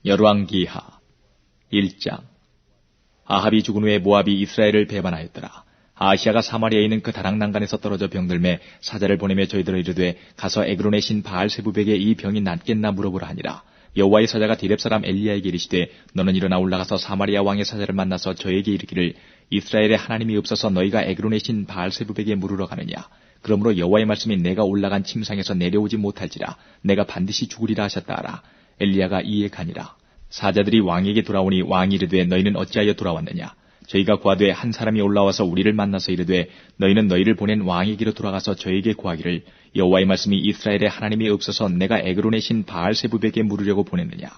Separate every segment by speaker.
Speaker 1: 열왕기하 1장. 아합이 죽은 후에 모압이 이스라엘을 배반하였더라. 아하시아가 사마리아에 있는 그 다락난간에서 떨어져 병들매 사자를 보내며 저희들을 이르되 가서 에그론의 신 바알세부백에 이 병이 낫겠나 물어보라 하니라. 여호와의 사자가 디렙 사람 엘리야에게 이르시되 너는 일어나 올라가서 사마리아 왕의 사자를 만나서 저에게 이르기를 이스라엘에 하나님이 없어서 너희가 에그론의 신 바알세부백에 물으러 가느냐. 그러므로 여호와의 말씀이 내가 올라간 침상에서 내려오지 못할지라 내가 반드시 죽으리라 하셨다 하라. 엘리야가 이에 가니라. 사자들이 왕에게 돌아오니 왕이 이르되 너희는 어찌하여 돌아왔느냐. 저희가 구하되 한 사람이 올라와서 우리를 만나서 이르되 너희는 너희를 보낸 왕에게로 돌아가서 저에게 구하기를 여호와의 말씀이 이스라엘에 하나님이 없어서 내가 에그론의 신 바알세부백에 물으려고 보냈느냐.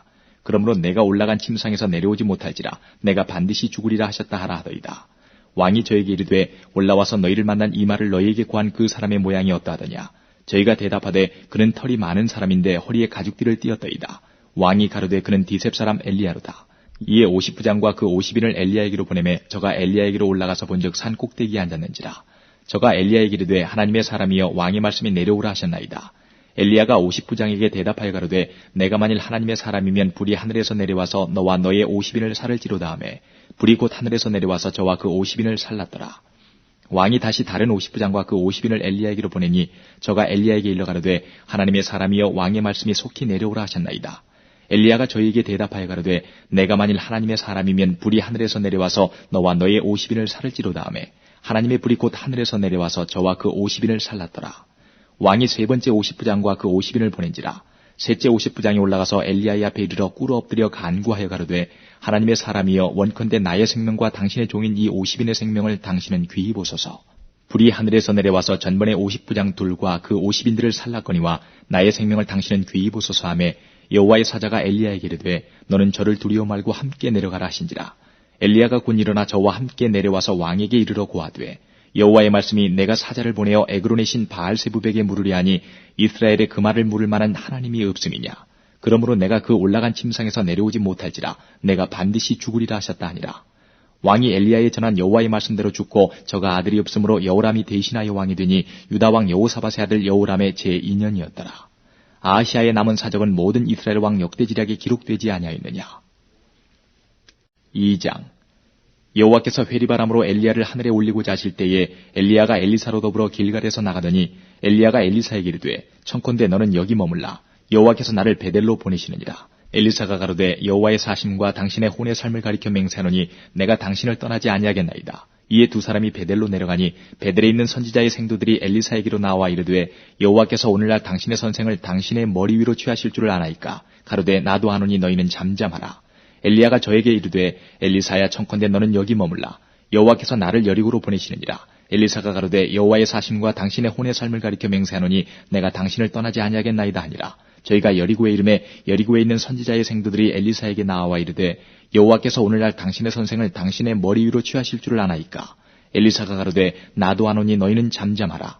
Speaker 1: 그러므로 내가 올라간 침상에서 내려오지 못할지라 내가 반드시 죽으리라 하셨다 하라 하더이다. 왕이 저에게 이르되 올라와서 너희를 만난 이 말을 너희에게 구한 그 사람의 모양이 어떠하더냐. 저희가 대답하되 그는 털이 많은 사람인데 허리에 가죽띠를 띠었더이다. 왕이 가로되 그는 디셉 사람 엘리야로다. 이에 50부장과 그 50인을 엘리야에게로 보내매 저가 엘리야에게로 올라가서 본즉 산 꼭대기에 앉았는지라. 저가 엘리야에게 이르되 하나님의 사람이여 왕의 말씀이 내려오라 하셨나이다. 엘리야가 50부장에게 대답하여 가로되 내가 만일 하나님의 사람이면 불이 하늘에서 내려와서 너와 너의 50인을 살을지로다 하매 불이 곧 하늘에서 내려와서 저와 그 50인을 살랐더라. 왕이 다시 다른 50부장과 그 50인을 엘리야에게로 보내니 저가 엘리야에게 일러 가로되 하나님의 사람이여 왕의 말씀이 속히 내려오라 하셨나이다. 엘리야가 저희에게 대답하여 가로되 내가 만일 하나님의 사람이면 불이 하늘에서 내려와서 너와 너의 50인을 살을지로다 하매 하나님의 불이 곧 하늘에서 내려와서 저와 그 50인을 살랐더라. 왕이 세 번째 50부장과 그 50인을 보낸지라. 셋째 50부장이 올라가서 엘리야의 앞에 이르러 꿇어 엎드려 간구하여 가로되 하나님의 사람이여 원컨대 나의 생명과 당신의 종인 이 50인의 생명을 당신은 귀히 보소서. 불이 하늘에서 내려와서 전번에 50부장 둘과 그 50인들을 살랐거니와 나의 생명을 당신은 귀히 보소서 하매 여호와의 사자가 엘리야에게 이르되 너는 저를 두려워 말고 함께 내려가라 하신지라. 엘리야가 곧 일어나 저와 함께 내려와서 왕에게 이르러 고하되 여호와의 말씀이 내가 사자를 보내어 에그론의 신 바알세부백에 물으려 하니 이스라엘에 그 말을 물을 만한 하나님이 없음이냐. 그러므로 내가 그 올라간 침상에서 내려오지 못할지라 내가 반드시 죽으리라 하셨다 하니라. 왕이 엘리야에 전한 여호와의 말씀대로 죽고 저가 아들이 없으므로 여호람이 대신하여 왕이 되니 유다 왕 여호사밧의 아들 여호람의 제2년이었더라. 아하시아의 남은 사적은 모든 이스라엘 왕 역대지략에 기록되지 아니하였느냐. 2장. 여호와께서 회리바람으로 엘리야를 하늘에 올리고자 하실 때에 엘리야가 엘리사로 더불어 길갈에서 나가더니 엘리야가 엘리사에게 이르되 청컨대 너는 여기 머물라. 여호와께서 나를 베델로 보내시느니라. 엘리사가 가로되 여호와의 사심과 당신의 혼의 삶을 가리켜 맹세하노니 내가 당신을 떠나지 아니하겠나이다. 이에 두 사람이 베델로 내려가니 베델에 있는 선지자의 생도들이 엘리사에게로 나와 이르되 여호와께서 오늘날 당신의 선생을 당신의 머리 위로 취하실 줄을 아나이까. 가로되 나도 아노니 너희는 잠잠하라. 엘리야가 저에게 이르되 엘리사야 청컨대 너는 여기 머물라. 여호와께서 나를 여리고로 보내시느니라. 엘리사가 가로되 여호와의 사심과 당신의 혼의 삶을 가리켜 맹세하노니 내가 당신을 떠나지 아니하겠나이다 하니라. 저희가 여리고에 이름에 여리고에 있는 선지자의 생도들이 엘리사에게 나와 이르되 여호와께서 오늘날 당신의 선생을 당신의 머리 위로 취하실 줄을 아나이까. 엘리사가 가로되 나도 아노니 너희는 잠잠하라.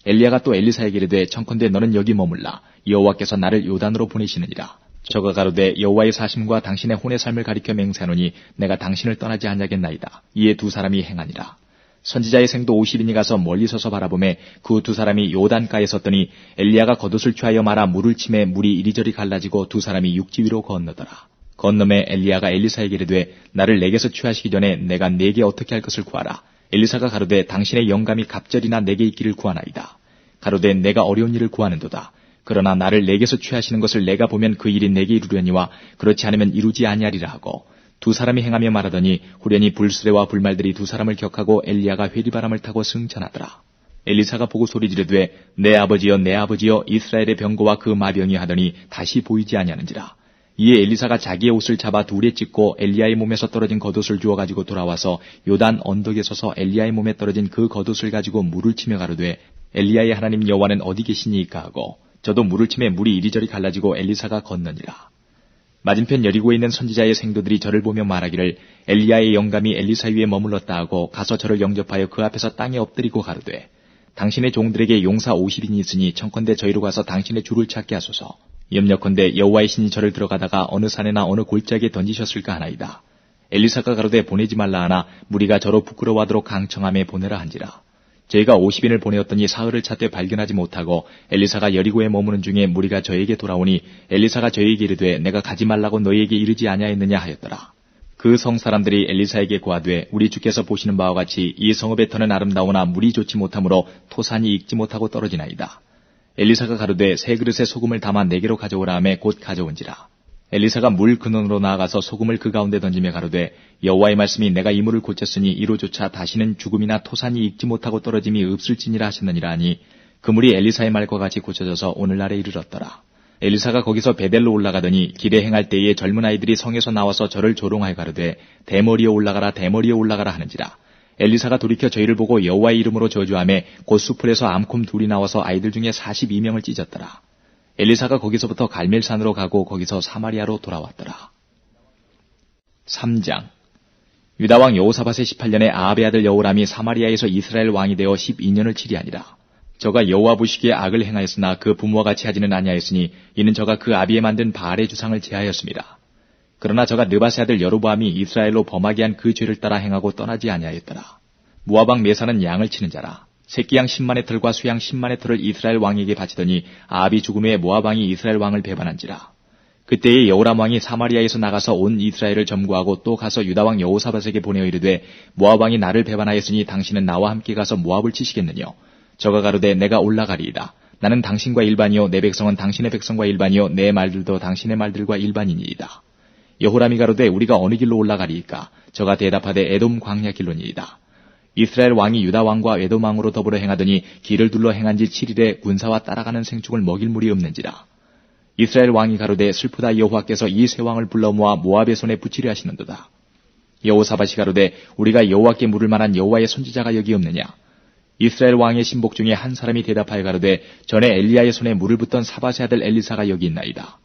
Speaker 1: 엘리야가 또 엘리사에게 이르되 청컨대 너는 여기 머물라. 여호와께서 나를 요단으로 보내시느니라. 저가 가로되 여호와의 사심과 당신의 혼의 삶을 가리켜 맹세하노니 내가 당신을 떠나지 아니하겠나이다. 이에 두 사람이 행하니라. 선지자의 생도 50인이 가서 멀리 서서 바라보매 그 두 사람이 요단가에 섰더니 엘리야가 겉옷을 취하여 말아 물을 치매 물이 이리저리 갈라지고 두 사람이 육지 위로 건너더라. 건너매 엘리야가 엘리사에게 이르되 나를 내게서 취하시기 전에 내가 네게 어떻게 할 것을 구하라. 엘리사가 가로되 당신의 영감이 갑절이나 내게 있기를 구하나이다. 가로되 내가 어려운 일을 구하는도다. 그러나 나를 내게서 취하시는 것을 내가 보면 그 일이 내게 이루려니와 그렇지 않으면 이루지 아니하리라 하고 두 사람이 행하며 말하더니 후련히 불수레와 불말들이 두 사람을 격하고 엘리야가 회리바람을 타고 승천하더라. 엘리사가 보고 소리지르되 내 아버지여 내 아버지여 이스라엘의 병거와 그 마병이 하더니 다시 보이지 아니하는지라. 이에 엘리사가 자기의 옷을 잡아 둘에 찢고 엘리야의 몸에서 떨어진 겉옷을 주워가지고 돌아와서 요단 언덕에 서서 엘리야의 몸에 떨어진 그 겉옷을 가지고 물을 치며 가로되 엘리야의 하나님 여호와는 어디 계시니까 하고 저도 물을 치매 물이 이리저리 갈라지고 엘리사가 건너니라. 맞은편 여리고에 있는 선지자의 생도들이 저를 보며 말하기를 엘리야의 영감이 엘리사 위에 머물렀다 하고 가서 저를 영접하여 그 앞에서 땅에 엎드리고 가로되 당신의 종들에게 용사 50인이 있으니 청컨대 저희로 가서 당신의 주를 찾게 하소서. 염려컨대 여호와의 신이 저를 들어가다가 어느 산에나 어느 골짜기에 던지셨을까 하나이다. 엘리사가 가로되 보내지 말라 하나 무리가 저로 부끄러워하도록 강청함에 보내라 한지라. 저희가 50인을 보내었더니 사흘을 찾되 발견하지 못하고 엘리사가 여리고에 머무는 중에 무리가 저에게 돌아오니 엘리사가 저에게 이르되 내가 가지 말라고 너희에게 이르지 아니하였느냐 하였더라. 그 성 사람들이 엘리사에게 고하되 우리 주께서 보시는 바와 같이 이 성읍의 배터는 아름다우나 물이 좋지 못하므로 토산이 익지 못하고 떨어지나이다. 엘리사가 가로되 세 그릇에 소금을 담아 내게로 가져오라 하매 곧 가져온지라. 엘리사가 물 근원으로 나아가서 소금을 그 가운데 던지며 가로되 여호와의 말씀이 내가 이 물을 고쳤으니 이로조차 다시는 죽음이나 토산이 익지 못하고 떨어짐이 없을지니라 하셨느니라 하니 그 물이 엘리사의 말과 같이 고쳐져서 오늘날에 이르렀더라. 엘리사가 거기서 베델로 올라가더니 길에 행할 때에 젊은 아이들이 성에서 나와서 저를 조롱하여 가로되 대머리에 올라가라 대머리에 올라가라 하는지라. 엘리사가 돌이켜 저희를 보고 여호와의 이름으로 저주하며 곧 수풀에서 암콤 둘이 나와서 아이들 중에 42명을 찢었더라. 엘리사가 거기서부터 갈멜산으로 가고 거기서 사마리아로 돌아왔더라. 3장. 유다왕 여호사밧의 18년에 아합의 아들 여호람이 사마리아에서 이스라엘 왕이 되어 12년을 치리하니라. 저가 여호와 보시기에 악을 행하였으나 그 부모와 같이 하지는 아니하였으니 이는 저가 그 아비에 만든 바알의 주상을 제하였습니다. 그러나 저가 느밧의 아들 여로보암이 이스라엘로 범하게 한 그 죄를 따라 행하고 떠나지 아니하였더라. 모압왕 메사는 양을 치는 자라. 새끼양 10만의 털과 수양 10만의 털을 이스라엘 왕에게 바치더니 아합이 죽음 후에 모압 왕이 이스라엘 왕을 배반한지라. 그때에 여호람 왕이 사마리아에서 나가서 온 이스라엘을 점거하고 또 가서 유다 왕 여호사밧에게 보내어 이르되 모압 왕이 나를 배반하였으니 당신은 나와 함께 가서 모압을 치시겠느냐. 저가 가로되 내가 올라가리이다. 나는 당신과 일반이요 내 백성은 당신의 백성과 일반이요 내 말들도 당신의 말들과 일반이니이다. 여호람이 가로되 우리가 어느 길로 올라가리이까. 저가 대답하되 에돔 광야 길로니이다. 이스라엘 왕이 유다 왕과 에돔 왕으로 더불어 행하더니 길을 둘러 행한 지 7일에 군사와 따라가는 생축을 먹일 물이 없는지라. 이스라엘 왕이 가로되 슬프다 여호와께서 이 세 왕을 불러 모아 모압의 손에 붙이려 하시는도다. 여호사밧이 가로되 우리가 여호와께 물을 만한 여호와의 선지자가 여기 없느냐. 이스라엘 왕의 신복 중에 한 사람이 대답하여 가로되 전에 엘리야의 손에 물을 붓던 사밧의 아들 엘리사가 여기 있나이다.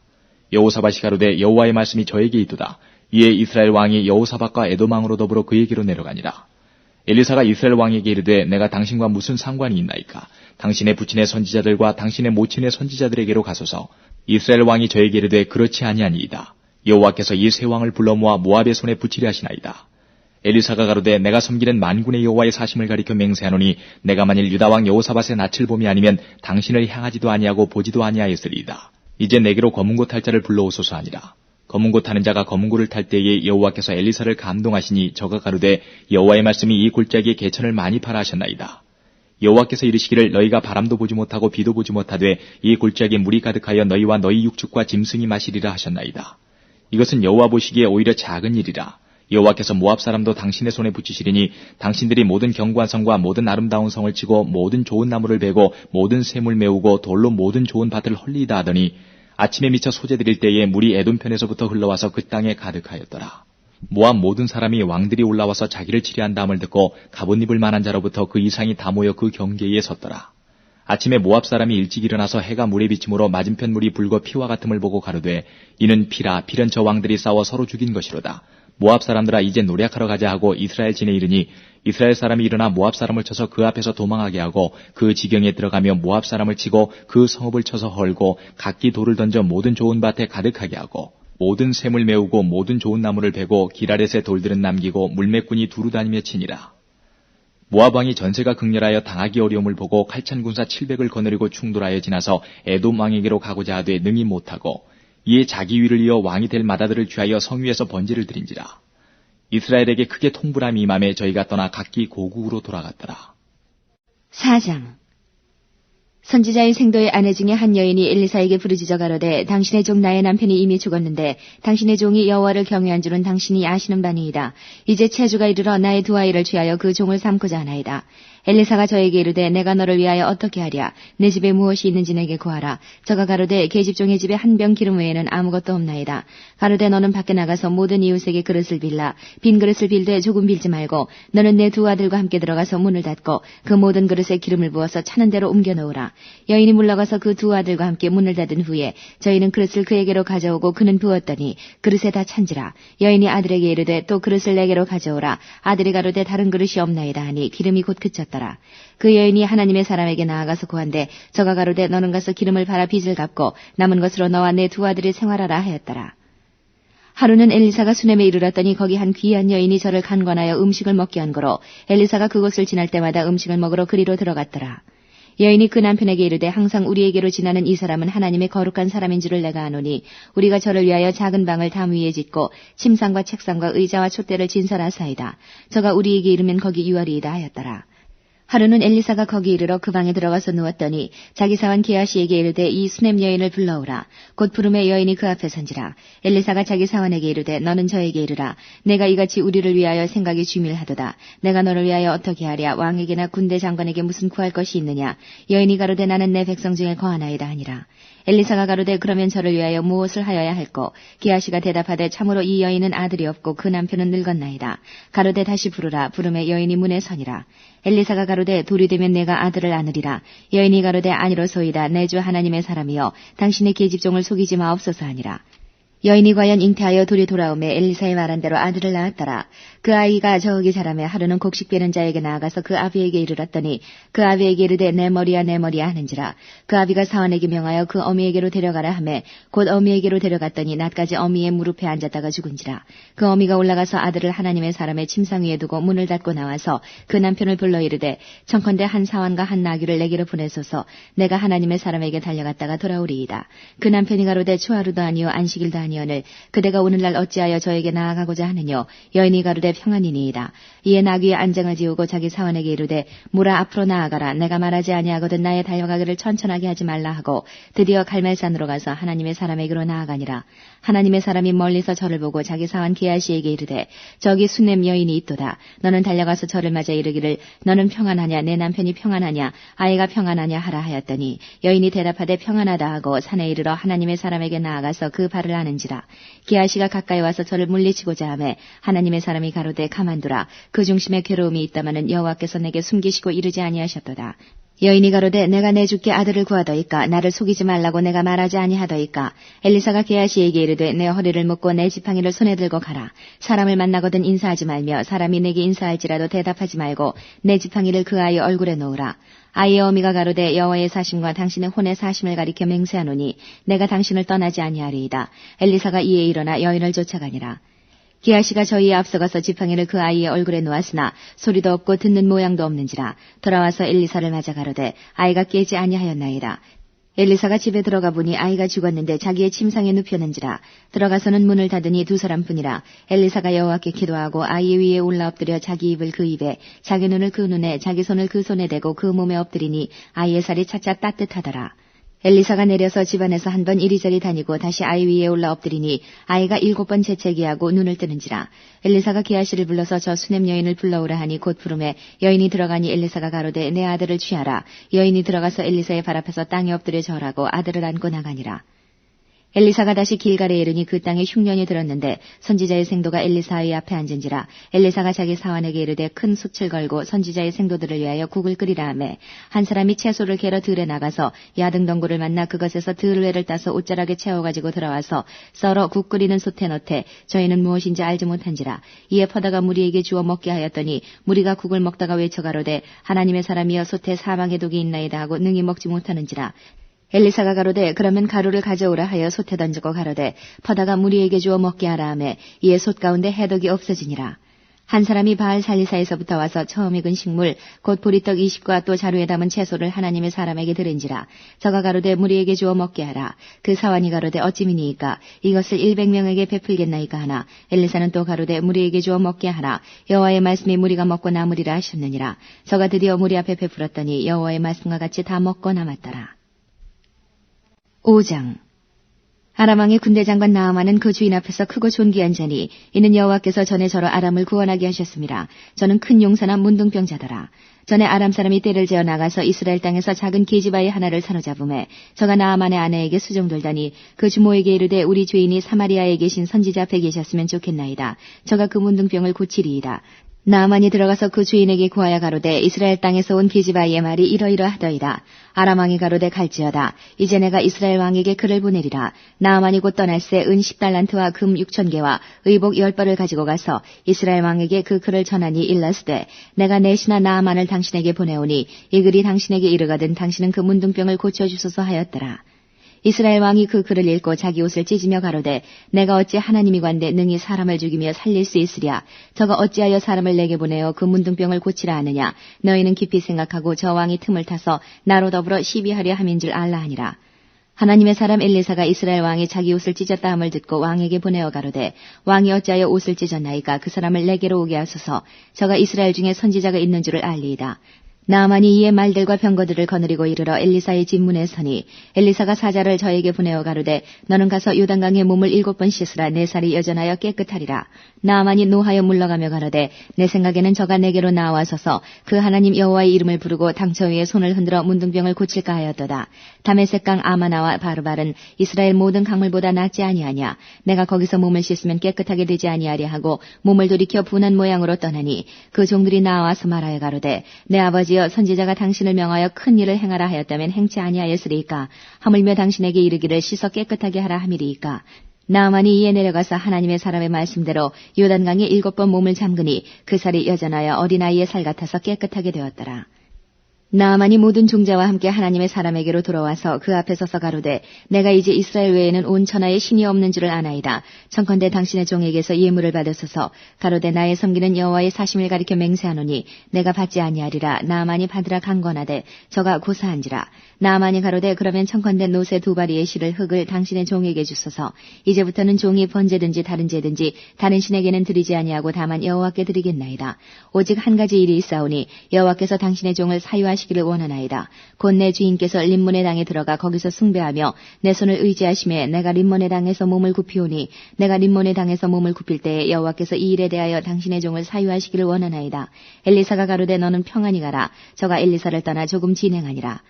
Speaker 1: 여호사밧이 가로되 여호와의 말씀이 저에게 있도다. 이에 이스라엘 왕이 여호사밧과 에돔 왕으로 더불어 그에게로 내려가니라. 엘리사가 이스라엘 왕에게 이르되 내가 당신과 무슨 상관이 있나이까. 당신의 부친의 선지자들과 당신의 모친의 선지자들에게로 가소서. 이스라엘 왕이 저에게 이르되 그렇지 아니하니이다. 여호와께서 이 세 왕을 불러 모아 모압의 손에 붙이려 하시나이다. 엘리사가 가로되 내가 섬기는 만군의 여호와의 사심을 가리켜 맹세하노니 내가 만일 유다 왕 여호사밧의 낯을 봄이 아니면 당신을 향하지도 아니하고 보지도 아니하였으리이다. 이제 내게로 검은고 탈 자를 불러오소서 하니라. 검은고 타는 자가 검은고를 탈 때에 여호와께서 엘리사를 감동하시니 저가 가로되 여호와의 말씀이 이 골짜기에 개천을 많이 파라 하셨나이다. 여호와께서 이르시기를 너희가 바람도 보지 못하고 비도 보지 못하되 이 골짜기에 물이 가득하여 너희와 너희 육축과 짐승이 마시리라 하셨나이다. 이것은 여호와 보시기에 오히려 작은 일이라. 여호와께서 모압 사람도 당신의 손에 붙이시리니 당신들이 모든 견고한 성과 모든 아름다운 성을 치고 모든 좋은 나무를 베고 모든 샘을 메우고 돌로 모든 좋은 밭을 헐리이다 하더니 아침에 미쳐 소재 드릴 때에 물이 에돔 편에서부터 흘러와서 그 땅에 가득하였더라. 모압 모든 사람이 왕들이 올라와서 자기를 치리한다함을 듣고 갑옷 입을 만한 자로부터 그 이상이 다 모여 그 경계에 섰더라. 아침에 모압 사람이 일찍 일어나서 해가 물에 비침으로 맞은편 물이 붉어 피와 같음을 보고 가로되 이는 피라. 필은 저 왕들이 싸워 서로 죽인 것이로다. 모압 사람들아 이제 노략하러 가자 하고 이스라엘 진에 이르니 이스라엘 사람이 일어나 모압 사람을 쳐서 그 앞에서 도망하게 하고 그 지경에 들어가며 모압 사람을 치고 그 성읍을 쳐서 헐고 각기 돌을 던져 모든 좋은 밭에 가득하게 하고 모든 샘을 메우고 모든 좋은 나무를 베고 길 아랫에 돌들은 남기고 물매꾼이 두루 다니며 치니라. 모압 왕이 전세가 극렬하여 당하기 어려움을 보고 칼찬 군사 700을 거느리고 충돌하여 지나서 에돔 왕에게로 가고자 하되 능히 못하고 이에 자기 위를 이어 왕이 될 마다들을 취하여 성 위에서 번제를 드린지라. 이스라엘에게 크게 통불함이 임함에 저희가 떠나 각기 고국으로 돌아갔더라.
Speaker 2: 4장. 선지자의 생도의 아내 중에 한 여인이 엘리사에게 부르짖어 가로되 당신의 종 나의 남편이 이미 죽었는데 당신의 종이 여호와를 경외한 줄은 당신이 아시는 바니이다. 이제 체주가 이르러 나의 두 아이를 취하여 그 종을 삼고자 하나이다. 엘리사가 저에게 이르되 내가 너를 위하여 어떻게 하랴. 내 집에 무엇이 있는지 내게 구하라. 저가 가로되 계집종의 집에 한 병 기름 외에는 아무것도 없나이다. 가로되 너는 밖에 나가서 모든 이웃에게 그릇을 빌라. 빈 그릇을 빌되 조금 빌지 말고 너는 내 두 아들과 함께 들어가서 문을 닫고 그 모든 그릇에 기름을 부어서 차는 대로 옮겨 놓으라. 여인이 물러가서 그 두 아들과 함께 문을 닫은 후에 저희는 그릇을 그에게로 가져오고 그는 부었더니 그릇에 다 찬지라. 여인이 아들에게 이르되 또 그릇을 내게로 가져오라. 아들이 가로되 다른 그릇이 없나이다 하니 기름이 곧 그쳤더라. 그 여인이 하나님의 사람에게 나아가서 구한데 저가 가로되 너는 가서 기름을 팔아 빚을 갚고 남은 것으로 너와 내 두 아들이 생활하라 하였더라. 하루는 엘리사가 수넴에 이르렀더니 거기 한 귀한 여인이 저를 간관하여 음식을 먹게 한 거로 엘리사가 그곳을 지날 때마다 음식을 먹으러 그리로 들어갔더라. 여인이 그 남편에게 이르되 항상 우리에게로 지나는 이 사람은 하나님의 거룩한 사람인 줄을 내가 아노니 우리가 저를 위하여 작은 방을 담 위에 짓고 침상과 책상과 의자와 촛대를 진설하사이다. 저가 우리에게 이르면 거기 유하리이다 하였더라. 하루는 엘리사가 거기 이르러 그 방에 들어가서 누웠더니 자기 사환 게하시에게 이르되 이 수넴 여인을 불러오라. 곧 부름에 여인이 그 앞에 선지라. 엘리사가 자기 사환에게 이르되 너는 저에게 이르라. 내가 이같이 우리를 위하여 생각이 쥐밀하도다. 내가 너를 위하여 어떻게 하랴. 왕에게나 군대 장관에게 무슨 구할 것이 있느냐. 여인이 가로되 나는 내 백성 중에 거하나이다 하니라. 엘리사가 가로되 그러면 저를 위하여 무엇을 하여야 할꼬. 게하시가 대답하되 참으로 이 여인은 아들이 없고 그 남편은 늙었나이다. 가로되 다시 부르라. 부름에 여인이 문에 서니라. 엘리사가 가로되 돌이 되면 내가 아들을 안으리라. 여인이 가로되 아니로소이다. 내 주 하나님의 사람이여 당신의 계집종을 속이지 마옵소서 하니라. 여인이 과연 잉태하여 둘이 돌아오매 엘리사의 말한 대로 아들을 낳았더라. 그 아이가 저기 자라매 하루는 곡식 베는 자에게 나아가서 그 아비에게 이르렀더니 그 아비에게 이르되 내 머리야 하는지라. 그 아비가 사환에게 명하여 그 어미에게로 데려가라 하매 곧 어미에게로 데려갔더니 낮까지 어미의 무릎에 앉았다가 죽은지라. 그 어미가 올라가서 아들을 하나님의 사람의 침상 위에 두고 문을 닫고 나와서 그 남편을 불러 이르되 청컨대 한 사환과 한 나귀를 내게로 보내소서. 내가 하나님의 사람에게 달려갔다가 돌아오리이다. 그 남편이 가로되 초하루도 아니요 안식일도 아니오늘 그대가 오늘날 어찌하여 저에게 나아가고자 하느뇨. 여인이 가로되 평안이니이다. 이에 나귀의 안장을 지우고 자기 사환에게 이르되 무라 앞으로 나아가라. 내가 말하지 아니하거든 나의 달려가기를 천천하게 하지 말라 하고 드디어 갈멜산으로 가서 하나님의 사람에게로 나아가니라. 하나님의 사람이 멀리서 저를 보고 자기 사환 게하시에게 이르되 저기 수넴 여인이 있도다. 너는 달려가서 저를 맞아 이르기를 너는 평안하냐 내 남편이 평안하냐 아이가 평안하냐 하라 하였더니 여인이 대답하되 평안하다 하고 산에 이르러 하나님의 사람에게 나아가서 그 발을 아는지라. 게하시가 가까이 와서 저를 물리치고자 하매 하나님의 사람이 가로되 가만두라. 그 중심에 괴로움이 있다마는 여호와께서 내게 숨기시고 이르지 아니하셨도다. 여인이 가로되 내가 내 주께 아들을 구하더이까. 나를 속이지 말라고 내가 말하지 아니하더이까. 엘리사가 게하시에게 이르되 내 허리를 묶고 내 지팡이를 손에 들고 가라. 사람을 만나거든 인사하지 말며 사람이 내게 인사할지라도 대답하지 말고 내 지팡이를 그 아이 얼굴에 놓으라. 아이의 어미가 가로되 여호와의 사심과 당신의 혼의 사심을 가리켜 맹세하노니 내가 당신을 떠나지 아니하리이다. 엘리사가 이에 일어나 여인을 쫓아가니라. 게하시가 저희에 앞서가서 지팡이를 그 아이의 얼굴에 놓았으나 소리도 없고 듣는 모양도 없는지라. 돌아와서 엘리사를 맞아 가로되 아이가 깨지 아니하였나이다. 엘리사가 집에 들어가 보니 아이가 죽었는데 자기의 침상에 눕혔는지라. 들어가서는 문을 닫으니 두 사람뿐이라. 엘리사가 여호와께 기도하고 아이 위에 올라 엎드려 자기 입을 그 입에 자기 눈을 그 눈에 자기 손을 그 손에 대고 그 몸에 엎드리니 아이의 살이 차차 따뜻하더라. 엘리사가 내려서 집안에서 한 번 이리저리 다니고 다시 아이 위에 올라 엎드리니 아이가 7번 재채기하고 눈을 뜨는지라. 엘리사가 게하시를 불러서 저 수넴 여인을 불러오라 하니 곧 부름에 여인이 들어가니 엘리사가 가로되 내 아들을 취하라. 여인이 들어가서 엘리사의 발 앞에서 땅에 엎드려 절하고 아들을 안고 나가니라. 엘리사가 다시 길갈에 이르니 그 땅에 흉년이 들었는데 선지자의 생도가 엘리사의 앞에 앉은지라. 엘리사가 자기 사환에게 이르되 큰 숯을 걸고 선지자의 생도들을 위하여 국을 끓이라 하매 한 사람이 채소를 캐러 들에 나가서 야등덩굴을 만나 그것에서 들외를 따서 옷자락에 채워가지고 들어와서 썰어 국 끓이는 솥에 넣되 저희는 무엇인지 알지 못한지라. 이에 퍼다가 무리에게 주어 먹게 하였더니 무리가 국을 먹다가 외쳐가로되 하나님의 사람이여 솥에 사망의 독이 있나이다 하고 능히 먹지 못하는지라. 엘리사가 가로되 그러면 가루를 가져오라 하여 솥에 던지고 가로되 퍼다가 무리에게 주어 먹게 하라 하매 이에 솥 가운데 해독이 없어지니라. 한 사람이 바알 살리사에서부터 와서 처음 익은 식물 곧 보리떡 20과 또 자루에 담은 채소를 하나님의 사람에게 드린지라. 저가 가로되 무리에게 주어 먹게 하라. 그 사환이 가로되 어찌미니이까 이것을 100명에게 베풀겠나이까 하나. 엘리사는 또 가로되 무리에게 주어 먹게 하라. 여호와의 말씀이 무리가 먹고 남으리라 하셨느니라. 저가 드디어 무리 앞에 베풀었더니 여호와의 말씀과 같이 다 먹고 남았더라. 5장. 아람 왕의 군대 장관 나아만은 그 주인 앞에서 크고 존귀한 자니 이는 여호와께서 전에 저로 아람을 구원하게 하셨습니다. 저는 큰 용사나 문둥병자더라. 전에 아람 사람이 떼를 재어 나가서 이스라엘 땅에서 작은 계집아이 하나를 사로잡음에 저가 나아만의 아내에게 수종돌다니 그 주모에게 이르되 우리 주인이 사마리아에 계신 선지자 앞에 계셨으면 좋겠나이다. 저가 그 문둥병을 고치리이다. 나아만이 들어가서 그 주인에게 구하여 가로되 이스라엘 땅에서 온 계집아이의 말이 이러이러하더이다. 아람 왕이 가로되 갈지어다. 이제 내가 이스라엘 왕에게 글을 보내리라. 나아만이 곧 떠날새 은 10달란트와 금 6,000개와 의복 10벌을 가지고 가서 이스라엘 왕에게 그 글을 전하니 일렀으되 내가 내 신하 나아만을 당신에게 보내오니 이 글이 당신에게 이르거든 당신은 그 문둥병을 고쳐주소서 하였더라. 이스라엘 왕이 그 글을 읽고 자기 옷을 찢으며 가로되 내가 어찌 하나님이관대 능히 사람을 죽이며 살릴 수 있으랴. 저가 어찌하여 사람을 내게 보내어 그 문둥병을 고치라 하느냐. 너희는 깊이 생각하고 저 왕이 틈을 타서 나로 더불어 시비하려 함인 줄 알라 하니라. 하나님의 사람 엘리사가 이스라엘 왕이 자기 옷을 찢었다 함을 듣고 왕에게 보내어 가로되 왕이 어찌하여 옷을 찢었나이까. 그 사람을 내게로 오게 하소서. 저가 이스라엘 중에 선지자가 있는 줄을 알리이다. 나아만이 이에 말들과 병거들을 거느리고 이르러 엘리사의 집 문에 서니 엘리사가 사자를 저에게 보내어 가로되 너는 가서 요단강에 몸을 7번 씻으라. 내 살이 여전하여 깨끗하리라. 나아만이 노하여 물러가며 가로되 내 생각에는 저가 내게로 나와서서 그 하나님 여호와의 이름을 부르고 당처 위에 손을 흔들어 문둥병을 고칠까 하였도다. 다메섹 강 아마나와 바르발은 이스라엘 모든 강물보다 낫지 아니하냐. 내가 거기서 몸을 씻으면 깨끗하게 되지 아니하랴 하고 몸을 돌이켜 분한 모양으로 떠나니 그 종들이 나와서 말하여 가로되 내 아버지여 선지자가 당신을 명하여 큰 일을 행하라 하였다면 행치 아니하였으리이까. 하물며 당신에게 이르기를 씻어 깨끗하게 하라 함이리이까. 나아만이 이에 내려가서 하나님의 사람의 말씀대로 요단강에 7번 몸을 잠그니 그 살이 여전하여 어린아이의 살 같아서 깨끗하게 되었더라. 나아만이 모든 종자와 함께 하나님의 사람에게로 돌아와서 그 앞에 서서 가로되 내가 이제 이스라엘 외에는 온 천하에 신이 없는 줄을 아나이다. 청컨대 당신의 종에게서 예물을 받으소서. 가로되 나의 섬기는 여호와의 사심을 가리켜 맹세하노니 내가 받지 아니하리라. 나아만이 받으라 강권하되 저가 고사한지라. 나아만이 가로되 그러면 청컨대 노새 2바리의 실을 흙을 당신의 종에게 주소서. 이제부터는 종이 번제든지 다른 제든지 다른 신에게는 드리지 아니하고 다만 여호와께 드리겠나이다. 오직 한 가지 일이 있사오니 여호와께서 당신의 종을 사유하시기를 원하나이다. 곧 내 주인께서 림몬의 땅에 들어가 거기서 숭배하며 내 손을 의지하심에 내가 림몬의 땅에서 몸을 굽히오니 내가 림몬의 땅에서 몸을 굽힐 때에 여호와께서 이 일에 대하여 당신의 종을 사유하시기를 원하나이다. 엘리사가 가로되 너는 평안히 가라. 저가 엘리사를 떠나 조금 진행하니라.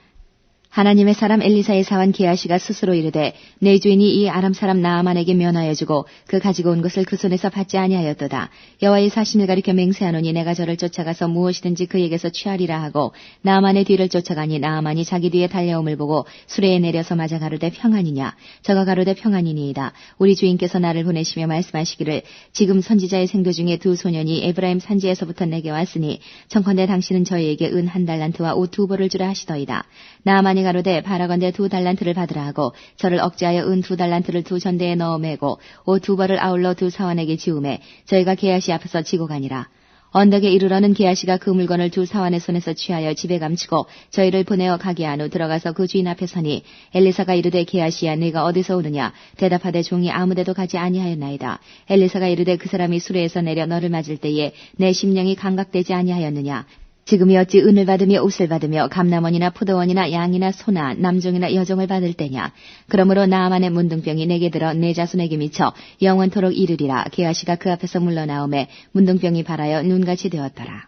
Speaker 2: 하나님의 사람 엘리사의 사환 게하시가 스스로 이르되 내 주인이 이 아람 사람 나아만에게 면하여 주고 그 가지고 온 것을 그 손에서 받지 아니하였도다. 여호와의 사심을 가리켜 맹세하노니 내가 저를 쫓아가서 무엇이든지 그에게서 취하리라 하고 나아만의 뒤를 쫓아가니 나아만이 자기 뒤에 달려옴을 보고 수레에 내려서 맞아 가로되 평안이냐. 저가 가로되 평안이니이다. 우리 주인께서 나를 보내시며 말씀하시기를 지금 선지자의 생도 중에 2 소년이 에브라임 산지에서부터 내게 왔으니 청컨대 당신은 저희에게 은 1달란트와 옷 2벌을 주라 하시더이다. 나아만이 가로되 바라건대 2달란트를 받으라 하고 저를 억제하여 은 2달란트를 2 전대에 넣어 매고 옷 2벌을 아울러 2 사환에게 지우매 저희가 게하시 앞에서 지고 가니라. 언덕에 이르러는 게하시가 그 물건을 2 사환의 손에서 취하여 집에 감추고 저희를 보내어 가게 한 후 들어가서 그 주인 앞에 서니 엘리사가 이르되 게하시야 네가 어디서 오느냐. 대답하되 종이 아무데도 가지 아니하였나이다. 엘리사가 이르되 그 사람이 수레에서 내려 너를 맞을 때에 내 심령이 감각되지 아니하였느냐. 지금이 어찌 은을 받으며 옷을 받으며 감남원이나 포도원이나 양이나 소나 남종이나 여종을 받을 때냐. 그러므로 나아만의 문둥병이 내게 들어 내 자손에게 미쳐 영원토록 이르리라. 게하시가 그 앞에서 물러나오매 문둥병이 발하여 눈같이 되었더라.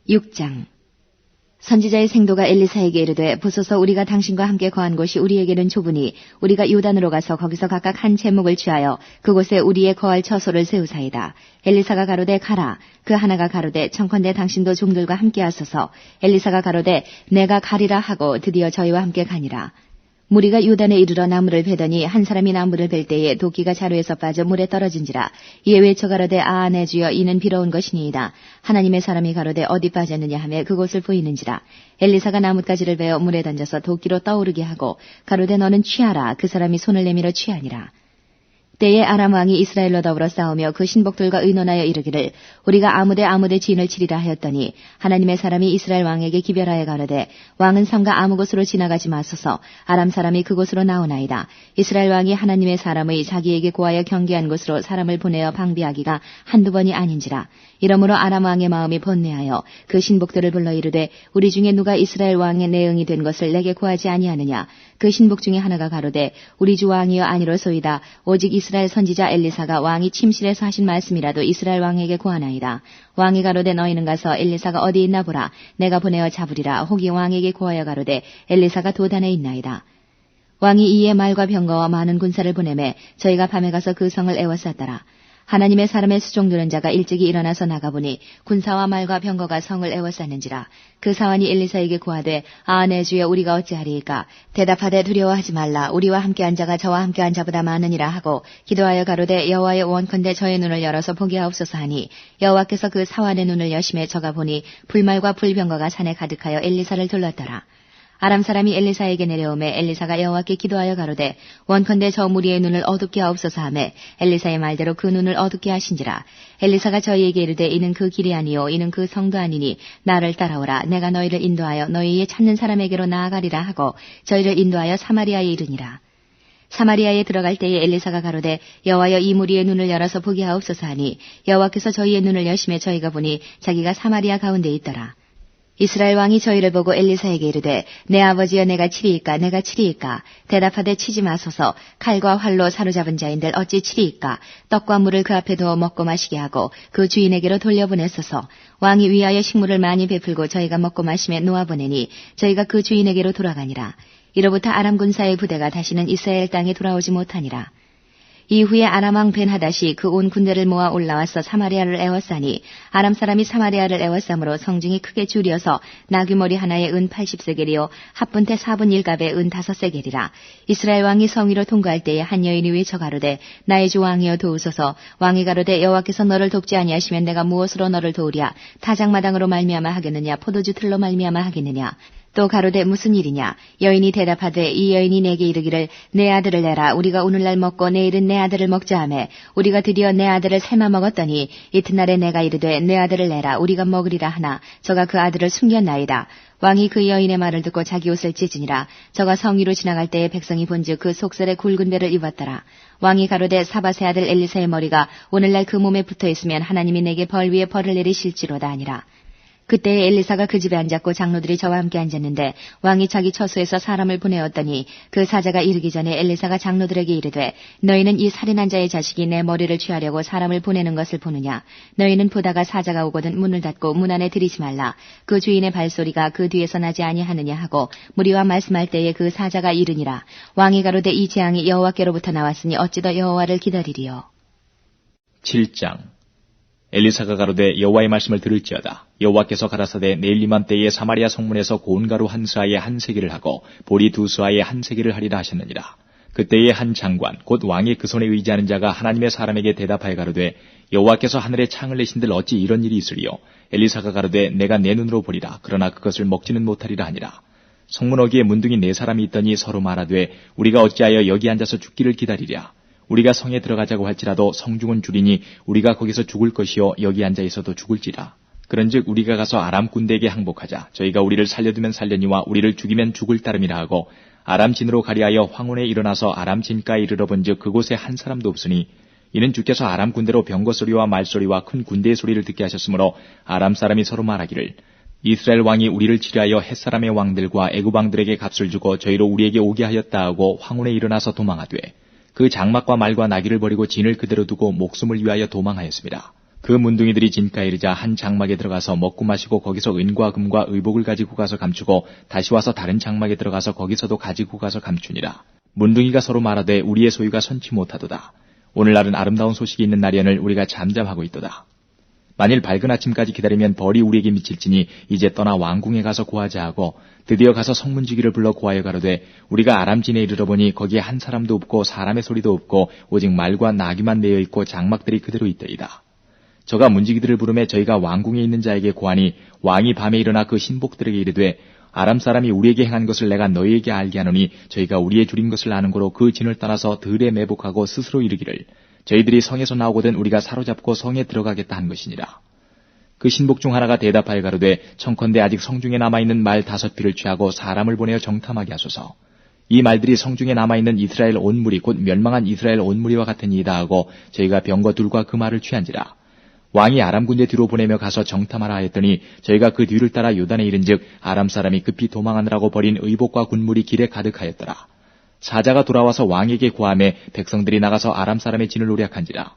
Speaker 2: 6장. 선지자의 생도가 엘리사에게 이르되 보소서 우리가 당신과 함께 거한 곳이 우리에게는 좁으니 우리가 요단으로 가서 거기서 각각 한 제목을 취하여 그곳에 우리의 거할 처소를 세우사이다. 엘리사가 가로되 가라. 그 하나가 가로되 청컨대 당신도 종들과 함께 하소서. 엘리사가 가로되 내가 가리라 하고 드디어 저희와 함께 가니라. 무리가 요단에 이르러 나무를 베더니 한 사람이 나무를 벨 때에 도끼가 자루에서 빠져 물에 떨어진지라. 이에 외쳐 가로되 아 내 주여 이는 비로운 것이니이다. 하나님의 사람이 가로되 어디 빠졌느냐 하며 그곳을 보이는지라. 엘리사가 나뭇가지를 베어 물에 던져서 도끼로 떠오르게 하고 가로되 너는 취하라. 그 사람이 손을 내밀어 취하니라. 때에 아람 왕이 이스라엘로 더불어 싸우며 그 신복들과 의논하여 이르기를 우리가 아무데 진을 치리라 하였더니 하나님의 사람이 이스라엘 왕에게 기별하여 가로되 왕은 삼가 아무 곳으로 지나가지 마소서. 아람 사람이 그곳으로 나오나이다. 이스라엘 왕이 하나님의 사람의 자기에게 고하여 경계한 곳으로 사람을 보내어 방비하기가 한두 번이 아닌지라. 이러므로 아람 왕의 마음이 번뇌하여 그 신복들을 불러 이르되 우리 중에 누가 이스라엘 왕의 내응이 된 것을 내게 고하지 아니하느냐. 그 신복 중에 하나가 가로되 우리 주 왕이여 아니로소이다. 오직 이스라엘 선지자 엘리사가 왕이 침실에서 하신 말씀이라도 이스라엘 왕에게 고하나이다. 왕이 가로되 너희는 가서 엘리사가 어디 있나 보라. 내가 보내어 잡으리라. 혹이 왕에게 고하여 가로되 엘리사가 도단에 있나이다. 왕이 이에 말과 병거와 많은 군사를 보내매 저희가 밤에 가서 그 성을 에워쌌더라. 하나님의 사람의 수종 들은 자가 일찍이 일어나서 나가보니 군사와 말과 병거가 성을 에워쌌는지라. 그 사환이 엘리사에게 고하되 아 내 주여 우리가 어찌하리이까. 대답하되 두려워하지 말라. 우리와 함께한 자가 저와 함께한 자보다 많으니라 하고 기도하여 가로되 여호와의 원컨대 저의 눈을 열어서 보게 하옵소서 하니 여호와께서 그 사환의 눈을 여심해 저가 보니 불말과 불병거가 산에 가득하여 엘리사를 둘렀더라. 아람 사람이 엘리사에게 내려오매 엘리사가 여호와께 기도하여 가로되 원컨대 저 무리의 눈을 어둡게 하옵소서 하매 엘리사의 말대로 그 눈을 어둡게 하신지라. 엘리사가 저희에게 이르되 이는 그 길이 아니요 이는 그 성도 아니니 나를 따라오라. 내가 너희를 인도하여 너희의 찾는 사람에게로 나아가리라 하고 저희를 인도하여 사마리아에 이르니라. 사마리아에 들어갈 때에 엘리사가 가로되 여호와여 이 무리의 눈을 열어서 보게 하옵소서 하니 여호와께서 저희의 눈을 여심해 저희가 보니 자기가 사마리아 가운데 있더라. 이스라엘 왕이 저희를 보고 엘리사에게 이르되 내 아버지여 내가 치리이까 내가 치리이까 대답하되 치지 마소서. 칼과 활로 사로잡은 자인들 어찌 치리이까. 떡과 물을 그 앞에 두어 먹고 마시게 하고 그 주인에게로 돌려보냈소서. 왕이 위하여 식물을 많이 베풀고 저희가 먹고 마시며 놓아보내니 저희가 그 주인에게로 돌아가니라. 이로부터 아람 군사의 부대가 다시는 이스라엘 땅에 돌아오지 못하니라. 이후에 아람 왕 벤하닷이 그 온 군대를 모아 올라와서 사마리아를 에워싸니 아람 사람이 사마리아를 에워싸므로 성중이 크게 줄여서 나귀머리 하나에 은 80세겔이요 합분태 4분 1갑에 은 5세겔이라. 이스라엘 왕이 성 위로 통과할 때에 한 여인이 외쳐 가로되 나의 주 왕이여 도우소서. 왕이 가로되 여호와께서 너를 돕지 아니하시면 내가 무엇으로 너를 도우랴. 타작마당으로 말미암아 하겠느냐 포도주 틀로 말미암아 하겠느냐. 또 가로되 무슨 일이냐. 여인이 대답하되 이 여인이 내게 이르기를 내 아들을 내라. 우리가 오늘날 먹고 내일은 내 아들을 먹자 하매 우리가 드디어 내 아들을 삶아 먹었더니 이튿날에 내가 이르되 내 아들을 내라. 우리가 먹으리라 하나 저가 그 아들을 숨겼나이다. 왕이 그 여인의 말을 듣고 자기 옷을 찢으니라. 저가 성 위로 지나갈 때에 백성이 본즉 그 속살에 굵은 배를 입었더라. 왕이 가로되 사밧의 아들 엘리사의 머리가 오늘날 그 몸에 붙어 있으면 하나님이 내게 벌 위에 벌을 내리실지로다 하니라. 그때 엘리사가 그 집에 앉았고 장로들이 저와 함께 앉았는데 왕이 자기 처소에서 사람을 보내었더니 그 사자가 이르기 전에 엘리사가 장로들에게 이르되 너희는 이 살인한 자의 자식이 내 머리를 취하려고 사람을 보내는 것을 보느냐. 너희는 보다가 사자가 오거든 문을 닫고 문 안에 들이지 말라. 그 주인의 발소리가 그 뒤에서 나지 아니하느냐 하고 무리와 말씀할 때에 그 사자가 이르니라. 왕이 가로되 이 재앙이 여호와께로부터 나왔으니 어찌 더 여호와를 기다리리요.
Speaker 1: 7장. 엘리사가 가로되 여호와의 말씀을 들을지어다. 여호와께서 가라사대 내일 이맘때에 사마리아 성문에서 고운 가루 한 스아에 한 세기를 하고 보리 2스아에 한 세기를 하리라 하셨느니라. 그때에 한 장관 곧 왕의 그 손에 의지하는 자가 하나님의 사람에게 대답하여 가로되 여호와께서 하늘에 창을 내신들 어찌 이런 일이 있으리요. 엘리사가 가로되 내가 내 눈으로 보리라. 그러나 그것을 먹지는 못하리라 하니라. 성문 어귀에 문둥이 4사람이 있더니 서로 말하되 우리가 어찌하여 여기 앉아서 죽기를 기다리랴. 우리가 성에 들어가자고 할지라도 성중은 줄이니 우리가 거기서 죽을 것이요 여기 앉아 있어도 죽을지라. 그런즉 우리가 가서 아람 군대에게 항복하자. 저희가 우리를 살려두면 살려니와 우리를 죽이면 죽을 따름이라 하고 아람 진으로 가리하여 황혼에 일어나서 아람 진가에 이르러 본즉 그곳에 한 사람도 없으니 이는 주께서 아람 군대로 병거 소리와 말소리와 큰 군대의 소리를 듣게 하셨으므로 아람 사람이 서로 말하기를 이스라엘 왕이 우리를 치려하여 햇사람의 왕들과 애굽 왕들에게 값을 주고 저희로 우리에게 오게 하였다 하고 황혼에 일어나서 도망하되 그 장막과 말과 나귀를 버리고 진을 그대로 두고 목숨을 위하여 도망하였습니다. 그 문둥이들이 진가에 이르자 한 장막에 들어가서 먹고 마시고 거기서 은과 금과 의복을 가지고 가서 감추고 다시 와서 다른 장막에 들어가서 거기서도 가지고 가서 감추니라. 문둥이가 서로 말하되 우리의 소유가 선치 못하도다. 오늘날은 아름다운 소식이 있는 날이언을 우리가 잠잠하고 있도다. 만일 밝은 아침까지 기다리면 벌이 우리에게 미칠지니 이제 떠나 왕궁에 가서 구하자 하고 드디어 가서 성문지기를 불러 구하여 가로되 우리가 아람진에 이르러 보니 거기에 한 사람도 없고 사람의 소리도 없고 오직 말과 나귀만 매여 있고 장막들이 그대로 있더이다. 저가 문지기들을 부르매 저희가 왕궁에 있는 자에게 고하니 왕이 밤에 일어나 그 신복들에게 이르되 아람 사람이 우리에게 행한 것을 내가 너희에게 알게 하노니 저희가 우리의 줄인 것을 아는 고로 그 진을 떠나서 들에 매복하고 스스로 이르기를 저희들이 성에서 나오거든 우리가 사로잡고 성에 들어가겠다 한 것이니라. 그 신복 중 하나가 대답하여 가로되 청컨대 아직 성중에 남아있는 말 5피를 취하고 사람을 보내어 정탐하게 하소서. 이 말들이 성중에 남아있는 이스라엘 온 무리 곧 멸망한 이스라엘 온 무리와 같으니이다 하고 저희가 병거 둘과 그 말을 취한지라. 왕이 아람 군대 뒤로 보내며 가서 정탐하라 하였더니 저희가 그 뒤를 따라 요단에 이른즉 아람 사람이 급히 도망하느라고 버린 의복과 군물이 길에 가득하였더라. 사자가 돌아와서 왕에게 고하매 백성들이 나가서 아람 사람의 진을 노략한지라.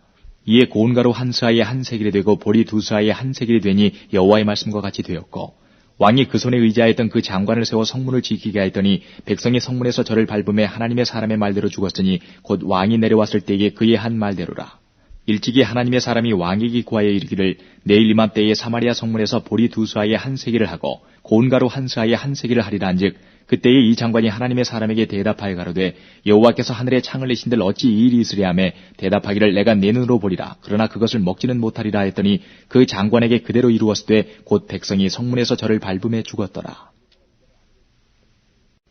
Speaker 1: 이에 고운 가루 한 스아에 한 세겔이 되고 보리 2스아에 한 세겔이 되니 여호와의 말씀과 같이 되었고 왕이 그 손에 의지하였던 그 장관을 세워 성문을 지키게 하였더니 백성이 성문에서 저를 밟음에 하나님의 사람의 말대로 죽었으니 곧 왕이 내려왔을 때에 그의 한 말대로라. 일찍이 하나님의 사람이 왕에게 구하여 이르기를 내일 이맘때에 사마리아 성문에서 보리 2스아에 한 세겔을 하고 고운 가루 한 스아에 한 세겔을 하리라 한즉 그때에 이 장관이 하나님의 사람에게 대답하여 가로되 여호와께서 하늘에 창을 내신들 어찌 이 일이 있으랴 하매 대답하기를 내가 내 눈으로 보리라. 그러나 그것을 먹지는 못하리라 했더니 그 장관에게 그대로 이루었으되 곧 백성이 성문에서 저를 밟음에 죽었더라.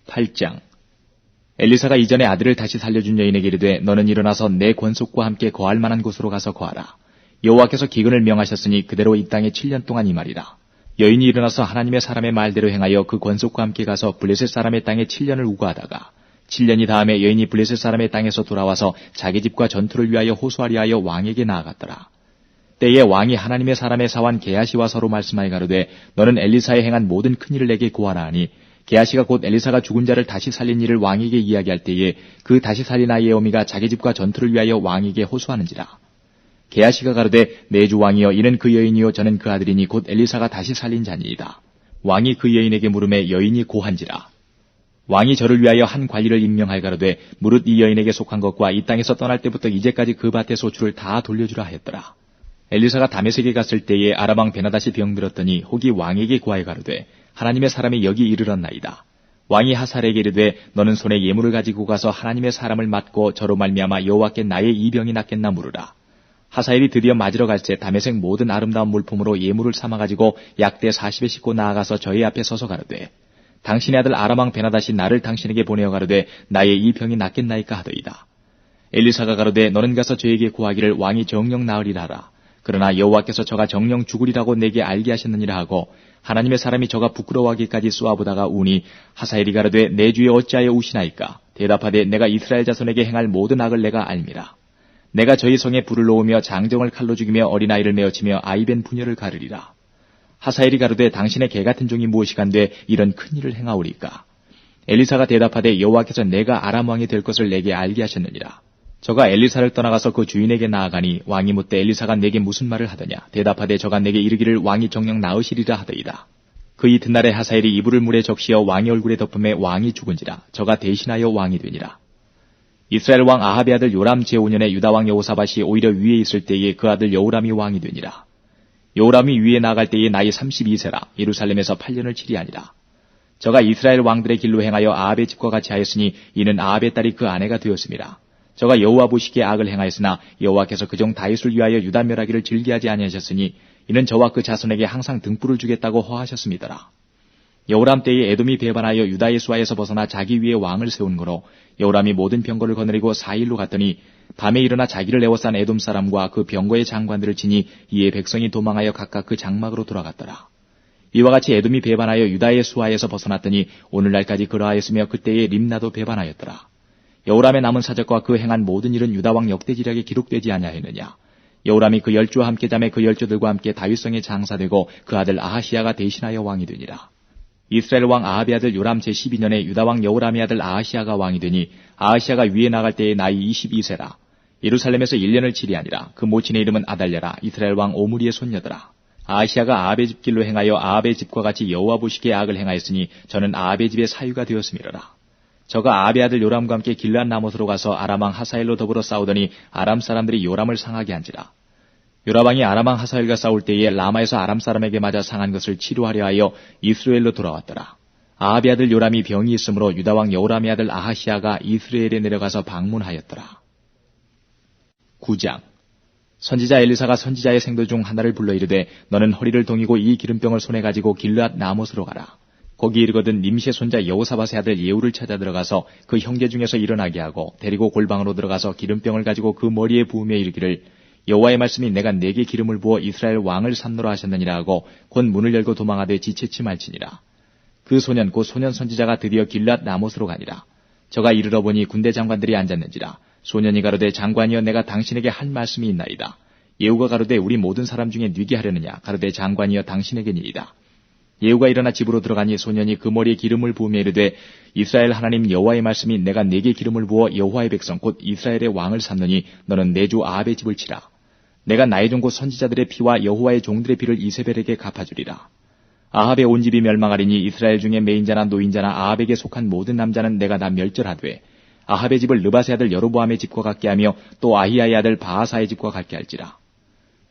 Speaker 1: 8장. 엘리사가 이전에 아들을 다시 살려준 여인에게 이르되 너는 일어나서 내 권속과 함께 거할 만한 곳으로 가서 거하라. 여호와께서 기근을 명하셨으니 그대로 이 땅에 7년 동안 임하리라. 여인이 일어나서 하나님의 사람의 말대로 행하여 그 권속과 함께 가서 블레셋 사람의 땅에 7년을 우거하다가 7년이 다음에 여인이 블레셋 사람의 땅에서 돌아와서 자기 집과 전투를 위하여 호소하리 하여 왕에게 나아갔더라. 때에 왕이 하나님의 사람의 사환 게하시와 서로 말씀하여 가로되 너는 엘리사에 행한 모든 큰일을 내게 고하라 하니 게하시가 곧 엘리사가 죽은 자를 다시 살린 일을 왕에게 이야기할 때에 그 다시 살린 아이의 어미가 자기 집과 전투를 위하여 왕에게 호소하는지라. 게하시가 가로되 내 주 왕이여 이는 그 여인이요 저는 그 아들이니 곧 엘리사가 다시 살린 자니이다. 왕이 그 여인에게 물음에 여인이 고한지라. 왕이 저를 위하여 한 관리를 임명할 가로되 무릇 이 여인에게 속한 것과 이 땅에서 떠날 때부터 이제까지 그 밭의 소출을 다 돌려주라 하였더라. 엘리사가 다메섹에 갔을 때에 아람 왕 베나닷이 병들었더니 혹이 왕에게 고하여 가로되 하나님의 사람이 여기 이르렀나이다. 왕이 하사엘에게 이르되 너는 손에 예물을 가지고 가서 하나님의 사람을 맞고 저로 말미암아 여호와께 나의 이 병이 낫겠나 물으라. 하사엘이 드디어 맞으러 갈새 다메섹 모든 아름다운 물품으로 예물을 삼아가지고 약대 40에 싣고 나아가서 저희 앞에 서서 가로되 당신의 아들 아람 왕 베나닷이 나를 당신에게 보내어 가로되 나의 이 병이 낫겠나이까 하더이다. 엘리사가 가로되 너는 가서 저에게 구하기를 왕이 정령 나으리라 하라. 그러나 여호와께서 저가 정령 죽으리라고 내게 알게 하셨느니라 하고 하나님의 사람이 저가 부끄러워하기까지 쏘아보다가 우니 하사엘이 가로되 내 주에 어찌하여 우시나이까. 대답하되 내가 이스라엘 자손에게 행할 모든 악을 내가 알미라. 내가 저희 성에 불을 놓으며 장정을 칼로 죽이며 어린아이를 메어치며 아이벤 부녀를 가르리라. 하사엘이 가로되 당신의 개같은 종이 무엇이간데 이런 큰 일을 행하오리까. 엘리사가 대답하되 여호와께서 내가 아람 왕이 될 것을 내게 알게 하셨느니라. 저가 엘리사를 떠나가서 그 주인에게 나아가니 왕이 묻되 엘리사가 내게 무슨 말을 하더냐. 대답하되 저가 내게 이르기를 왕이 정녕 나으시리라 하더이다. 그 이튿날에 하사엘이 이불을 물에 적시어 왕의 얼굴에 덮음에 왕이 죽은지라. 저가 대신하여 왕이 되니라. 이스라엘 왕 아합의 아들 요람 제5년에 유다 왕 여호사밧이 오히려 위에 있을 때에 그 아들 여호람이 왕이 되니라. 여호람이 위에 나아갈 때에 나이 32세라. 예루살렘에서 8년을 치리하니라. 저가 이스라엘 왕들의 길로 행하여 아합의 집과 같이 하였으니 이는 아합의 딸이 그 아내가 되었음이라. 저가 여호와 보시기에 악을 행하였으나 여호와께서 그 종 다윗을 위하여 유다 멸하기를 즐기하지 아니하셨으니 이는 저와 그 자손에게 항상 등불을 주겠다고 허하셨음이더라. 여호람 때에 에돔이 배반하여 유다의 수하에서 벗어나 자기 위에 왕을 세운 거로 여호람이 모든 병거를 거느리고 4일로 갔더니 밤에 일어나 자기를 에워싼 에돔 사람과 그 병거의 장관들을 치니 이에 백성이 도망하여 각각 그 장막으로 돌아갔더라. 이와 같이 에돔이 배반하여 유다의 수하에서 벗어났더니 오늘날까지 그러하였으며 그때에 림나도 배반하였더라. 여호람의 남은 사적과 그 행한 모든 일은 유다왕 역대지략에 기록되지 아니하였느냐. 여호람이 그 10주와 함께 잠에 그 10주들과 함께 다윗성에 장사되고 그 아들 아하시야가 대신하여 왕이 되니라. 이스라엘 왕 아합의 아들 요람 제12년에 유다왕 여호람의 아들 아하시야가 왕이 되니 아하시야가 위에 나갈 때의 나이 22세라. 예루살렘에서 1년을 치리하니라. 그 모친의 이름은 아달랴라. 이스라엘 왕 오므리의 손녀더라. 아하시야가 아합의 집 길로 행하여 아합의 집과 같이 여호와 보시기에 악을 행하였으니 저는 아합의 집의 사유가 되었음이로라. 저가 아합의 아들 요람과 함께 길르앗 나못으로 가서 아람 왕 하사엘로 더불어 싸우더니 아람 사람들이 요람을 상하게 한지라. 요람 왕이 아람 왕 하사엘과 싸울 때에 라마에서 아람 사람에게 맞아 상한 것을 치료하려 하여 이스라엘로 돌아왔더라. 아합의 아들 요람이 병이 있으므로 유다 왕 여호람의 아들 아하시야가 이스라엘에 내려가서 방문하였더라. 9장. 선지자 엘리사가 선지자의 생도 중 하나를 불러 이르되 너는 허리를 동이고 이 기름병을 손에 가지고 길르앗 나못으로 가라. 거기 이르거든 님시의 손자 여호사밧의 아들 예후를 찾아 들어가서 그 형제 중에서 일어나게 하고 데리고 골방으로 들어가서 기름병을 가지고 그 머리에 부으며 이르기를 여호와의 말씀이 내가 내게 기름을 부어 이스라엘 왕을 삼노라 하셨느니라 하고 곧 문을 열고 도망하되 지체치 말지니라. 그 소년 곧 소년 선지자가 드디어 길르앗 나못으로 가니라. 저가 이르러 보니 군대 장관들이 앉았는지라. 소년이 가로되 장관이여 내가 당신에게 할 말씀이 있나이다. 예후가 가로되 우리 모든 사람 중에 뉘게 하려느냐. 가로되 장관이여 당신에게니이다. 예후가 일어나 집으로 들어가니 소년이 그 머리에 기름을 부으며 이르되 이스라엘 하나님 여호와의 말씀이 내가 내게 기름을 부어 여호와의 백성 곧 이스라엘의 왕을 삼느니 너는 내 주 아합의 집을 치라. 내가 나의 종 곧 선지자들의 피와 여호와의 종들의 피를 이세벨에게 갚아주리라. 아합의 온 집이 멸망하리니 이스라엘 중에 매인자나 노인자나 아합에게 속한 모든 남자는 내가 다 멸절하되 아합의 집을 르밧의 아들 여로보암의 집과 같게 하며 또 아히야의 아들 바하사의 집과 같게 할지라.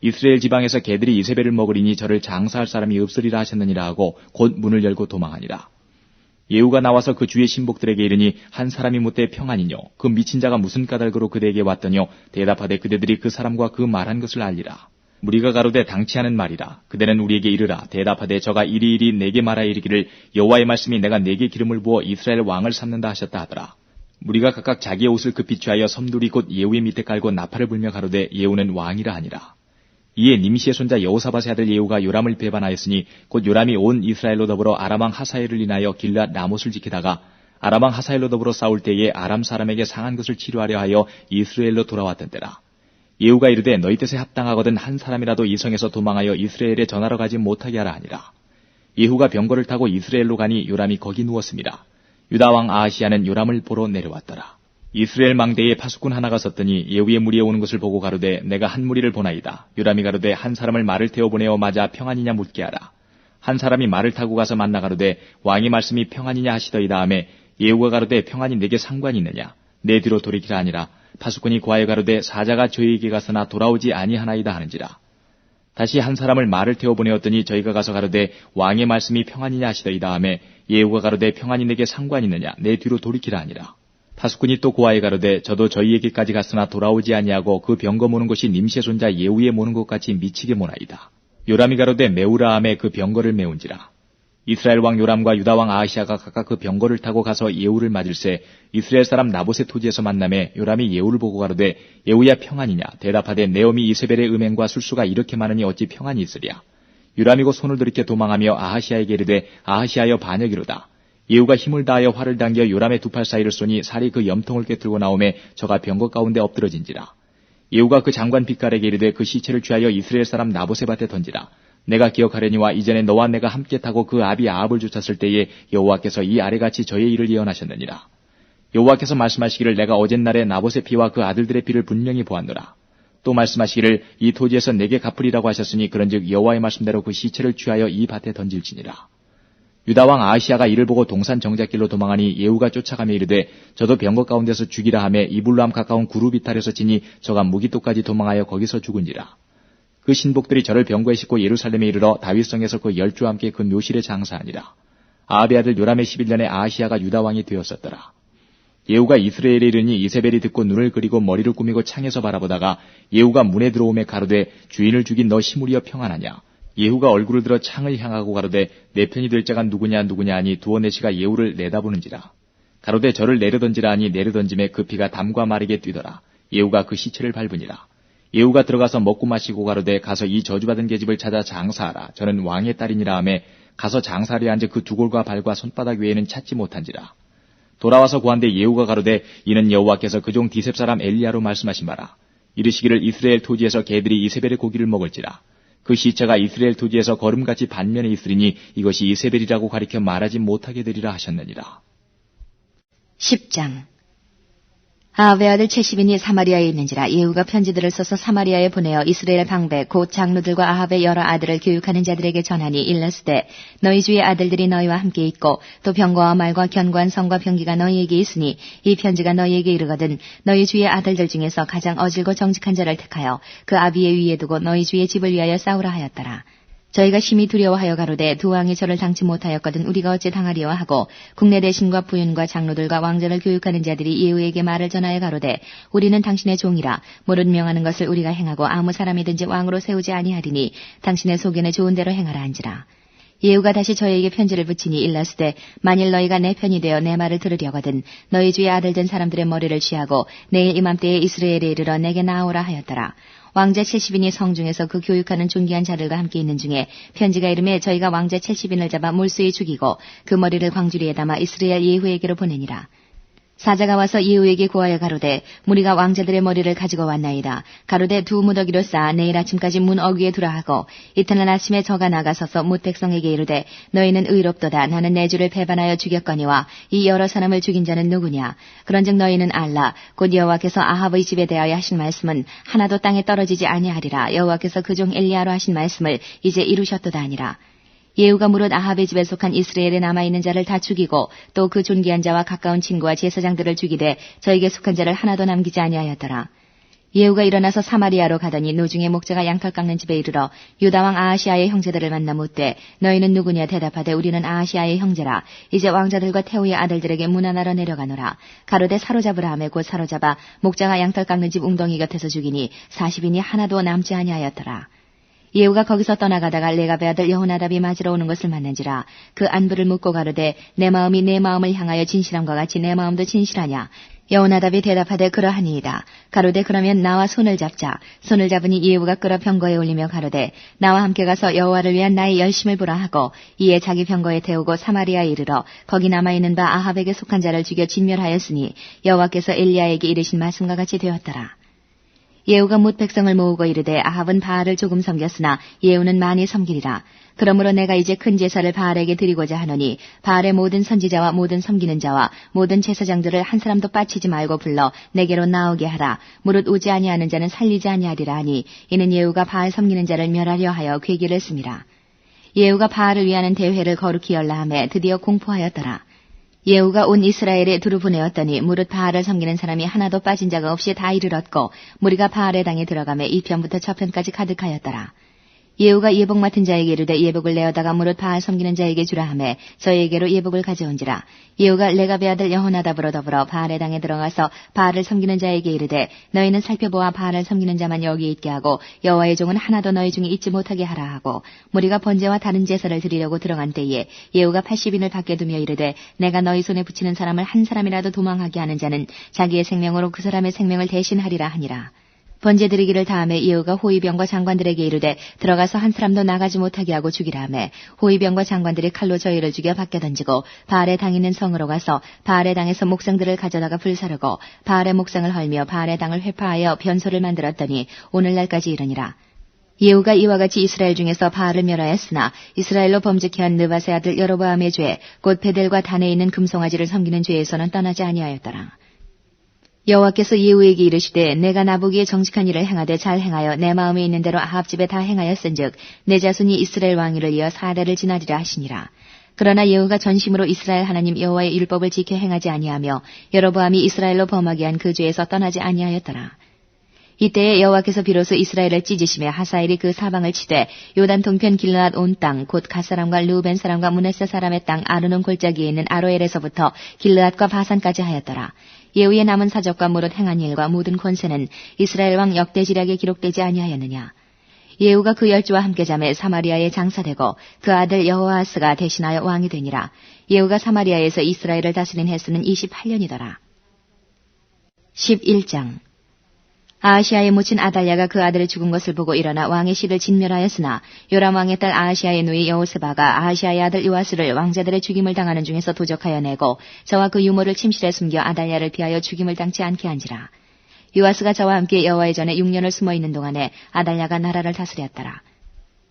Speaker 1: 이스라엘 지방에서 개들이 이세벨을 먹으리니 저를 장사할 사람이 없으리라 하셨느니라 하고 곧 문을 열고 도망하니라. 예후가 나와서 그 주의 신복들에게 이르니 한 사람이 묻되 평안이뇨. 그 미친 자가 무슨 까닭으로 그대에게 왔더뇨. 대답하되 그대들이 그 사람과 그 말한 것을 알리라. 무리가 가로되 당치 않은 말이라. 그대는 우리에게 이르라. 대답하되 저가 이리이리 내게 말하여 이르기를 여호와의 말씀이 내가 내게 기름을 부어 이스라엘 왕을 삼는다 하셨다 하더라. 무리가 각각 자기의 옷을 급히 취하여 섬둘이 곧 예후의 밑에 깔고 나팔을 불며 가로되 예후는 왕이라 하니라. 이에 nim시의 손자 여호사밧의 아들 예후가 요람을 배반하였으니 곧 요람이 온 이스라엘로 더불어 아람왕 하사엘을 인하여 길앗 라못을 지키다가 아람왕 하사엘로 더불어 싸울 때에 아람 사람에게 상한 것을 치료하려 하여 이스라엘로 돌아왔던 때라. 예후가 이르되 너희 뜻에 합당하거든 한 사람이라도 이 성에서 도망하여 이스라엘에 전하러 가지 못하게 하라 하니라. 예후가 병거를 타고 이스라엘로 가니 요람이 거기 누웠습니다. 유다왕 아하시야는 요람을 보러 내려왔더라. 이스라엘 망대에 파수꾼 하나가 섰더니 예후의 무리에 오는 것을 보고 가로되 내가 한 무리를 보나이다. 요람이 가로되 한 사람을 말을 태워 보내어 맞아 평안이냐 묻게 하라. 한 사람이 말을 타고 가서 만나 가로되 왕의 말씀이 평안이냐 하시더이다 하매 예후가 가로되 평안이 내게 상관이 있느냐. 내 뒤로 돌이키라 하니라. 파수꾼이 고하여 가로되 사자가 저희에게 가서나 돌아오지 아니하나이다 하는지라. 다시 한 사람을 말을 태워 보내었더니 저희가 가서 가로되 왕의 말씀이 평안이냐 하시더이다 하매 예후가 가로되 평안이 내게 상관이 있느냐. 내 뒤로 돌이키라 하니라. 파수꾼이 또 고하여 가로되 저도 저희에게까지 갔으나 돌아오지 아니하고 그 병거 모는 것이 nim시의 손자 예후의 모는 것 같이 미치게 모나이다. 요람이 가로되 메우라 하매 그 병거를 메운지라. 이스라엘 왕 요람과 유다 왕 아하시야가 각각 그 병거를 타고 가서 예후를 맞을새 이스라엘 사람 나봇의 토지에서 만남에 요람이 예후를 보고 가로되 예후야 평안이냐. 대답하되 내 어미 이세벨의 음행과 술수가 이렇게 많으니 어찌 평안이 있으랴. 요람이 곧 손을 들이켜 도망하며 아하시야에게 이르되 아하시야여 반역이로다. 예후가 힘을 다하여 활을 당겨 요람의 두 팔 사이를 쏘니 살이 그 염통을 꿰뚫고 나오매 저가 병거 가운데 엎드러진지라. 예후가 그 장관 빗갈에게 이르되 그 시체를 취하여 이스라엘 사람 나봇의 밭에 던지라. 내가 기억하려니와 이전에 너와 내가 함께 타고 그 아비 아합을 쫓았을 때에 여호와께서 이 아래같이 저의 일을 예언하셨느니라. 여호와께서 말씀하시기를 내가 어젯날에 나봇의 피와 그 아들들의 피를 분명히 보았노라. 또 말씀하시기를 이 토지에서 내게 갚으리라고 하셨으니 그런즉 여호와의 말씀대로 그 시체를 취하여 이 밭에 던질지니라. 유다왕 아하시야가 이를 보고 동산 정작길로 도망하니 예후가 쫓아가며 이르되 저도 병거 가운데서 죽이라 하매 이블람 가까운 구룹 이탈에서 치니 저가 무기토까지 도망하여 거기서 죽은지라. 그 신복들이 저를 병거에 싣고 예루살렘에 이르러 다윗성에서 그 열주와 함께 그 묘실에 장사하니라. 아합의 아들 요람의 11년에 아하시야가 유다왕이 되었었더라. 예후가 이스라엘에 이르니 이세벨이 듣고 눈을 그리고 머리를 꾸미고 창에서 바라보다가 예후가 문에 들어오매 가로되 주인을 죽인 너 시므리여 평안하냐. 예후가 얼굴을 들어 창을 향하고 가로되 내 편이 될 자가 누구냐 하니 두어 내시가 예후를 내다보는지라. 가로되 저를 내려던지라 하니 내려던짐에 그 피가 담과 마르게 뛰더라. 예후가 그 시체를 밟으니라. 예후가 들어가서 먹고 마시고 가로되 가서 이 저주받은 계집을 찾아 장사하라. 저는 왕의 딸이니라 하매 가서 장사하려 한즉 그 두골과 발과 손바닥 외에는 찾지 못한지라. 돌아와서 고한데 예후가 가로되 이는 여호와께서 그종 디셉 사람 엘리야로 말씀하신 바라. 이르시기를 이스라엘 토지에서 개들이 이세벨의 고기를 먹을지라. 그 시체가 이스라엘 토지에서 거름같이 반면에 있으리니 이것이 이세벨이라고 가리켜 말하지 못하게 되리라 하셨느니라.
Speaker 2: 10장. 아합의 아들 첼시빈이 사마리아에 있는지라. 예후가 편지들을 써서 사마리아에 보내어 이스라엘 방백 곧 장로들과 아합의 여러 아들을 교육하는 자들에게 전하니 일러스되 너희 주의 아들들이 너희와 함께 있고 또 병거와 말과 견고한 성과 병기가 너희에게 있으니 이 편지가 너희에게 이르거든 너희 주의 아들들 중에서 가장 어질고 정직한 자를 택하여 그 아비의 위에 두고 너희 주의 집을 위하여 싸우라 하였더라. 저희가 심히 두려워하여 가로되 두 왕이 저를 당치 못하였거든 우리가 어찌 당하리와 하고 국내 대신과 부윤과 장로들과 왕자를 교육하는 자들이 예후에게 말을 전하여 가로되 우리는 당신의 종이라 모든 명하는 것을 우리가 행하고 아무 사람이든지 왕으로 세우지 아니하리니 당신의 소견에 좋은 대로 행하라 한지라. 예후가 다시 저희에게 편지를 붙이니 일러스되 만일 너희가 내 편이 되어 내 말을 들으려거든 너희 주의 아들 된 사람들의 머리를 취하고 내일 이맘때에 이스라엘에 이르러 내게 나아오라 하였더라. 왕자 첼시빈이 성중에서 그 교육하는 존귀한 자들과 함께 있는 중에 편지가 이름에 저희가 왕자 첼시빈을 잡아 물수에 죽이고 그 머리를 광주리에 담아 이스라엘 예후에게로 보내니라. 사자가 와서 예후에게 고하여 가로되 무리가 왕자들의 머리를 가지고 왔나이다. 가로되 두 무더기로 쌓아 내일 아침까지 문 어귀에 두라 하고 이튿날 아침에 저가 나가서서 뭇 백성에게 이르되 너희는 의롭도다. 나는 내 주를 배반하여 죽였거니와 이 여러 사람을 죽인 자는 누구냐. 그런즉 너희는 알라. 곧 여호와께서 아합의 집에 대하여 하신 말씀은 하나도 땅에 떨어지지 아니하리라. 여호와께서 그 종 엘리야로 하신 말씀을 이제 이루셨도다 하니라. 예후가 무릇 아합의 집에 속한 이스라엘에 남아있는 자를 다 죽이고 또 그 존귀한 자와 가까운 친구와 제사장들을 죽이되 저에게 속한 자를 하나도 남기지 아니하였더라. 예후가 일어나서 사마리아로 가더니 노중에 목자가 양털 깎는 집에 이르러 유다왕 아하시야의 형제들을 만나 묻되 너희는 누구냐 대답하되 우리는 아하시야의 형제라. 이제 왕자들과 태후의 아들들에게 문안하러 내려가노라. 가로되 사로잡으라 하매 곧 사로잡아 목자가 양털 깎는 집 웅덩이 곁에서 죽이니 40인이 하나도 남지 아니하였더라. 예후가 거기서 떠나가다가 레갑의 아들 여호나답이 맞으러 오는 것을 만난지라. 그 안부를 묻고 가로되 내 마음이 내 마음을 향하여 진실함과 같이 내 마음도 진실하냐. 여호나답이 대답하되 그러하니이다. 가로되 그러면 나와 손을 잡자. 손을 잡으니 예후가 끌어 병거에 올리며 가로되 나와 함께 가서 여호와를 위한 나의 열심을 보라 하고 이에 자기 병거에 태우고 사마리아에 이르러 거기 남아있는 바 아합에게 속한 자를 죽여 진멸하였으니 여호와께서 엘리야에게 이르신 말씀과 같이 되었더라. 예후가 뭇 백성을 모으고 이르되 아합은 바알을 조금 섬겼으나 예후는 많이 섬기리라. 그러므로 내가 이제 큰 제사를 바알에게 드리고자 하노니 바알의 모든 선지자와 모든 섬기는 자와 모든 제사장들을 한 사람도 빠치지 말고 불러 내게로 나오게 하라. 무릇 오지 아니하는 자는 살리지 아니하리라 하니 이는 예후가 바알 섬기는 자를 멸하려 하여 궤기를 씁니다. 예후가 바알을 위하는 대회를 거룩히 열라 하매 드디어 공포하였더라. 예후가 온 이스라엘에 두루 보내었더니 무릇 바알을 섬기는 사람이 하나도 빠진 자가 없이 다 이르렀고 무리가 바알의 당에 들어가매 이편부터 저편까지 가득하였더라. 예후가 예복 맡은 자에게 이르되 예복을 내어다가 무릇 바알 섬기는 자에게 주라 하매 저에게로 예복을 가져온지라. 예후가 레갑의 아들 여호나답으로 더불어 바알의 당에 들어가서 바알을 섬기는 자에게 이르되 너희는 살펴보아 바알을 섬기는 자만 여기 있게 하고 여호와의 종은 하나도 너희 중에 있지 못하게 하라 하고 무리가 번제와 다른 제사를 드리려고 들어간 때에 예후가 80인을 밖에 두며 이르되 내가 너희 손에 붙이는 사람을 한 사람이라도 도망하게 하는 자는 자기의 생명으로 그 사람의 생명을 대신하리라 하니라. 번제 드리기를 다음에 예후가 호위병과 장관들에게 이르되 들어가서 한 사람도 나가지 못하게 하고 죽이라 하매 호위병과 장관들이 칼로 저희를 죽여 밖에 던지고 바알의 당 있는 성으로 가서 바알의 당에서 목상들을 가져다가 불사르고 바알의 목상을 헐며 바알의 당을 회파하여 변소를 만들었더니 오늘날까지 이르니라. 예후가 이와 같이 이스라엘 중에서 바알을 멸하였으나 이스라엘로 범죄케한 느밧의 아들 여로보암의 죄 곧 베델과 단에 있는 금송아지를 섬기는 죄에서는 떠나지 아니하였더라. 여호와께서 예후에게 이르시되 내가 나보기에 정직한 일을 행하되 잘 행하여 내 마음에 있는 대로 아합 집에 다 행하였은즉 내 자손이 이스라엘 왕위를 이어 4대를 지나리라 하시니라. 그러나 예후가 전심으로 이스라엘 하나님 여호와의 율법을 지켜 행하지 아니하며 여로보암이 이스라엘로 범하게 한 그 죄에서 떠나지 아니하였더라. 이때에 여호와께서 비로소 이스라엘을 찢으시며 하사엘이 그 사방을 치되 요단 동편 길르앗 온 땅 곧 갓 사람과 르우벤 사람과 므낫세 사람의 땅 아르논 골짜기에 있는 아로엘에서부터 길르앗과 바산까지 하였더라. 예후의 남은 사적과 무릇 행한 일과 모든 권세는 이스라엘 왕 역대지략에 기록되지 아니하였느냐. 예후가 그 열주와 함께 잠에 사마리아에 장사되고 그 아들 여호아스가 대신하여 왕이 되니라. 예후가 사마리아에서 이스라엘을 다스린 횟수는 28년이더라. 11장 아하시아의 모친 아달랴가 그 아들의 죽은 것을 보고 일어나 왕의 씨를 진멸하였으나 요람 왕의 딸 아하시아의 누이 여호세바가 아하시아의 아들 요아스를 왕자들의 죽임을 당하는 중에서 도적하여 내고 저와 그 유모를 침실에 숨겨 아달랴를 피하여 죽임을 당치 않게 한지라. 요아스가 저와 함께 여호와의 전에 6년을 숨어있는 동안에 아달랴가 나라를 다스렸더라.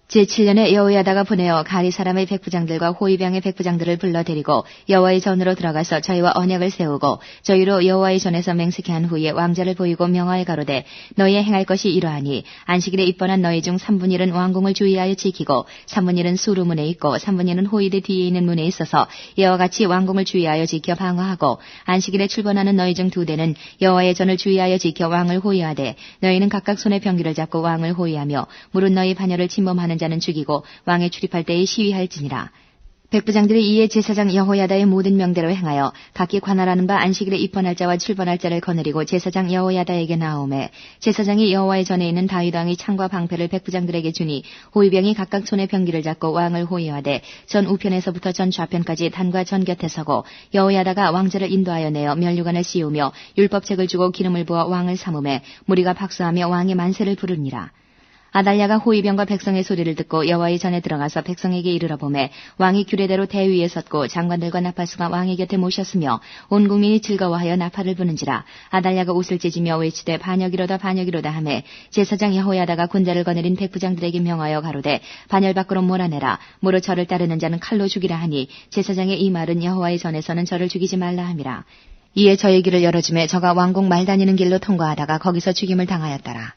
Speaker 2: 제7년에 여호야다가 보내어 가리 사람의 백부장들과 호위병의 백부장들을 불러 데리고 여호와의 전으로 들어가서 저희와 언약을 세우고 저희로 여호와의 전에서 맹세케 한 후에 왕자를 보이고 명하여 가로되 너희의 행할 것이 이러하니 안식일에 입번한 너희 중 3분의 1은 왕궁을 주의하여 지키고 3분의 1은 수루문에 있고 3분의 1은 호위대 뒤에 있는 문에 있어서 이와 같이 왕궁을 주의하여 지켜 방어하고 안식일에 출번하는 너희 중 2대는 여호와의 전을 주의하여 지켜 왕을 호위하되 너희는 각각 손에 병기를 잡고 왕을 호위하며 무릇 너희 반열을 침범하는 자는 죽이고 왕에 출입할 때에 시위할지니라. 백부장들이 이에 제사장 여호야다의 모든 명대로 행하여 각기 관할하는 바 안식일에 입번할 자와 출번할 자를 거느리고 제사장 여호야다에게 나오매 제사장이 여호와의 전에 있는 다윗 왕의 창과 방패를 백부장들에게 주니 호위병이 각각 손에 병기를 잡고 왕을 호위하되 전 우편에서부터 전 좌편까지 단과 전 곁에 서고 여호야다가 왕자를 인도하여 내어 면류관을 씌우며 율법책을 주고 기름을 부어 왕을 삼음에 무리가 박수하며 왕의 만세를 부르니라. 아달랴가 호위병과 백성의 소리를 듣고 여호와의 전에 들어가서 백성에게 이르러 보매 왕이 규례대로 대위에 섰고 장관들과 나팔수가 왕의 곁에 모셨으며 온 국민이 즐거워하여 나팔을 부는지라. 아달랴가 옷을 찢으며 외치되 반역이로다 반역이로다 하매 제사장 여호야다가 군자를 거느린 백부장들에게 명하여 가로되 반열 밖으로 몰아내라. 무릇 저를 따르는 자는 칼로 죽이라 하니 제사장의 이 말은 여호와의 전에서는 저를 죽이지 말라 함이라. 이에 저의 길을 열어주매 저가 왕궁 말 다니는 길로 통과하다가 거기서 죽임을 당하였더라.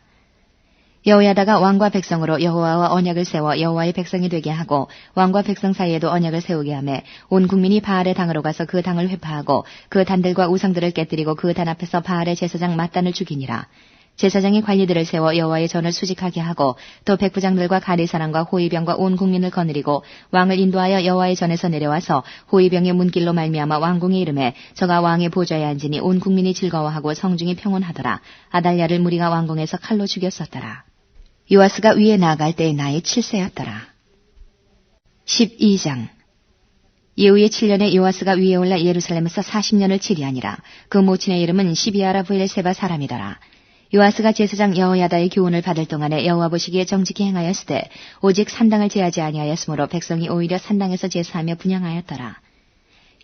Speaker 2: 여호야다가 왕과 백성으로 여호와와 언약을 세워 여호와의 백성이 되게 하고 왕과 백성 사이에도 언약을 세우게 하며 온 국민이 바알의 당으로 가서 그 당을 회파하고 그 단들과 우상들을 깨뜨리고 그 단 앞에서 바알의 제사장 맏단을 죽이니라. 제사장이 관리들을 세워 여호와의 전을 수직하게 하고 또 백부장들과 가리 사람과 호위병과 온 국민을 거느리고 왕을 인도하여 여호와의 전에서 내려와서 호위병의 문길로 말미암아 왕궁에 이르매 저가 왕의 보좌에 앉으니 온 국민이 즐거워하고 성중이 평온하더라. 아달랴를 무리가 왕궁에서 칼로 죽였었더라. 요아스가 위에 나아갈 때의 나이 7세였더라. 12장. 예후의 7년에 요아스가 위에 올라 예루살렘에서 40년을 치리하니라. 그 모친의 이름은 시비아라 브엘세바 사람이더라. 요아스가 제사장 여호야다의 교훈을 받을 동안에 여호와 보시기에 정직히 행하였으되 오직 산당을 제하지 아니하였으므로 백성이 오히려 산당에서 제사하며 분향하였더라.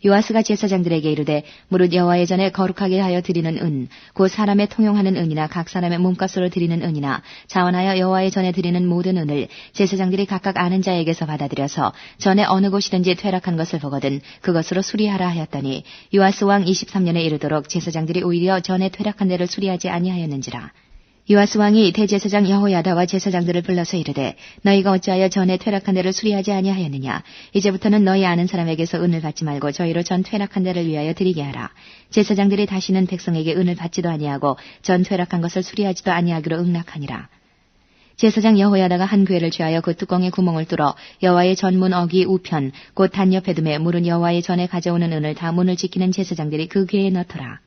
Speaker 2: 요아스가 제사장들에게 이르되 무릇 여호와의 전에 거룩하게 하여 드리는 은, 곧 사람의 통용하는 은이나 각 사람의 몸값으로 드리는 은이나 자원하여 여호와의 전에 드리는 모든 은을 제사장들이 각각 아는 자에게서 받아들여서 전에 어느 곳이든지 퇴락한 것을 보거든 그것으로 수리하라 하였더니 요아스 왕 23년에 이르도록 제사장들이 오히려 전에 퇴락한 데를 수리하지 아니하였는지라. 요아스 왕이 대제사장 여호야다와 제사장들을 불러서 이르되 너희가 어찌하여 전에 퇴락한 데를 수리하지 아니하였느냐. 이제부터는 너희 아는 사람에게서 은을 받지 말고 저희로 전 퇴락한 데를 위하여 드리게 하라. 제사장들이 다시는 백성에게 은을 받지도 아니하고 전 퇴락한 것을 수리하지도 아니하기로 응낙하니라. 제사장 여호야다가 한 궤를 취하여 그 뚜껑에 구멍을 뚫어 여호와의 전문 어기 우편 곧 단 옆에 둠에 물은 여호와의 전에 가져오는 은을 다 문을 지키는 제사장들이 그 궤에 넣더라.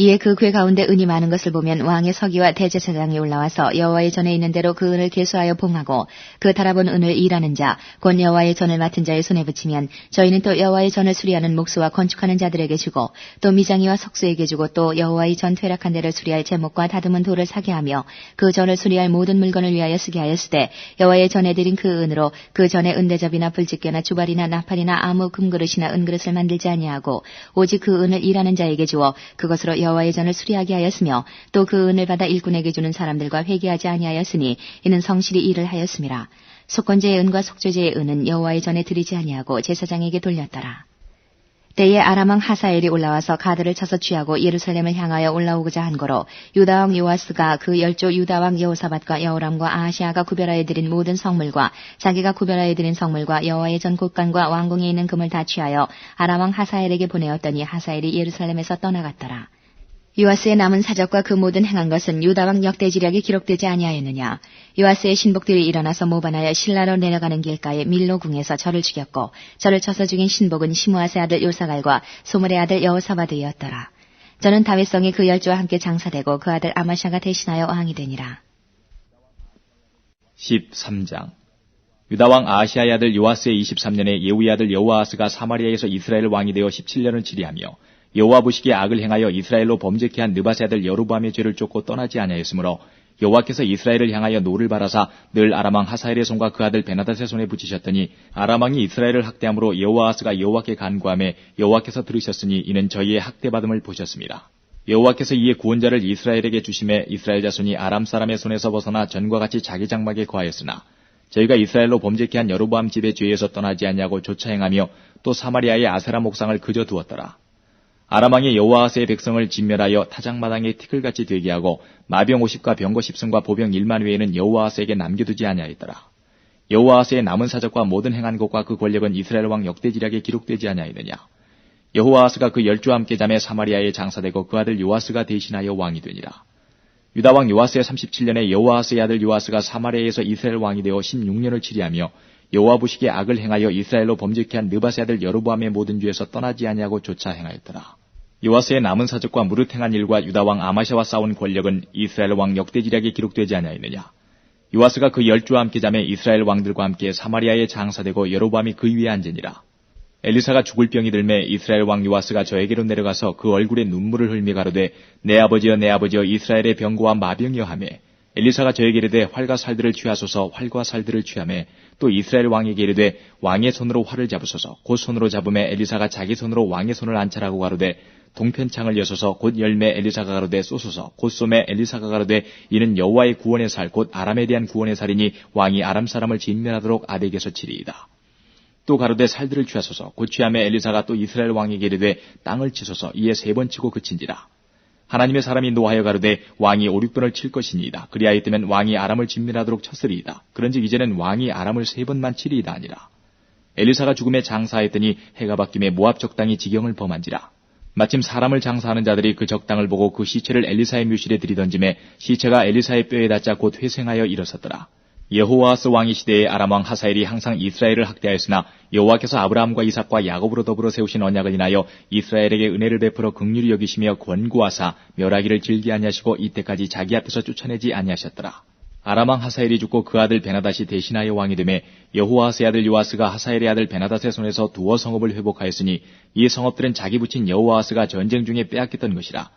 Speaker 2: 이에 그 궤 가운데 은이 많은 것을 보면 왕의 서기와 대제사장이 올라와서 여호와의 전에 있는 대로 그 은을 계수하여 봉하고 그 달아본 은을 일하는 자, 곧 여호와의 전을 맡은 자의 손에 붙이면 저희는 또 여호와의 전을 수리하는 목수와 건축하는 자들에게 주고 또 미장이와 석수에게 주고 또 여호와의 전 퇴락한 데를 수리할 제목과 다듬은 돌을 사게 하며 그 전을 수리할 모든 물건을 위하여 쓰게 하였으되 여호와의 전에 드린 그 은으로 그 전에 은대접이나 불집게나 주발이나 나팔이나 아무 금그릇이나 은그릇을 만들지 아니하고 오직 그 은을 일하는 자에게 주어 그것으로 여호와의 전을 수리하게 하였으며 또 그 은을 받아 일꾼에게 주는 사람들과 회개하지 아니하였으니 이는 성실히 일을 하였음이라. 속건제의 은과 속죄제의 은은 여호와의 전에 드리지 아니하고 제사장에게 돌렸더라. 때에 아람 왕 하사엘이 올라와서 가드를 쳐서 취하고 예루살렘을 향하여 올라오고자 한 거로 유다 왕 요아스가 그 열조 유다 왕 여호사밧과 여호람과 아하시아가 구별하여 드린 모든 성물과 자기가 구별하여 드린 성물과 여호와의 전 곳간과 왕궁에 있는 금을 다 취하여 아람 왕 하사엘에게 보내었더니 하사엘이 예루살렘에서 떠나갔더라. 요아스의 남은 사적과 그 모든 행한 것은 유다왕 역대지략에 기록되지 아니하였느냐. 요아스의 신복들이 일어나서 모반하여 신라로 내려가는 길가에 밀로궁에서 저를 죽였고 저를 쳐서 죽인 신복은 시므아스의 아들 요사갈과 소물의 아들 여호사밧이었더라. 저는 다윗성이 그 열조와 함께 장사되고 그 아들 아마샤가 대신하여 왕이 되니라.
Speaker 1: 13장. 유다왕 아하시아의 아들 요아스의 23년에 예후의 아들 여호아하스가 사마리아에서 이스라엘 왕이 되어 17년을 치리하며 여호와 보시기에 악을 행하여 이스라엘로 범죄케 한 느밧의 아들 여로보암의 죄를 쫓고 떠나지 아니하였으므로 여호와께서 이스라엘을 향하여 노를 바라사 늘 아람 왕 하사엘의 손과 그 아들 베나닷의 손에 붙이셨더니 아람 왕이 이스라엘을 학대함으로 여호아하스가 여호와께 간구하매 여호와께서 들으셨으니 이는 저희의 학대받음을 보셨습니다. 여호와께서 이에 구원자를 이스라엘에게 주심에 이스라엘 자손이 아람 사람의 손에서 벗어나 전과 같이 자기 장막에 거하였으나 저희가 이스라엘로 범죄케 한 여로보암 집의 죄에서 떠나지 아니하고 쫓아 행하며 또 사마리아의 아세라 목상을 그저 두었더라. 아람 왕이 여호아하스의 백성을 진멸하여 타작마당에 티끌같이 되게 하고 마병 50과 병거 10승과 보병 1만 외에는 여호아하스에게 남겨두지 아니하였더라. 여호아하스의 남은 사적과 모든 행한 것과 그 권력은 이스라엘 왕 역대지략에 기록되지 아니하였느냐. 여호아하스가 그 열조와 함께 잠에 사마리아에 장사되고 그 아들 요아스가 대신하여 왕이 되니라. 유다 왕 요아스의 37년에 여호아하스의 아들 요아스가 사마리아에서 이스라엘 왕이 되어 16년을 치리하며 여호와 보시기에 악을 행하여 이스라엘로 범죄케 한 느밧의 아들 여로보암의 모든 죄에서 떠나지 아니하고 쫓아 행하였더라. 요아스의 남은 사적과 무릇 행한 일과 유다 왕 아마샤와 싸운 권력은 이스라엘 왕 역대지략에 기록되지 아니하였느냐. 요아스가 그 열조와 함께 잠에 이스라엘 왕들과 함께 사마리아에 장사되고 여로보암이 그 위에 앉으니라. 엘리사가 죽을 병이 들매 이스라엘 왕 요아스가 저에게로 내려가서 그 얼굴에 눈물을 흘며 가로되 내 아버지여 내 아버지여 이스라엘의 병고와 마병이여 하매 엘리사가 저에게 이르되 활과 살들을 취하소서 활과 살들을 취하매 또 이스라엘 왕에게 이르되 왕의 손으로 활을 잡으소서 곧 손으로 잡음에 엘리사가 자기 손으로 왕의 손을 안찰하고 가로되 동편창을 여소서 곧 열매 엘리사가 가로되 쏘소서 곧 쏘매 엘리사가 가로되 이는 여호와의 구원의 살 곧 아람에 대한 구원의 살이니 왕이 아람 사람을 진멸하도록 아벡에서 치리이다. 또 가로되 살들을 취하소서 곧 취하매 엘리사가 또 이스라엘 왕에게 이르되 땅을 치소서 이에 3번 치고 그친지라. 하나님의 사람이 노하여 가로되 왕이 5-6번을 칠 것이니이다. 그리하였다면 왕이 아람을 진멸하도록 쳤으리이다. 그런즉 이제는 왕이 아람을 3번만 치리이다 아니라. 엘리사가 죽음에 장사하였더니 해가 바뀜에 모압 적당이 지경을 범한지라. 마침 사람을 장사하는 자들이 그 적당을 보고 그 시체를 엘리사의 묘실에 들이던짐에 시체가 엘리사의 뼈에 닿자 곧 회생하여 일어섰더라. 여호아하스 왕의 시대에 아람 왕 하사엘이 항상 이스라엘을 학대하였으나 여호와께서 아브라함과 이삭과 야곱으로 더불어 세우신 언약을 인하여 이스라엘에게 은혜를 베풀어 긍휼히 여기시며 권고하사 멸하기를 즐기 아니하시고 이때까지 자기 앞에서 쫓아내지 아니하셨더라. 아람 왕 하사엘이 죽고 그 아들 베나닷이 대신하여 왕이 되매 여호아스의 아들 요아스가 하사엘의 아들 베나닷의 손에서 두어 성읍을 회복하였으니 이 성읍들은 자기 부친 여호아스가 전쟁 중에 빼앗겼던 것이라.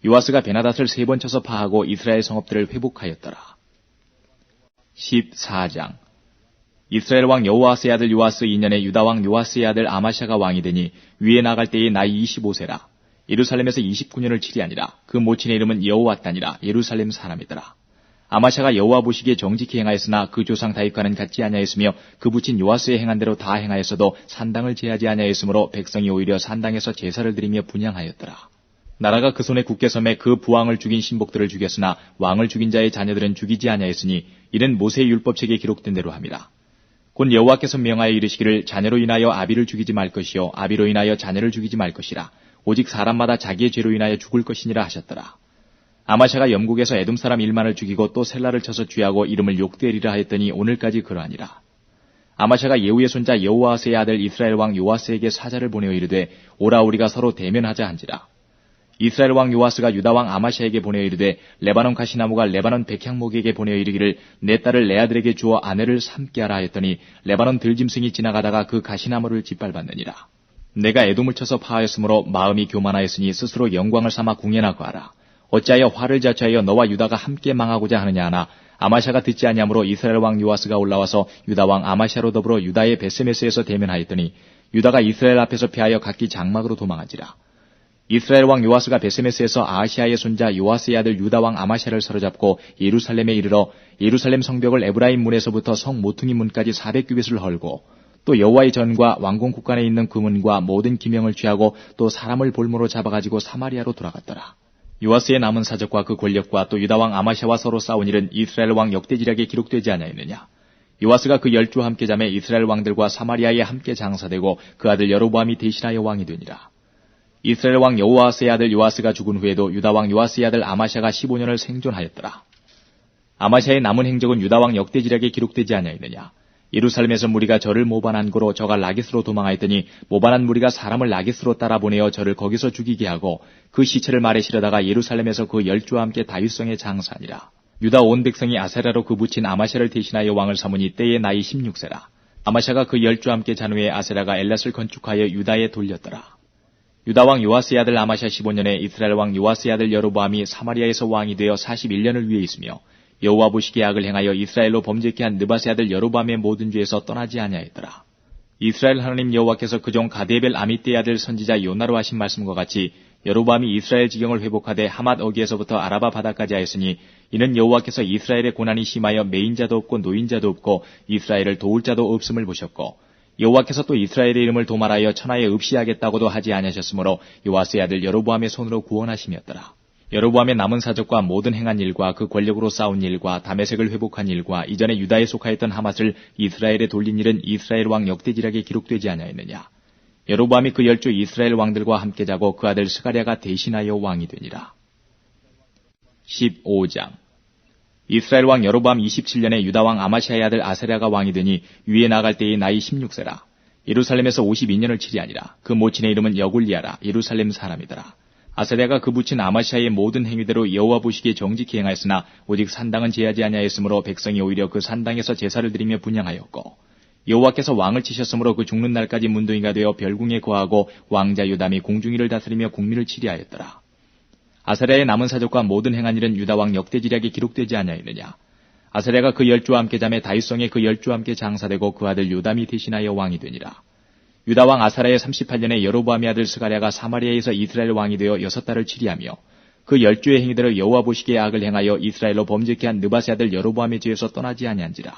Speaker 1: 요아스가 베나닷을 3번 쳐서 파하고 이스라엘 성읍들을 회복하였더라. 14장. 이스라엘 왕 여호아스의 아들 요아스 2년에 유다 왕 요아스의 아들 아마샤가 왕이 되니 위에 나갈 때의 나이 25세라. 예루살렘에서 29년을 치리하니라. 그 모친의 이름은 여호와단이라. 예루살렘 사람이더라. 아마샤가 여호와 보시기에 정직히 행하였으나 그 조상 다윗과는 같지 아니하였으며 그 부친 요아스의 행한 대로 다 행하였어도 산당을 제하지 아니하였으므로 백성이 오히려 산당에서 제사를 드리며 분향하였더라. 나라가 그 손에 굳게 섬에 그 부왕을 죽인 신복들을 죽였으나 왕을 죽인 자의 자녀들은 죽이지 아니하였으니 이는 모세의 율법책에 기록된 대로 함이라. 곧 여호와께서 명하여 이르시기를 자녀로 인하여 아비를 죽이지 말 것이요 아비로 인하여 자녀를 죽이지 말 것이라. 오직 사람마다 자기의 죄로 인하여 죽을 것이니라 하셨더라. 아마샤가 영국에서 에돔 사람 1만을 죽이고 또 셀라를 쳐서 쥐하고 이름을 욕되리라 하였더니 오늘까지 그러하니라. 아마샤가 예후의 손자 여호아스의 아들 이스라엘 왕 요아스에게 사자를 보내어 이르되 오라 우리가 서로 대면하자 한지라. 이스라엘 왕 요아스가 유다 왕 아마샤에게 보내어 이르되 레바논 가시나무가 레바논 백향목에게 보내어 이르기를 내 딸을 내 아들에게 주어 아내를 삼게 하라 했더니 레바논 들짐승이 지나가다가 그 가시나무를 짓밟았느니라. 내가 에돔을 쳐서 파하였으므로 마음이 교만하였으니 스스로 영광을 삼아 궁예나 구하라. 어찌하여 화를 자초하여 너와 유다가 함께 망하고자 하느냐 하나 아마샤가 듣지 아니하므로 이스라엘 왕 요아스가 올라와서 유다 왕 아마샤로 더불어 유다의 베세메스에서 대면하였더니 유다가 이스라엘 앞에서 피하여 각기 장막으로 도망하지라. 이스라엘 왕 요아스가 베세메스에서 아하시아의 손자 요아스의 아들 유다 왕 아마샤를 사로잡고 예루살렘에 이르러 예루살렘 성벽을 에브라임 문에서부터 성 모퉁이 문까지 400규빗을 헐고 또 여호와의 전과 왕궁 국간에 있는 그 문과 모든 기명을 취하고 또 사람을 볼모로 잡아가지고 사마리아로 돌아갔더라. 요아스의 남은 사적과 그 권력과 또 유다 왕 아마샤와 서로 싸운 일은 이스라엘 왕 역대지략에 기록되지 아니하였느냐. 요아스가 그 10주 함께 잠에 이스라엘 왕들과 사마리아에 함께 장사되고 그 아들 여로보암이 대신하여 왕이 되니라. 이스라엘 왕 여호아스의 아들 요아스가 죽은 후에도 유다 왕 요아스의 아들 아마샤가 15년을 생존하였더라. 아마샤의 남은 행적은 유다 왕 역대지략에 기록되지 아니하였느냐. 예루살렘에서 무리가 저를 모반한 고로 저가 라기스로 도망하였더니 모반한 무리가 사람을 라기스로 따라 보내어 저를 거기서 죽이게 하고 그 시체를 말에 실어다가 예루살렘에서 그 10주와 함께 다윗성에 장사하니라. 유다 온 백성이 아세라로 그 부친 아마샤를 대신하여 왕을 삼으니 때의 나이 16세라. 아마샤가 그 10주와 함께 잔 후에 아세라가 엘랏을 건축하여 유다에 돌렸더라. 유다 왕 요아스의 아들 아마샤 15년에 이스라엘 왕 요아스의 아들 여로보암이 사마리아에서 왕이 되어 41년을 위해 있으며 여호와 보시기에 악을 행하여 이스라엘로 범죄케 한 느밧의 아들 여로보암의 모든 죄에서 떠나지 아니하였더라. 이스라엘 하나님 여호와께서 그종 가데벨 아미떼의 아들 선지자 요나로 하신 말씀과 같이 여로보암이 이스라엘 지경을 회복하되 하맛 어기에서부터 아라바 바다까지 하였으니 이는 여호와께서 이스라엘의 고난이 심하여 매인자도 없고 노인자도 없고 이스라엘을 도울 자도 없음을 보셨고 여호와께서 또 이스라엘의 이름을 도말하여 천하에 없이하겠다고도 하지 아니하셨으므로 요아스의 아들 여로보암의 손으로 구원하심이었더라. 여로보암의 남은 사적과 모든 행한 일과 그 권력으로 싸운 일과 다메섹을 회복한 일과 이전에 유다에 속하였던 하맛을 이스라엘에 돌린 일은 이스라엘 왕 역대지략에 기록되지 아니하였느냐. 여로보암이 그 10주 이스라엘 왕들과 함께 자고 그 아들 스가랴가 대신하여 왕이 되니라. 15장. 이스라엘 왕 여로보암 27년에 유다 왕 아마샤의 아들 아세랴가 왕이 되니 위에 나갈 때의 나이 16세라. 예루살렘에서 52년을 치리하니라. 그 모친의 이름은 여굴리아라. 예루살렘 사람이더라. 아세랴가 그 부친 아마샤의 모든 행위대로 여호와 보시기에 정직히 행하였으나 오직 산당은 제하지 아니하였으므로 백성이 오히려 그 산당에서 제사를 드리며 분향하였고 여호와께서 왕을 치셨으므로 그 죽는 날까지 문둥이가 되어 별궁에 거하고 왕자 요담이 공중위를 다스리며 국민을 치리하였더라. 아세랴의 남은 사적과 모든 행한 일은 유다 왕 역대지략에 기록되지 아니하였느냐. 아세랴가 그 10주와 함께 잠에 다윗성에 그 10주와 함께 장사되고 그 아들 요담이 대신하여 왕이 되니라. 유다 왕 아사랴의 38년에 여로보암의 아들 스가랴가 사마리아에서 이스라엘 왕이 되어 6달을 치리하며 그 10주의 행위대로 여호와 보시기에 악을 행하여 이스라엘로 범죄케 한 느밧의 아들 여로보암의 죄에서 떠나지 아니한지라.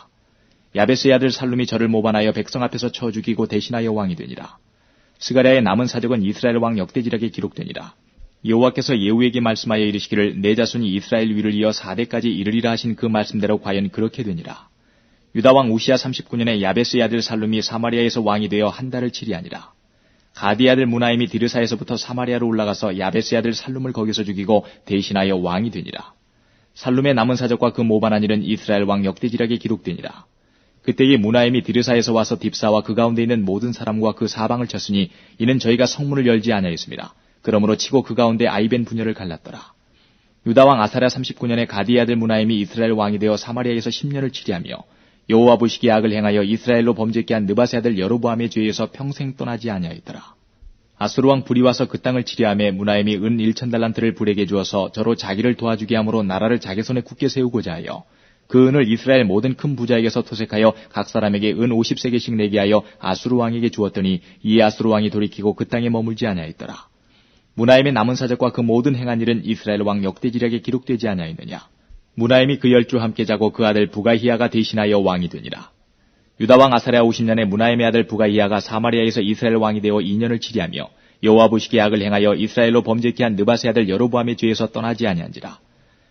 Speaker 1: 야베스의 아들 살룸이 저를 모반하여 백성 앞에서 쳐 죽이고 대신하여 왕이 되니라. 스가랴의 남은 사적은 이스라엘 왕 역대지략에 기록되니라. 여호와께서 예후에게 말씀하여 이르시기를 내 자손이 이스라엘 위를 이어 4대까지 이르리라 하신 그 말씀대로 과연 그렇게 되니라. 유다 왕 우시야 39년에 야베스의 아들 살룸이 사마리아에서 왕이 되어 한 달을 치리하니라. 가디의 아들 무나임이 디르사에서부터 사마리아로 올라가서 야베스의 아들 살룸을 거기서 죽이고 대신하여 왕이 되니라. 살룸의 남은 사적과 그 모반한 일은 이스라엘 왕 역대지략에 기록되니라. 그때에 무나임이 디르사에서 와서 딥사와 그 가운데 있는 모든 사람과 그 사방을 쳤으니 이는 저희가 성문을 열지 아니하였습니다. 그러므로 치고 그 가운데 아이벤 분열을 갈랐더라. 유다왕 아사랴 39년에 가디의 아들 무나임이 이스라엘 왕이 되어 사마리아에서 10년을 치리하며 여호와 보시기에 악을 행하여 이스라엘로 범죄케 한 느밧의 아들 여로보암의 죄에서 평생 떠나지 아니하였더라. 아수르 왕 불이 와서 그 땅을 치리하며 무나임이 은 1,000달란트를 불에게 주어서 저로 자기를 도와주게 함으로 나라를 자기 손에 굳게 세우고자 하여 그 은을 이스라엘 모든 큰 부자에게서 토색하여 각 사람에게 은 50세계씩 내게 하여 아수르 왕에게 주었더니 이에 아수르 왕이 돌이키고 그 땅에 머물지 아니하였더라. 무나임의 남은 사적과 그 모든 행한 일은 이스라엘 왕 역대지략에 기록되지 아니하였느냐. 무나임이 그 10주 함께 자고 그 아들 부가히야가 대신하여 왕이 되니라. 유다왕 아사랴 50년에 무나임의 아들 부가히야가 사마리아에서 이스라엘 왕이 되어 2년을 치리하며 여호와 보시기에 악을 행하여 이스라엘로 범죄케 한 느밧의 아들 여로보암의 죄에서 떠나지 아니한지라.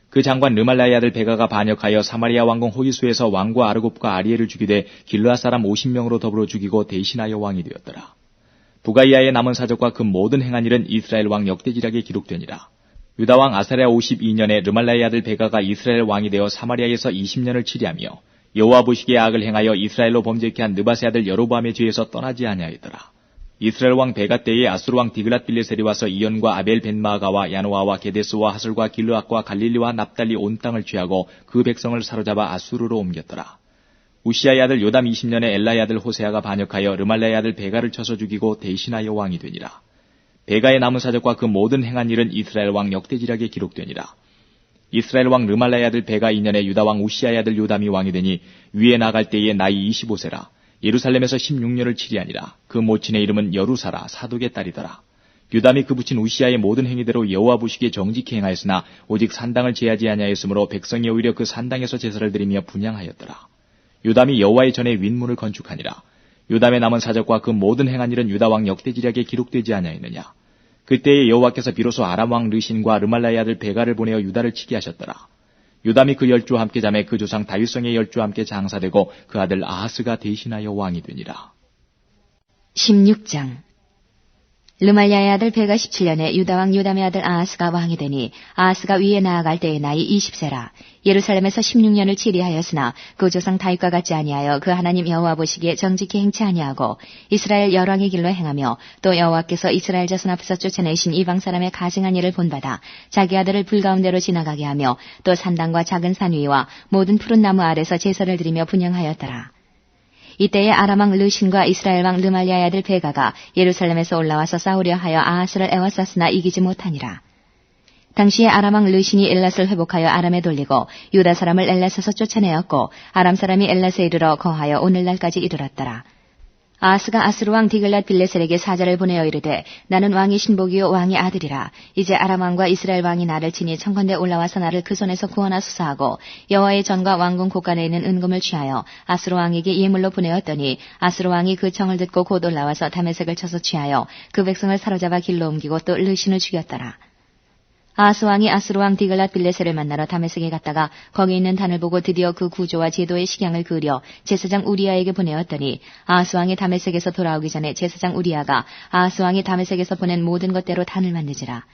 Speaker 1: 그 장관 르말라의 아들 베가가 반역하여 사마리아 왕궁 호기수에서 왕과 아르곱과 아리엘을 죽이되 길르앗 사람 50명으로 더불어 죽이고 대신하여 왕이 되었더라. 부가히야의 남은 사적과 그 모든 행한 일은 이스라엘 왕 역대지략에 기록되니라. 유다왕 아사랴 52년에 르말라의 아들 베가가 이스라엘 왕이 되어 사마리아에서 20년을 치리하며 여호와 보시기에 악을 행하여 이스라엘로 범죄케 한 느밧의 아들 여로보암의 죄에서 떠나지 아니하였더라. 이스라엘 왕 베가 때에 아수르 왕 디글랏 빌레셀이 와서 이온과 아벨 벤마아가와 야노아와 게데스와 하솔과 길르앗과 갈릴리와 납달리 온 땅을 취하고 그 백성을 사로잡아 아수르로 옮겼더라. 우시아의 아들 요담 20년에 엘라의 아들 호세아가 반역하여 르말라의 아들 베가를 쳐서 죽이고 대신하여 왕이 되니라. 베가의 남은 사적과 그 모든 행한 일은 이스라엘 왕 역대지략에 기록되니라. 이스라엘 왕 르말라의 아들 베가 2년에 유다 왕 우시아의 아들 요담이 왕이 되니 위에 나갈 때에 나이 25세라. 예루살렘에서 16년을 치리하니라. 그 모친의 이름은 여루사라 사독의 딸이더라. 요담이 그 부친 우시아의 모든 행위대로 여호와 보시기에 정직히 행하였으나 오직 산당을 제하지 아니하였으므로 백성이 오히려 그 산당에서 제사를 드리며 분향하였더라. 요담이 여호와의 전에 윗문을 건축하니라. 요담의 남은 사적과 그 모든 행한 일은 유다 왕 역대지략에 기록되지 아니하였느냐. 그때에 여호와께서 비로소 아람 왕 르신과 르말라의 아들 베가를 보내어 유다를 치게 하셨더라. 요담이 그 10주와 함께 잠에 그 조상 다윗성의 10주와 함께 장사되고 그 아들 아하스가 대신하여 왕이 되니라.
Speaker 2: 16장. 르말야의 아들 베가 17년에 유다왕 요담의 아들 아하스가 왕이 되니 아하스가 위에 나아갈 때의 나이 20세라. 예루살렘에서 16년을 치리하였으나 그 조상 다윗과 같지 아니하여 그 하나님 여호와 보시기에 정직히 행치 아니하고 이스라엘 열왕의 길로 행하며 또 여호와께서 이스라엘 자손 앞에서 쫓아내신 이방 사람의 가증한 일을 본받아 자기 아들을 불 가운데로 지나가게 하며 또 산당과 작은 산 위와 모든 푸른 나무 아래서 제사를 드리며 분향하였더라. 이때에 아람 왕 르신과 이스라엘 왕 르말야의 아들 베가가 예루살렘에서 올라와서 싸우려 하여 아하스를 애워쌌으나 이기지 못하니라. 당시에 아람 왕 르신이 엘랏을 회복하여 아람에 돌리고 유다 사람을 엘랏에서 쫓아내었고 아람 사람이 엘랏에 이르러 거하여 오늘날까지 이르렀더라. 아하스가 아수르 왕 디글랏 빌레셀에게 사자를 보내어 이르되 나는 왕의 신복이요 왕의 아들이라. 이제 아람 왕과 이스라엘 왕이 나를 치니 청컨대 올라와서 나를 그 손에서 구원하소서 하고 여호와의 전과 왕궁 곳간에 있는 은금을 취하여 아수르 왕에게 예물로 보내었더니 아수르 왕이 그 청을 듣고 곧 올라와서 다메섹을 쳐서 취하여 그 백성을 사로잡아 길로 옮기고 또 르신을 죽였더라. 아하스 왕이 아수르 왕 디글랏 빌레셀을 만나러 다메섹에 갔다가 거기 있는 단을 보고 드디어 그 구조와 제도의 식양을 그려 제사장 우리아에게 보내었더니 아하스 왕이 다메섹에서 돌아오기 전에 제사장 우리아가 아하스 왕이 다메섹에서 보낸 모든 것대로 단을 만드지라.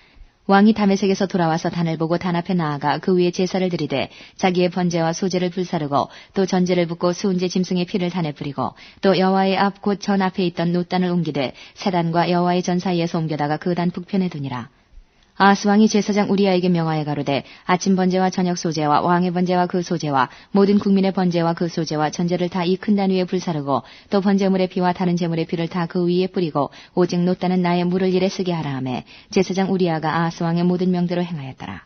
Speaker 2: 왕이 다메섹에서 돌아와서 단을 보고 단 앞에 나아가 그 위에 제사를 드리되 자기의 번제와 소제를 불사르고 또 전제를 붓고 수은제 짐승의 피를 단에 뿌리고 또 여호와의 앞 곧 전 앞에 있던 놋단을 옮기되 새 단과 여호와의 전 사이에서 옮겨다가 그 단 북편에 두니라. 아하스 왕이 제사장 우리아에게 명하여 가로되 아침 번제와 저녁 소제와 왕의 번제와 그 소제와 모든 국민의 번제와 그 소제와 전제를 다 이 큰 단 위에 불사르고 또 번제물의 피와 다른 제물의 피를 다 그 위에 뿌리고 오직 놋단은 나의 물을 일에 쓰게 하라 하매 제사장 우리아가 아하스 왕의 모든 명대로 행하였더라.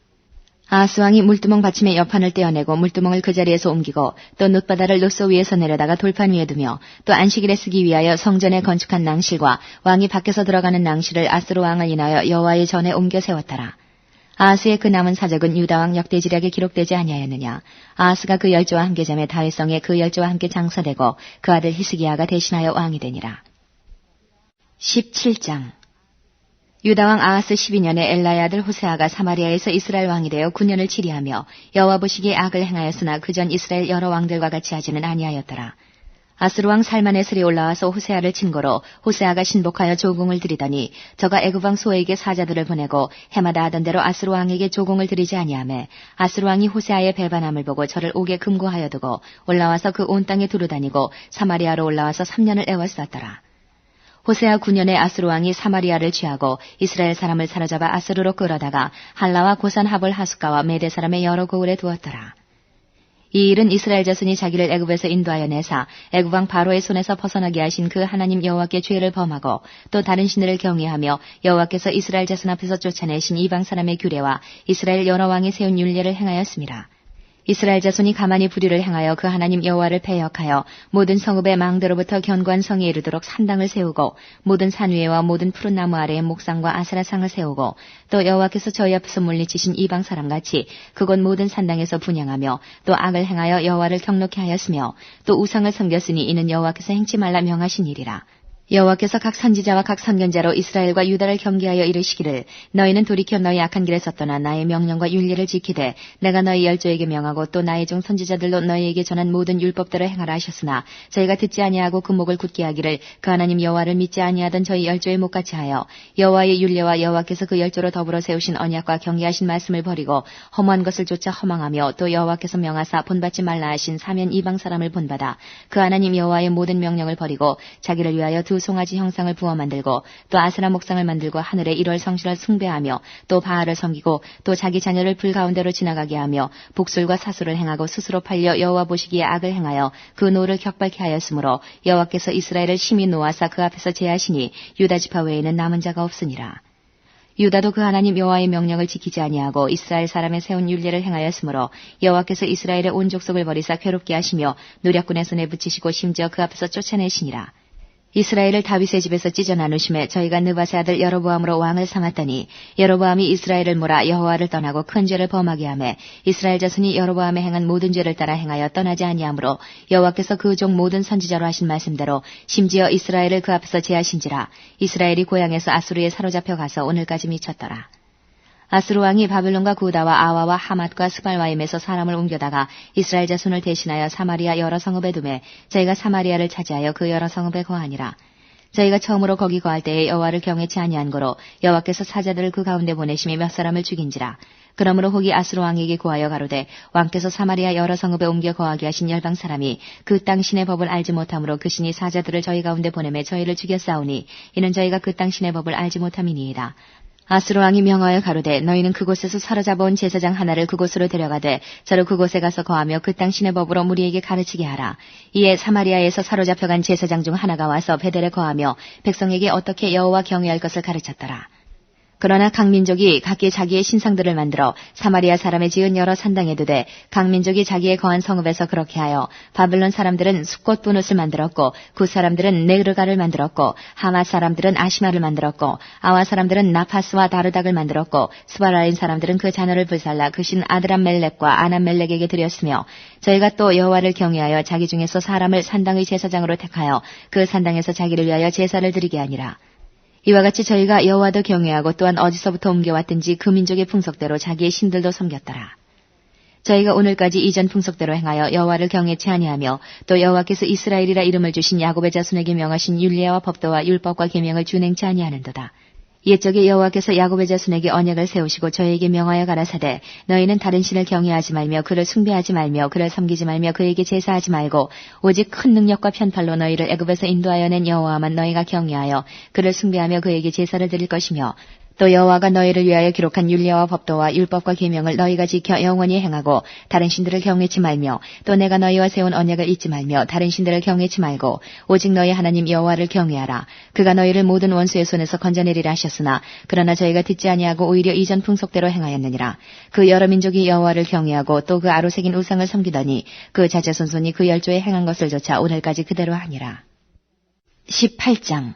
Speaker 2: 아하스 왕이 물두멍 받침의 옆판을 떼어내고 물두멍을 그 자리에서 옮기고 또 놋바다를 놋소 위에서 내려다가 돌판 위에 두며 또 안식일에 쓰기 위하여 성전에 건축한 낭실과 왕이 밖에서 들어가는 낭실을 아수르 왕을 인하여 여호와의 전에 옮겨 세웠더라. 아하스의 그 남은 사적은 유다 왕 역대지략에 기록되지 아니하였느냐. 아하스가 그 10주와 함께 잠에 다윗성에 그 10주와 함께 장사되고 그 아들 히스기야가 대신하여 왕이 되니라. 17장. 유다왕 아하스 12년에 엘라의 아들 호세아가 사마리아에서 이스라엘 왕이 되어 9년을 치리하며 여호와 보시기에 악을 행하였으나 그전 이스라엘 여러 왕들과 같이 하지는 아니하였더라. 아수르 왕 살마네슬이 올라와서 호세아를 친 거로 호세아가 신복하여 조공을 드리더니 저가 애굽 왕 소에게 사자들을 보내고 해마다 하던 대로 아수르 왕에게 조공을 드리지 아니하매 아수르 왕이 호세아의 배반함을 보고 저를 옥에 금고하여 두고 올라와서 그 온 땅에 두루다니고 사마리아로 올라와서 3년을 애워쌌더라. 호세아 9년에 아수르 왕이 사마리아를 취하고 이스라엘 사람을 사로잡아 아수르로 끌어다가 할라와 고산 하볼 하숫가와 메대 사람의 여러 고을에 두었더라. 이 일은 이스라엘 자손이 자기를 애굽에서 인도하여 내사 애굽 왕 바로의 손에서 벗어나게 하신 그 하나님 여호와께 죄를 범하고 또 다른 신들을 경외하며 여호와께서 이스라엘 자손 앞에서 쫓아내신 이방 사람의 규례와 이스라엘 여러 왕이 세운 율례를 행하였습니다. 이스라엘 자손이 가만히 불의를 행하여 그 하나님 여호와를 배역하여 모든 성읍의 망대로부터 견고한 성에 이르도록 산당을 세우고 모든 산 위에와 모든 푸른 나무 아래에 목상과 아세라상을 세우고 또 여호와께서 저희 앞에서 물리치신 이방 사람같이 그곳 모든 산당에서 분향하며 또 악을 행하여 여호와를 경노케 하였으며 또 우상을 섬겼으니 이는 여호와께서 행치 말라 명하신 일이라. 여호와께서 각 선지자와 각 선견자로 이스라엘과 유다를 경계하여 이르시기를 너희는 돌이켜 너희 악한 길에 섰더나 나의 명령과 율례를 지키되 내가 너희 열조에게 명하고 또 나의 종 선지자들로 너희에게 전한 모든 율법대로 행하라 하셨으나 저희가 듣지 아니하고 그 목을 굳게 하기를 그 하나님 여호와를 믿지 아니하던 저희 열조의 목같이 하여 여호와의 율례와 여호와께서 그 열조로 더불어 세우신 언약과 경계하신 말씀을 버리고 허무한 것을 쫓아 허망하며 또 여호와께서 명하사 본받지 말라 하신 사면 이방 사람을 본받아 그 하나님 여호와의 모든 명령을 버리고 자기를 위하여 두 송아지 형상을 부어 만들고 또 아세라 목상을 만들고 하늘의 일월 성실을 숭배하며 또 바알을 섬기고 또 자기 자녀를 불 가운데로 지나가게 하며 복술과 사수를 행하고 스스로 팔려 여호와 보시기에 악을 행하여 그 노를 격발케 하였으므로 여호와께서 이스라엘을 심히 노하사 그 앞에서 제하시니 유다 지파 외에는 남은 자가 없으니라. 유다도 그 하나님 여호와의 명령을 지키지 아니하고 이스라엘 사람의 세운 율례를 행하였으므로 여호와께서 이스라엘의 온 족속을 버리사 괴롭게 하시며 노략군의 손에 붙이시고 심지어 그 앞에서 쫓아내시니라. 이스라엘을 다윗의 집에서 찢어 나누심에 저희가 느바세 아들 여로보암으로 왕을 삼았더니 여로보암이 이스라엘을 몰아 여호와를 떠나고 큰 죄를 범하게 하매 이스라엘 자손이 여로보암에 행한 모든 죄를 따라 행하여 떠나지 아니하므로 여호와께서 그 종 모든 선지자로 하신 말씀대로 심지어 이스라엘을 그 앞에서 제하신지라. 이스라엘이 고향에서 아수르에 사로잡혀 가서 오늘까지 미쳤더라. 아수르 왕이 바벨론과 구다와 아와와 하맛과 스발와임에서 사람을 옮겨다가 이스라엘 자손을 대신하여 사마리아 여러 성읍에 두매 저희가 사마리아를 차지하여 그 여러 성읍에 거하니라. 저희가 처음으로 거기 거할 때에 여호와를 경외치 아니한 거로 여호와께서 사자들을 그 가운데 보내심에 몇 사람을 죽인지라. 그러므로 혹이 아수르 왕에게 고하여 가로되 왕께서 사마리아 여러 성읍에 옮겨 거하게 하신 열방 사람이 그 땅 신의 법을 알지 못함으로 그 신이 사자들을 저희 가운데 보내매 저희를 죽였사오니 이는 저희가 그 땅 신의 법을 알지 못함이니이다. 아수르 왕이 명하여 가로되 너희는 그곳에서 사로잡아온 제사장 하나를 그곳으로 데려가되 저로 그곳에 가서 거하며 그 땅 신의 법으로 무리에게 가르치게 하라. 이에 사마리아에서 사로잡혀간 제사장 중 하나가 와서 베델에 거하며 백성에게 어떻게 여호와 경외할 것을 가르쳤더라. 그러나 각 민족이 각기 자기의 신상들을 만들어 사마리아 사람의 지은 여러 산당에 두되 각 민족이 자기의 거한 성읍에서 그렇게 하여 바벨론 사람들은 숫꽃 분옷을 만들었고 굿 사람들은 네르가를 만들었고 하맛 사람들은 아시마를 만들었고 아와 사람들은 나파스와 다르닥을 만들었고 스바라인 사람들은 그 자녀를 불살라 그 신 아드람멜렉과 아남멜렉에게 드렸으며 저희가 또 여호와를 경외하여 자기 중에서 사람을 산당의 제사장으로 택하여 그 산당에서 자기를 위하여 제사를 드리게 하니라. 이와 같이 저희가 여호와도 경외하고 또한 어디서부터 옮겨왔든지 그 민족의 풍속대로 자기의 신들도 섬겼더라. 저희가 오늘까지 이전 풍속대로 행하여 여호와를 경외치 아니하며 또 여호와께서 이스라엘이라 이름을 주신 야곱의 자손에게 명하신 율례와 법도와 율법과 계명을 준행치 아니하는도다. 옛적에 여호와께서 야곱의 자손에게 언약을 세우시고 저에게 명하여 가라사대 너희는 다른 신을 경외하지 말며 그를 숭배하지 말며 그를 섬기지 말며 그에게 제사하지 말고 오직 큰 능력과 편팔로 너희를 애굽에서 인도하여 낸 여호와만 너희가 경외하여 그를 숭배하며 그에게 제사를 드릴 것이며 또 여호와가 너희를 위하여 기록한 율례와 법도와 율법과 계명을 너희가 지켜 영원히 행하고 다른 신들을 경외치 말며 또 내가 너희와 세운 언약을 잊지 말며 다른 신들을 경외치 말고 오직 너희 하나님 여호와를 경외하라. 그가 너희를 모든 원수의 손에서 건져내리라 하셨으나 그러나 저희가 듣지 아니하고 오히려 이전 풍속대로 행하였느니라. 그 여러 민족이 여호와를 경외하고 또 그 아로새긴 우상을 섬기더니 그 자제손손이 그 열조에 행한 것을 조차 오늘까지 그대로 하니라. 18장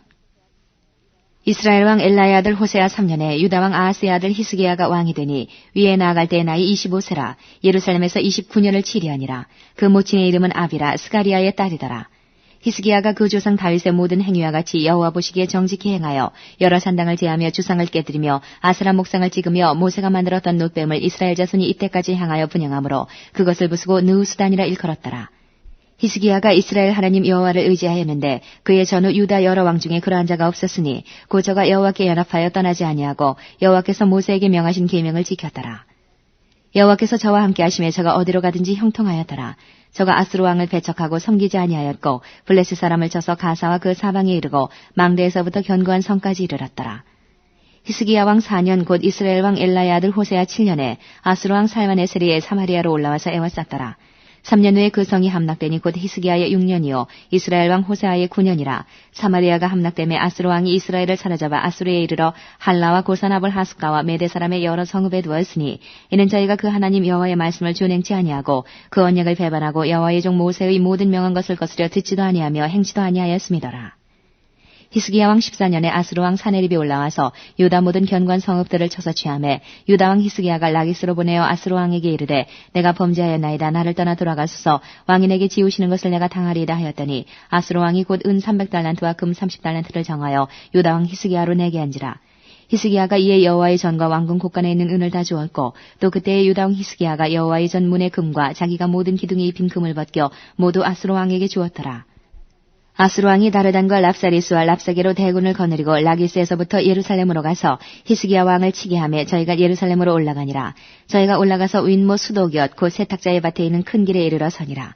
Speaker 2: 이스라엘 왕 엘라의 아들 호세아 3년에 유다 왕 아하스의 아들 히스기야가 왕이 되니 위에 나아갈 때의 나이 25세라. 예루살렘에서 29년을 치리하니라. 그 모친의 이름은 아비라 스가리아의 딸이더라. 히스기야가 그 조상 다윗의 모든 행위와 같이 여호와 보시기에 정직히 행하여 여러 산당을 제하며 주상을 깨뜨리며 아스라 목상을 찍으며 모세가 만들었던 놋뱀을 이스라엘 자손이 이때까지 향하여 분향하므로 그것을 부수고 느우스단이라 일컬었더라. 히스기야가 이스라엘 하나님 여호와를 의지하였는데 그의 전후 유다 여러 왕 중에 그러한 자가 없었으니 곧 저가 여호와께 연합하여 떠나지 아니하고 여호와께서 모세에게 명하신 계명을 지켰더라. 여호와께서 저와 함께 하심에 저가 어디로 가든지 형통하였더라. 저가 아수르 왕을 배척하고 섬기지 아니하였고 블레셋 사람을 쳐서 가사와 그 사방에 이르고 망대에서부터 견고한 성까지 이르렀더라. 히스기야 왕 4년 곧 이스라엘 왕 엘라의 아들 호세아 7년에 아수르 왕 살만에세리의 사마리아로 올라와서 애워쌌더라. 3년 후에 그 성이 함락되니 곧 히스기야의 6년이요 이스라엘 왕 호세아의 9년이라. 사마리아가 함락되매 아수르 왕이 이스라엘을 사로잡아 아수르에 이르러 할라와 고사나볼 하숫가와 메대 사람의 여러 성읍에 두었으니 이는 저희가 그 하나님 여호와의 말씀을 준행치 아니하고 그 언약을 배반하고 여호와의 종 모세의 모든 명한 것을 거스려 듣지도 아니하며 행치도 아니하였음이더라. 히스기야 왕 14년에 아수르 왕 사네립이 올라와서 유다 모든 견고한 성읍들을 쳐서 취하매 유다 왕 히스기야가 라기스로 보내어 아수르 왕에게 이르되 내가 범죄하였나이다. 나를 떠나 돌아가소서. 왕인에게 지우시는 것을 내가 당하리이다 하였더니 아수르 왕이 곧 은 300달란트와 금 30달란트를 정하여 유다 왕 히스기야로 내게 한지라. 히스기야가 이에 여호와의 전과 왕궁 곳간에 있는 은을 다 주었고 또 그때의 유다 왕 히스기야가 여호와의 전 문의 금과 자기가 모든 기둥에 입힌 금을 벗겨 모두 아수르 왕에게 주었더라. 아수르 왕이 다르단과 랍사리스와 랍사게로 대군을 거느리고 라기스에서부터 예루살렘으로 가서 히스기야 왕을 치게 하며 저희가 예루살렘으로 올라가니라. 저희가 올라가서 윗모 수도곁 곧 세탁자의 밭에 있는 큰 길에 이르러 서니라.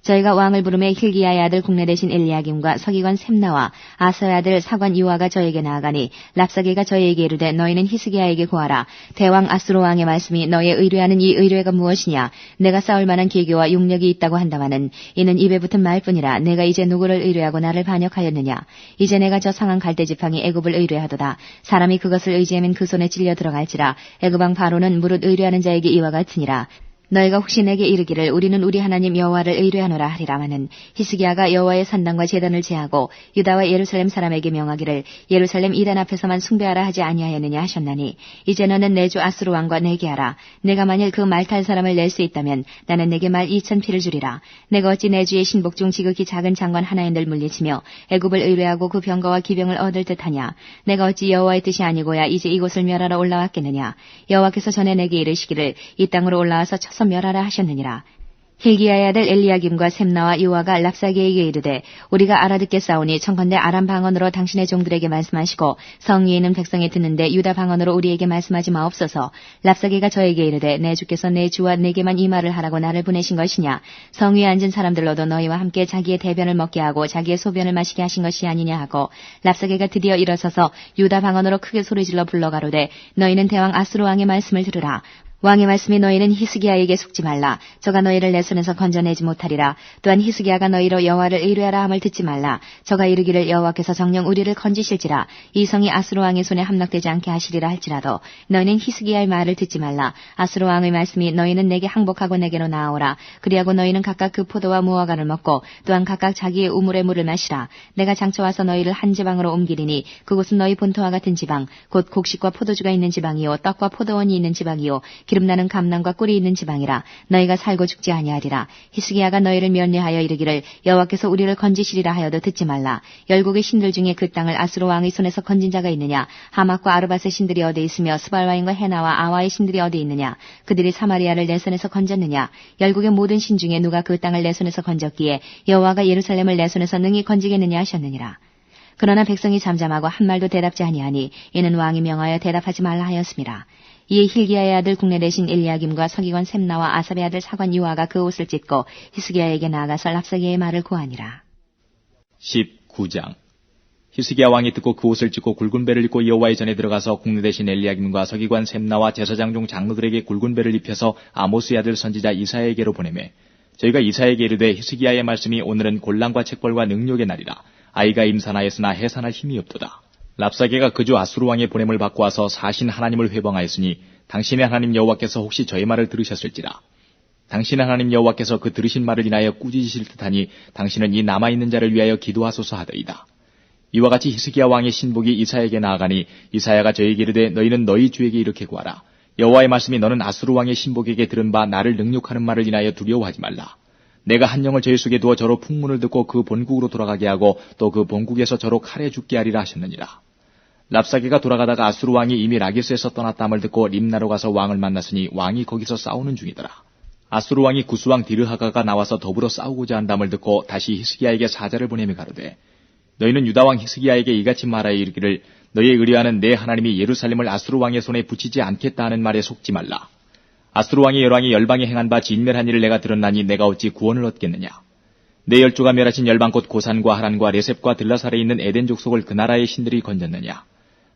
Speaker 2: 저희가 왕을 부르매 힐기야의 아들 국내 대신 엘리야김과 서기관 셈나와 아사의 아들 사관 요아가 저에게 나아가니 랍사게가 저에게 이르되 너희는 히스기야에게 고하라. 대왕 아수르 왕의 말씀이 너의 의뢰하는 이 의뢰가 무엇이냐. 내가 싸울 만한 계교와 용력이 있다고 한다마는 이는 입에 붙은 말뿐이라. 내가 이제 누구를 의뢰하고 나를 반역하였느냐. 이제 내가 저 상한 갈대 지팡이 애굽을 의뢰하도다. 사람이 그것을 의지하면 그 손에 찔려 들어갈지라. 애굽 왕 바로는 무릇 의뢰하는 자에게 이와 같으니라. 너희가 혹시 내게 이르기를 우리는 우리 하나님 여호와를 의뢰하노라 하리라마는 히스기야가 여호와의 산당과 제단을 제하고 유다와 예루살렘 사람에게 명하기를 예루살렘 이단 앞에서만 숭배하라 하지 아니하였느냐 하셨나니 이제 너는 내 주 아수르 왕과 내게 하라. 내가 만일 그 말 탈 사람을 낼 수 있다면 나는 내게 말 2000피를 주리라. 내가 어찌 내 주의 신복 중 지극히 작은 장관 하나인들 물리치며 애굽을 의뢰하고 그 병거와 기병을 얻을 듯하냐. 내가 어찌 여호와의 뜻이 아니고야 이제 이곳을 멸하러 올라왔겠느냐. 여호와께서 전에 내게 이르시기를 이 땅으로 올라와서 쳐서 멸하라 하셨느니라. 힐기야의 아들 엘리야김과 셈나와 요아가 랍사게에게 이르되 우리가 알아듣겠사오니 청컨대 아람 방언으로 당신의 종들에게 말씀하시고 성 위에 있는 백성이 듣는데 유다 방언으로 우리에게 말씀하지 마옵소서. 랍사게가 저에게 이르되 내 주께서 내 주와 내게만 이 말을 하라고 나를 보내신 것이냐. 성 위에 앉은 사람들로도 너희와 함께 자기의 대변을 먹게 하고 자기의 소변을 마시게 하신 것이 아니냐 하고 랍사게가 드디어 일어서서 유다 방언으로 크게 소리질러 불러가로되 너희는 대왕 아수르 왕의 말씀을 들으라. 왕의 말씀이 너희는 히스기야에게 속지 말라. 저가 너희를 내 손에서 건져내지 못하리라. 또한 히스기야가 너희로 여호와를 의뢰하라 함을 듣지 말라. 저가 이르기를 여호와께서 정녕 우리를 건지실지라. 이 성이 아수르 왕의 손에 함락되지 않게 하시리라 할지라도 너희는 히스기야의 말을 듣지 말라. 아수르 왕의 말씀이 너희는 내게 항복하고 내게로 나아오라. 그리하고 너희는 각각 그 포도와 무화과를 먹고 또한 각각 자기의 우물의 물을 마시라. 내가 장차 와서 너희를 한 지방으로 옮기리니 그곳은 너희 본토와 같은 지방 곧 곡식과 포도주가 있는 지방이요 떡과 포도원이 있는 지방이요 기름나는 감람과 꿀이 있는 지방이라. 너희가 살고 죽지 아니하리라. 히스기야가 너희를 면례하여 이르기를 여호와께서 우리를 건지시리라 하여도 듣지 말라. 열국의 신들 중에 그 땅을 아수르 왕의 손에서 건진 자가 있느냐. 하맛과 아르밧의 신들이 어디 있으며 스발와인과 헤나와 아와의 신들이 어디 있느냐. 그들이 사마리아를 내 손에서 건졌느냐. 열국의 모든 신 중에 누가 그 땅을 내 손에서 건졌기에 여호와가 예루살렘을 내 손에서 능히 건지겠느냐 하셨느니라. 그러나 백성이 잠잠하고 한 말도 대답지 아니하니 이는 왕이 명하여 대답하지 말라 하였습니다. 이에 힐기야의 아들 국내 대신 엘리야김과 서기관 셈나와 아삽의 아들 사관 요아가 그 옷을 찢고 히스기야에게 나아가서 랍사게의 말을 고하니라.
Speaker 1: 19장. 히스기야 왕이 듣고 그 옷을 찢고 굵은 배를 입고 여호와의 전에 들어가서 국내 대신 엘리야김과 서기관 셈나와 제사장 중 장로들에게 굵은 배를 입혀서 아모스의 아들 선지자 이사야에게로 보내매 저희가 이사야에게 이르되 히스기야의 말씀이 오늘은 곤란과 책벌과 능력의 날이라. 아이가 임산하였으나 해산할 힘이 없도다. 랍사게가 그주 아수르 왕의 보냄을 받고 와서 사신 하나님을 회방하였으니 당신의 하나님 여호와께서 혹시 저의 말을 들으셨을지라. 당신의 하나님 여호와께서 그 들으신 말을 인하여 꾸짖으실 듯하니 당신은 이 남아있는 자를 위하여 기도하소서 하더이다. 이와 같이 히스기야 왕의 신복이 이사야에게 나아가니 이사야가 저에게 이르되 너희는 너희 주에게 이렇게 구하라. 여호와의 말씀이 너는 아수르 왕의 신복에게 들은 바 나를 능욕하는 말을 인하여 두려워하지 말라. 내가 한 영을 저희 속에 두어 저로 풍문을 듣고 그 본국으로 돌아가게 하고 또 그 본국에서 저로 칼에 죽게 하리라 하셨느니라. 랍사게가 돌아가다가 아수르 왕이 이미 라기스에서 떠났다함을 듣고 림나로 가서 왕을 만났으니 왕이 거기서 싸우는 중이더라. 아수르 왕이 구스왕 디르하가가 나와서 더불어 싸우고자 한다함을 듣고 다시 히스기야에게 사자를 보내며 가로되 너희는 유다 왕 히스기야에게 이같이 말하여 이르기를 너희의 의뢰하는 내 하나님이 예루살렘을 아수르 왕의 손에 붙이지 않겠다 하는 말에 속지 말라. 아수르 왕의 열왕이 열방에 행한 바 진멸한 일을 내가 들었나니 내가 어찌 구원을 얻겠느냐. 내 열조가 멸하신 열방 곧 고산과 하란과 레셉과 들라살에 있는 에덴 족속을 그 나라의 신들이 건졌느냐.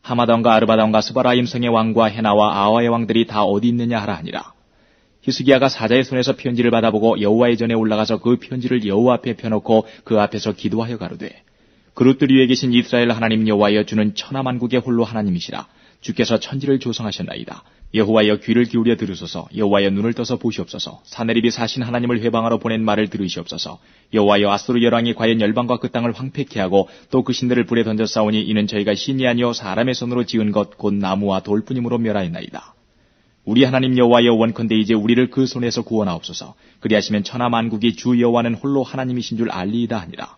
Speaker 1: 하마다온과 아르바다온과 스바라임 성의 왕과 헤나와 아와의 왕들이 다 어디 있느냐 하라 하니라. 히스기야가 사자의 손에서 편지를 받아보고 여호와의 전에 올라가서 그 편지를 여호와 앞에 펴놓고 그 앞에서 기도하여 가로되, 그릇들 위에 계신 이스라엘 하나님 여호와여, 주는 천하만국의 홀로 하나님이시라. 주께서 천지를 조성하셨나이다. 여호와여, 귀를 기울여 들으소서. 여호와여, 눈을 떠서 보시옵소서. 사내립이 사신 하나님을 회방하러 보낸 말을 들으시옵소서. 여호와여, 아수르 열왕이 과연 열방과 그 땅을 황폐케 하고 또 그 신들을 불에 던져 싸우니 이는 저희가 신이 아니요 사람의 손으로 지은 것 곧 나무와 돌뿐이므로 멸하였나이다. 우리 하나님 여호와여, 원컨대 이제 우리를 그 손에서 구원하옵소서. 그리하시면 천하만국이 주 여호와는 홀로 하나님이신 줄 알리이다 하니라.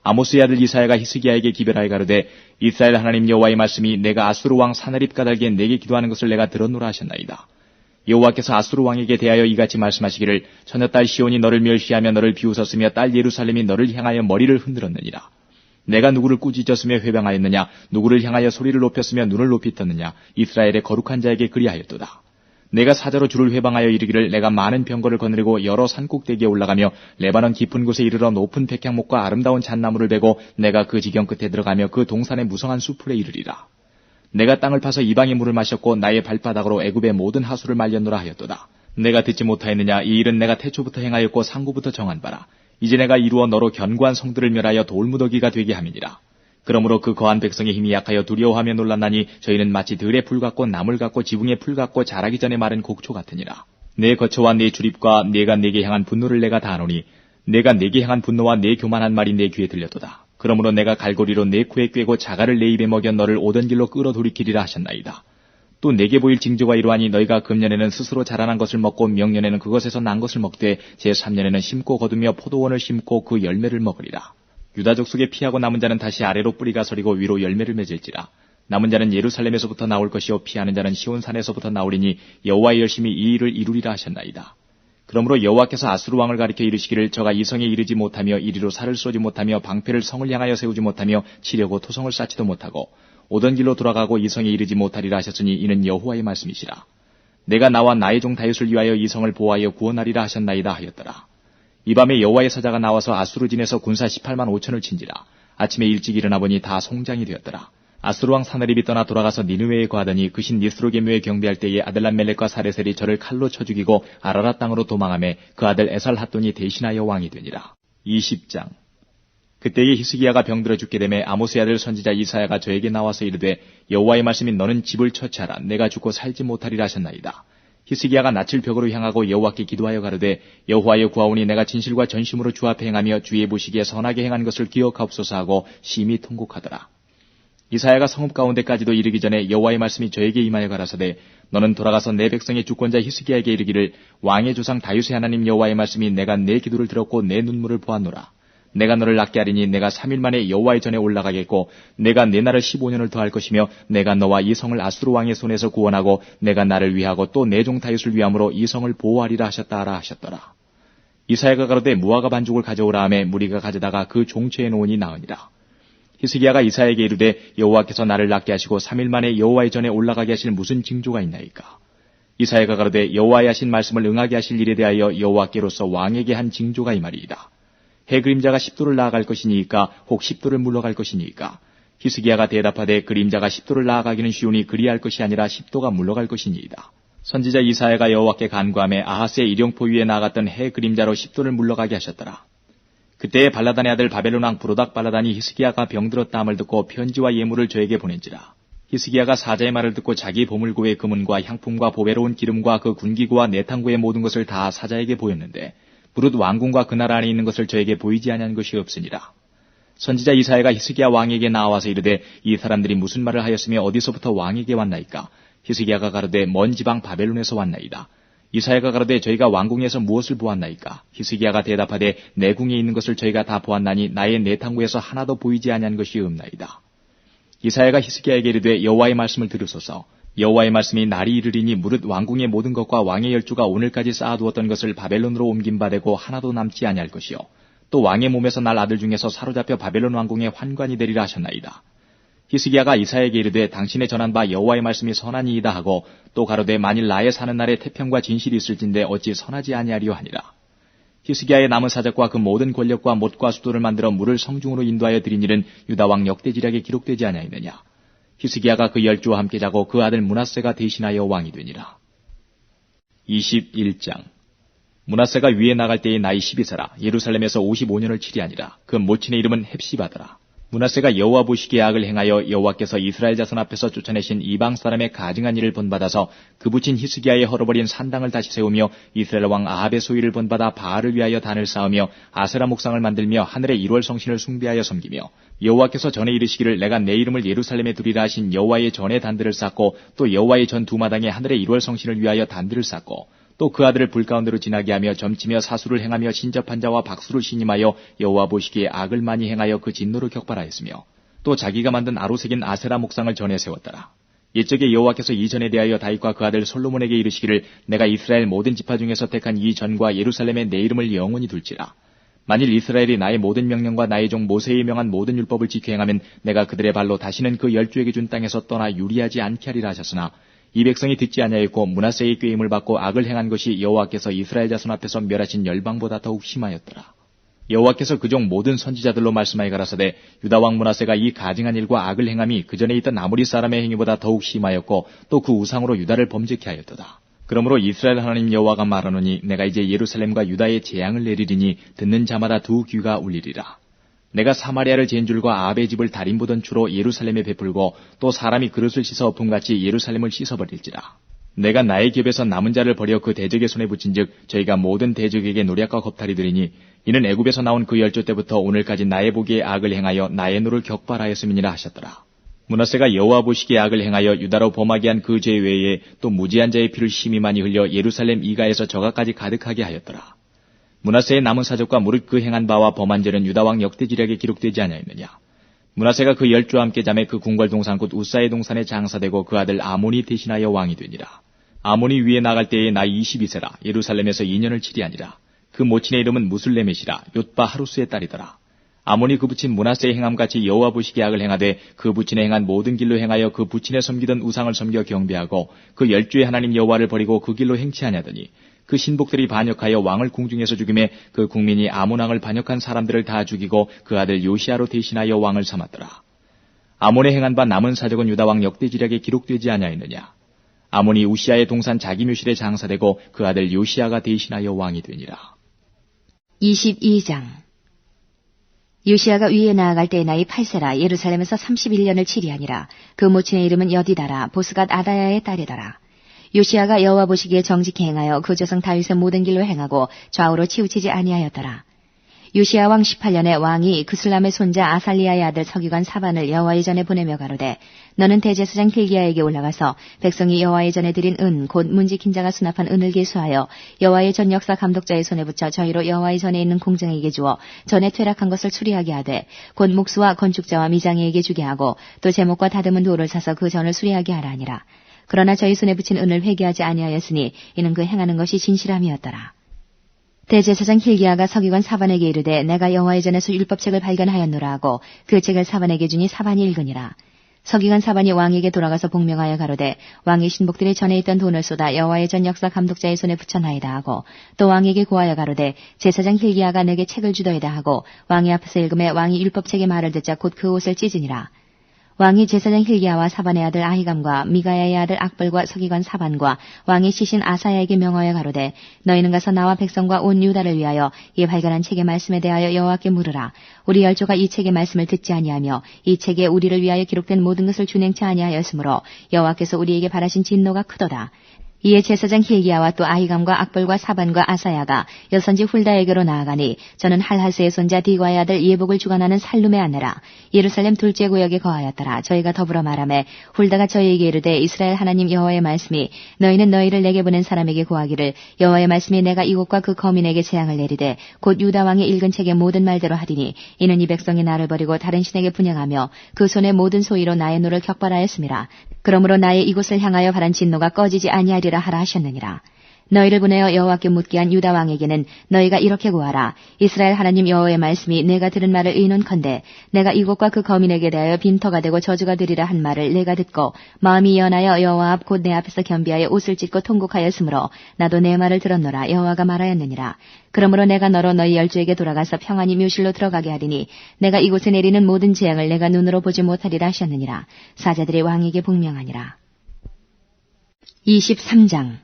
Speaker 1: 아모스의 아들 이사야가 히스기야에게 기별하여 가로되, 이스라엘 하나님 여호와의 말씀이 내가 아수르 왕 사나립 가달기에 내게 기도하는 것을 내가 들었노라 하셨나이다. 여호와께서 아수르 왕에게 대하여 이같이 말씀하시기를, 처녀딸 시온이 너를 멸시하며 너를 비웃었으며 딸 예루살렘이 너를 향하여 머리를 흔들었느니라. 내가 누구를 꾸짖었으며 회방하였느냐. 누구를 향하여 소리를 높였으며 눈을 높이 떴느냐. 이스라엘의 거룩한 자에게 그리하였도다. 내가 사자로 주를 회방하여 이르기를, 내가 많은 병거를 거느리고 여러 산꼭대기에 올라가며 레바논 깊은 곳에 이르러 높은 백향목과 아름다운 잣나무를 베고 내가 그 지경 끝에 들어가며 그 동산의 무성한 수풀에 이르리라. 내가 땅을 파서 이방의 물을 마셨고 나의 발바닥으로 애굽의 모든 하수를 말렸노라 하였도다. 내가 듣지 못하였느냐. 이 일은 내가 태초부터 행하였고 상고부터 정한 바라. 이제 내가 이루어 너로 견고한 성들을 멸하여 돌무더기가 되게 함이니라. 그러므로 그 거한 백성의 힘이 약하여 두려워하며 놀랐나니 저희는 마치 들의 풀 같고 나물 같고 지붕의 풀 같고 자라기 전에 마른 곡초 같으니라. 내 거처와 내 주립과 내가 내게 향한 분노를 내가 다 아노니 내가 내게 향한 분노와 내 교만한 말이 내 귀에 들렸도다. 그러므로 내가 갈고리로 내 코에 꿰고 자갈을 내 입에 먹여 너를 오던 길로 끌어 돌이키리라 하셨나이다. 또 내게 보일 징조가 이러하니 너희가 금년에는 스스로 자라난 것을 먹고 명년에는 그것에서 난 것을 먹되 제3년에는 심고 거두며 포도원을 심고 그 열매를 먹으리라. 유다족 속에 피하고 남은 자는 다시 아래로 뿌리가 서리고 위로 열매를 맺을지라. 남은 자는 예루살렘에서부터 나올 것이요 피하는 자는 시온산에서부터 나오리니 여호와의 열심히 이 일을 이루리라 하셨나이다. 그러므로 여호와께서 아수르 왕을 가리켜 이르시기를, 저가 이 성에 이르지 못하며 이리로 살을 쏘지 못하며 방패를 성을 향하여 세우지 못하며 치려고 토성을 쌓지도 못하고 오던 길로 돌아가고 이 성에 이르지 못하리라 하셨으니 이는 여호와의 말씀이시라. 내가 나와 나의 종 다윗을 위하여 이 성을 보호하여 구원하리라 하셨나이다 하였더라. 이 밤에 여호와의 사자가 나와서 아수르 진에서 군사 18만 5천을 친지라. 아침에 일찍 일어나 보니 다 송장이 되었더라. 아수르 왕 사나립이 떠나 돌아가서 니느웨에 거하더니 그 신 니스로게뮤에 경배할 때에 아들람멜렉과 사레셀이 저를 칼로 쳐 죽이고 아라라 땅으로 도망하매 그 아들 에살핫돈이 대신하여 왕이 되니라. 20장. 그때에 히스기야가 병들어 죽게 되매 아모스의 아들 선지자 이사야가 저에게 나와서 이르되, 여호와의 말씀이 너는 집을 처치하라. 내가 죽고 살지 못하리라 하셨나이다. 히스기야가 낯을 벽으로 향하고 여호와께 기도하여 가로되, 여호와여, 구하오니 내가 진실과 전심으로 주 앞에 행하며 주의 보시기에 선하게 행한 것을 기억하옵소서 하고 심히 통곡하더라. 이사야가 성읍 가운데까지도 이르기 전에 여호와의 말씀이 저에게 임하여 가라사대, 너는 돌아가서 내 백성의 주권자 히스기야에게 이르기를, 왕의 조상 다윗의 하나님 여호와의 말씀이 내가 내 기도를 들었고 내 눈물을 보았노라. 내가 너를 낫게 하리니 내가 3일 만에 여호와의 전에 올라가겠고 내가 내 날을 15년을 더할 것이며 내가 너와 이 성을 아수르 왕의 손에서 구원하고 내가 나를 위하고 또 내 종 다윗을 위함으로 이 성을 보호하리라 하셨다라 하셨더라. 이사야가 가로되 무화과 반죽을 가져오라 하매 무리가 가져다가 그 종처에 놓으니 나으니라. 히스기야가 이사야에게 이르되, 여호와께서 나를 낫게 하시고 3일 만에 여호와의 전에 올라가게 하실 무슨 징조가 있나이까? 이사야가 가로되, 여호와의 하신 말씀을 응하게 하실 일에 대하여 여호와께로서 왕에게 한 징조가 이 말이이다. 해 그림자가 10도를 나아갈 것이니까 혹 10도를 물러갈 것이니까. 히스기야가 대답하되, 그림자가 10도를 나아가기는 쉬우니 그리할 것이 아니라 10도가 물러갈 것이니이다. 선지자 이사야가 여호와께 간구하며 아하스의 일용포 위에 나아갔던 해 그림자로 10도를 물러가게 하셨더라. 그때에 발라단의 아들 바벨론 왕 부로닥 발라단이 히스기야가 병들었다 함을 듣고 편지와 예물을 저에게 보낸지라. 히스기야가 사자의 말을 듣고 자기 보물고의 금은과 향품과 보배로운 기름과 그 군기구와 내탕구의 모든 것을 다 사자에게 보였는데 무릇 왕궁과 그 나라 안에 있는 것을 저에게 보이지 아니한 것이 없으니라. 선지자 이사야가 히스기야 왕에게 나와서 이르되, 이 사람들이 무슨 말을 하였으며 어디서부터 왕에게 왔나이까? 히스기야가 가로되, 먼 지방 바벨론에서 왔나이다. 이사야가 가로되, 저희가 왕궁에서 무엇을 보았나이까? 히스기야가 대답하되, 내 궁에 있는 것을 저희가 다 보았나니 나의 내탕구에서 하나도 보이지 아니한 것이 없나이다. 이사야가 히스기야에게 이르되, 여호와의 말씀을 들으소서. 여호와의 말씀이 날이 이르리니 무릇 왕궁의 모든 것과 왕의 열조가 오늘까지 쌓아두었던 것을 바벨론으로 옮긴 바 되고 하나도 남지 아니할 것이요 또 왕의 몸에서 날 아들 중에서 사로잡혀 바벨론 왕궁의 환관이 되리라 하셨나이다. 히스기야가 이사야에게 이르되 당신의 전한 바 여호와의 말씀이 선하니이다 하고 또 가로되 만일 나의 사는 날에 태평과 진실이 있을진데 어찌 선하지 아니하리요 하니라. 히스기야의 남은 사적과 그 모든 권력과 못과 수도를 만들어 물을 성중으로 인도하여 드린 일은 유다 왕 역대지략에 기록되지 아니하였느냐. 히스기야가 그 10주와 함께 자고 그 아들 므낫세가 대신하여 왕이 되니라. 21장. 므낫세가 위에 나갈 때의 나이 12세라. 예루살렘에서 55년을 치리하니라. 그 모친의 이름은 헵시바더라. 므낫세가 여호와 보시기에 악을 행하여 여호와께서 이스라엘 자손 앞에서 쫓아내신 이방 사람의 가증한 일을 본받아서 그 부친 히스기야의 헐어버린 산당을 다시 세우며 이스라엘 왕 아합의 소유를 본받아 바알을 위하여 단을 쌓으며 아세라 목상을 만들며 하늘의 1월 성신을 숭배하여 섬기며 여호와께서 전에 이르시기를 내가 내 이름을 예루살렘에 두리라 하신 여호와의 전에 단들을 쌓고 또 여호와의 전 두 마당에 하늘의 1월 성신을 위하여 단들을 쌓고 또 그 아들을 불 가운데로 지나게 하며 점치며 사수를 행하며 신접한 자와 박수를 신임하여 여호와 보시기에 악을 많이 행하여 그 진노를 격발하였으며 또 자기가 만든 아로색인 아세라 목상을 전에 세웠더라. 옛적에 여호와께서 이 전에 대하여 다윗과 그 아들 솔로몬에게 이르시기를 내가 이스라엘 모든 지파 중에서 택한 이 전과 예루살렘에 내 이름을 영원히 둘지라. 만일 이스라엘이 나의 모든 명령과 나의 종 모세의 명한 모든 율법을 지켜 행하면 내가 그들의 발로 다시는 그 10주에게 준 땅에서 떠나 유리하지 않게 하리라 하셨으나 이 백성이 듣지 아니하였고 므낫세의 꾀임을 받고 악을 행한 것이 여호와께서 이스라엘 자손 앞에서 멸하신 열방보다 더욱 심하였더라. 여호와께서 그종 모든 선지자들로 말씀하여 가라사대 유다 왕 므낫세가 이 가증한 일과 악을 행함이 그 전에 있던 아모리 사람의 행위보다 더욱 심하였고 또 그 우상으로 유다를 범죄케 하였도다. 그러므로 이스라엘 하나님 여호와가 말하노니 내가 이제 예루살렘과 유다에 재앙을 내리리니 듣는 자마다 두 귀가 울리리라. 내가 사마리아를 잰 줄과 아합의 집을 달인보던 추로 예루살렘에 베풀고 또 사람이 그릇을 씻어 엎음같이 예루살렘을 씻어버릴지라. 내가 나의 겹에서 남은 자를 버려 그 대적의 손에 붙인즉 저희가 모든 대적에게 노략과 겁탈이 되리니 이는 애굽에서 나온 그 10조 때부터 오늘까지 나의 보기에 악을 행하여 나의 노를 격발하였음이니라 하셨더라. 므낫세가 여호와 보시기에 악을 행하여 유다로 범하게 한 그 죄 외에 또 무지한 자의 피를 심히 많이 흘려 예루살렘 이가에서 저가까지 가득하게 하였더라. 므낫세의 남은 사적과 무릇 그 행한 바와 범한 죄는 유다 왕 역대지략에 기록되지 아니하였느냐. 므낫세가 그 10주와 함께 잠에 그 궁궐 동산 곧 우사의 동산에 장사되고 그 아들 아몬이 대신하여 왕이 되니라. 아몬이 위에 나갈 때의 나이 22세라. 예루살렘에서 2년을 치리하니라. 그 모친의 이름은 무슬레멧이라. 욤바 하루스의 딸이더라. 아몬이 그 부친 므낫세의 행함같이 여호와 보시기에 악을 행하되 그 부친의 행한 모든 길로 행하여 그 부친의 섬기던 우상을 섬겨 경배하고 그 10주의 하나님 여호와를 버리고 그 길로 행치 아니하더니 그 신복들이 반역하여 왕을 궁중에서 죽이매 그 국민이 아몬 왕을 반역한 사람들을 다 죽이고 그 아들 요시아로 대신하여 왕을 삼았더라. 아몬의 행한 바 남은 사적은 유다 왕 역대지략에 기록되지 아니하였느냐. 아몬이 우시아의 동산 자기 묘실에 장사되고 그 아들 요시아가 대신하여 왕이 되니라.
Speaker 2: 22장. 요시아가 위에 나아갈 때의 나이 8세라. 예루살렘에서 31년을 치리하니라. 그 모친의 이름은 여디다라. 보스갓 아다야의 딸이더라. 요시아가 여호와 보시기에 정직히 행하여 그 조상 다윗의 모든 길로 행하고 좌우로 치우치지 아니하였더라. 요시아 왕 18년에 왕이 그슬람의 손자 아살리아의 아들 서기관 사반을 여호와의 전에 보내며 가로되 너는 대제사장 hil기야에게 올라가서 백성이 여호와의 전에 드린 은 곧 문지킨 자가 수납한 은을 계수하여 여호와의 전 역사 감독자의 손에 붙여 저희로 여호와의 전에 있는 공정에게 주어 전에 퇴락한 것을 수리하게 하되 곧 목수와 건축자와 미장이에게 주게 하고 또 제목과 다듬은 돌을 사서 그 전을 수리하게 하라 하니라. 그러나 저희 손에 붙인 은을 회개하지 아니하였으니 이는 그 행하는 것이 진실함이었더라. 대제사장 hil기야가 서기관 사반에게 이르되 내가 여호와의 전에서 율법책을 발견하였노라 하고 그 책을 사반에게 주니 사반이 읽으니라. 서기관 사반이 왕에게 돌아가서 복명하여 가로되 왕의 신복들이 전에 있던 돈을 쏟아 여호와의 전 역사 감독자의 손에 붙여나이다 하고 또 왕에게 고하여 가로되 제사장 hil기야가 내게 책을 주더이다 하고 왕의 앞에서 읽음에 왕이 율법책의 말을 듣자 곧 그 옷을 찢으니라. 왕이 제사장 hil기야와 사반의 아들 아히감과 미가야의 아들 악벌과 서기관 사반과 왕의 시신 아사야에게 명하여 가로되 너희는 가서 나와 백성과 온 유다를 위하여 이 발견한 책의 말씀에 대하여 여호와께 물으라. 우리 열조가 이 책의 말씀을 듣지 아니하며 이 책에 우리를 위하여 기록된 모든 것을 준행치 아니하였으므로 여호와께서 우리에게 바라신 진노가 크도다. 이에 제사장 hil기야와 또 아히감과 악벌과 사반과 아사야가 여선지 훌다에게로 나아가니 저는 할하스의 손자 디과의 아들 예복을 주관하는 살룸의 아내라. 예루살렘 둘째 구역에 거하였더라. 저희가 더불어 말하매 훌다가 저희에게 이르되 이스라엘 하나님 여호와의 말씀이 너희는 너희를 내게 보낸 사람에게 고하기를 여호와의 말씀이 내가 이곳과 그 거민에게 재앙을 내리되 곧 유다 왕의 읽은 책의 모든 말대로 하리니 이는 이 백성이 나를 버리고 다른 신에게 분향하며 그 손의 모든 소위로 나의 노를 격발하였음이라. 그러므로 나의 이곳을 향하여 바란 진노가 꺼지지 아니하리라 하라 하셨느니라. 너희를 보내어 여호와께 묻게 한 유다 왕에게는 너희가 이렇게 구하라. 이스라엘 하나님 여호와의 말씀이 내가 들은 말을 의논컨대 내가 이곳과 그 거민에게 대하여 빈터가 되고 저주가 되리라 한 말을 내가 듣고 마음이 연하여 여호와 앞 곧 내 앞에서 겸비하여 옷을 찢고 통곡하였으므로 나도 내 말을 들었노라. 여호와가 말하였느니라. 그러므로 내가 너로 너희 열조에게 돌아가서 평안히 묘실로 들어가게 하리니 내가 이곳에 내리는 모든 재앙을 내가 눈으로 보지 못하리라 하셨느니라. 사자들이 왕에게 복명하니라. 23장.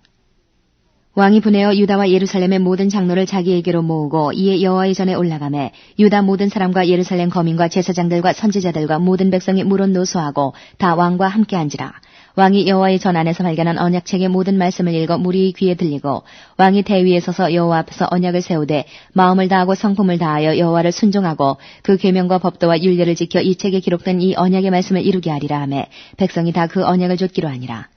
Speaker 2: 왕이 분하여 유다와 예루살렘의 모든 장로를 자기에게로 모으고 이에 여호와의 전에 올라가매 유다 모든 사람과 예루살렘 거민과 제사장들과 선지자들과 모든 백성이 물은 노소하고 다 왕과 함께 앉으라. 왕이 여호와의 전 안에서 발견한 언약책의 모든 말씀을 읽어 무리의 귀에 들리고 왕이 대위에 서서 여호와 앞에서 언약을 세우되 마음을 다하고 성품을 다하여 여호와를 순종하고 그 계명과 법도와 율례를 지켜 이 책에 기록된 이 언약의 말씀을 이루게 하리라 하매 백성이 다 그 언약을 좇기로 하니라.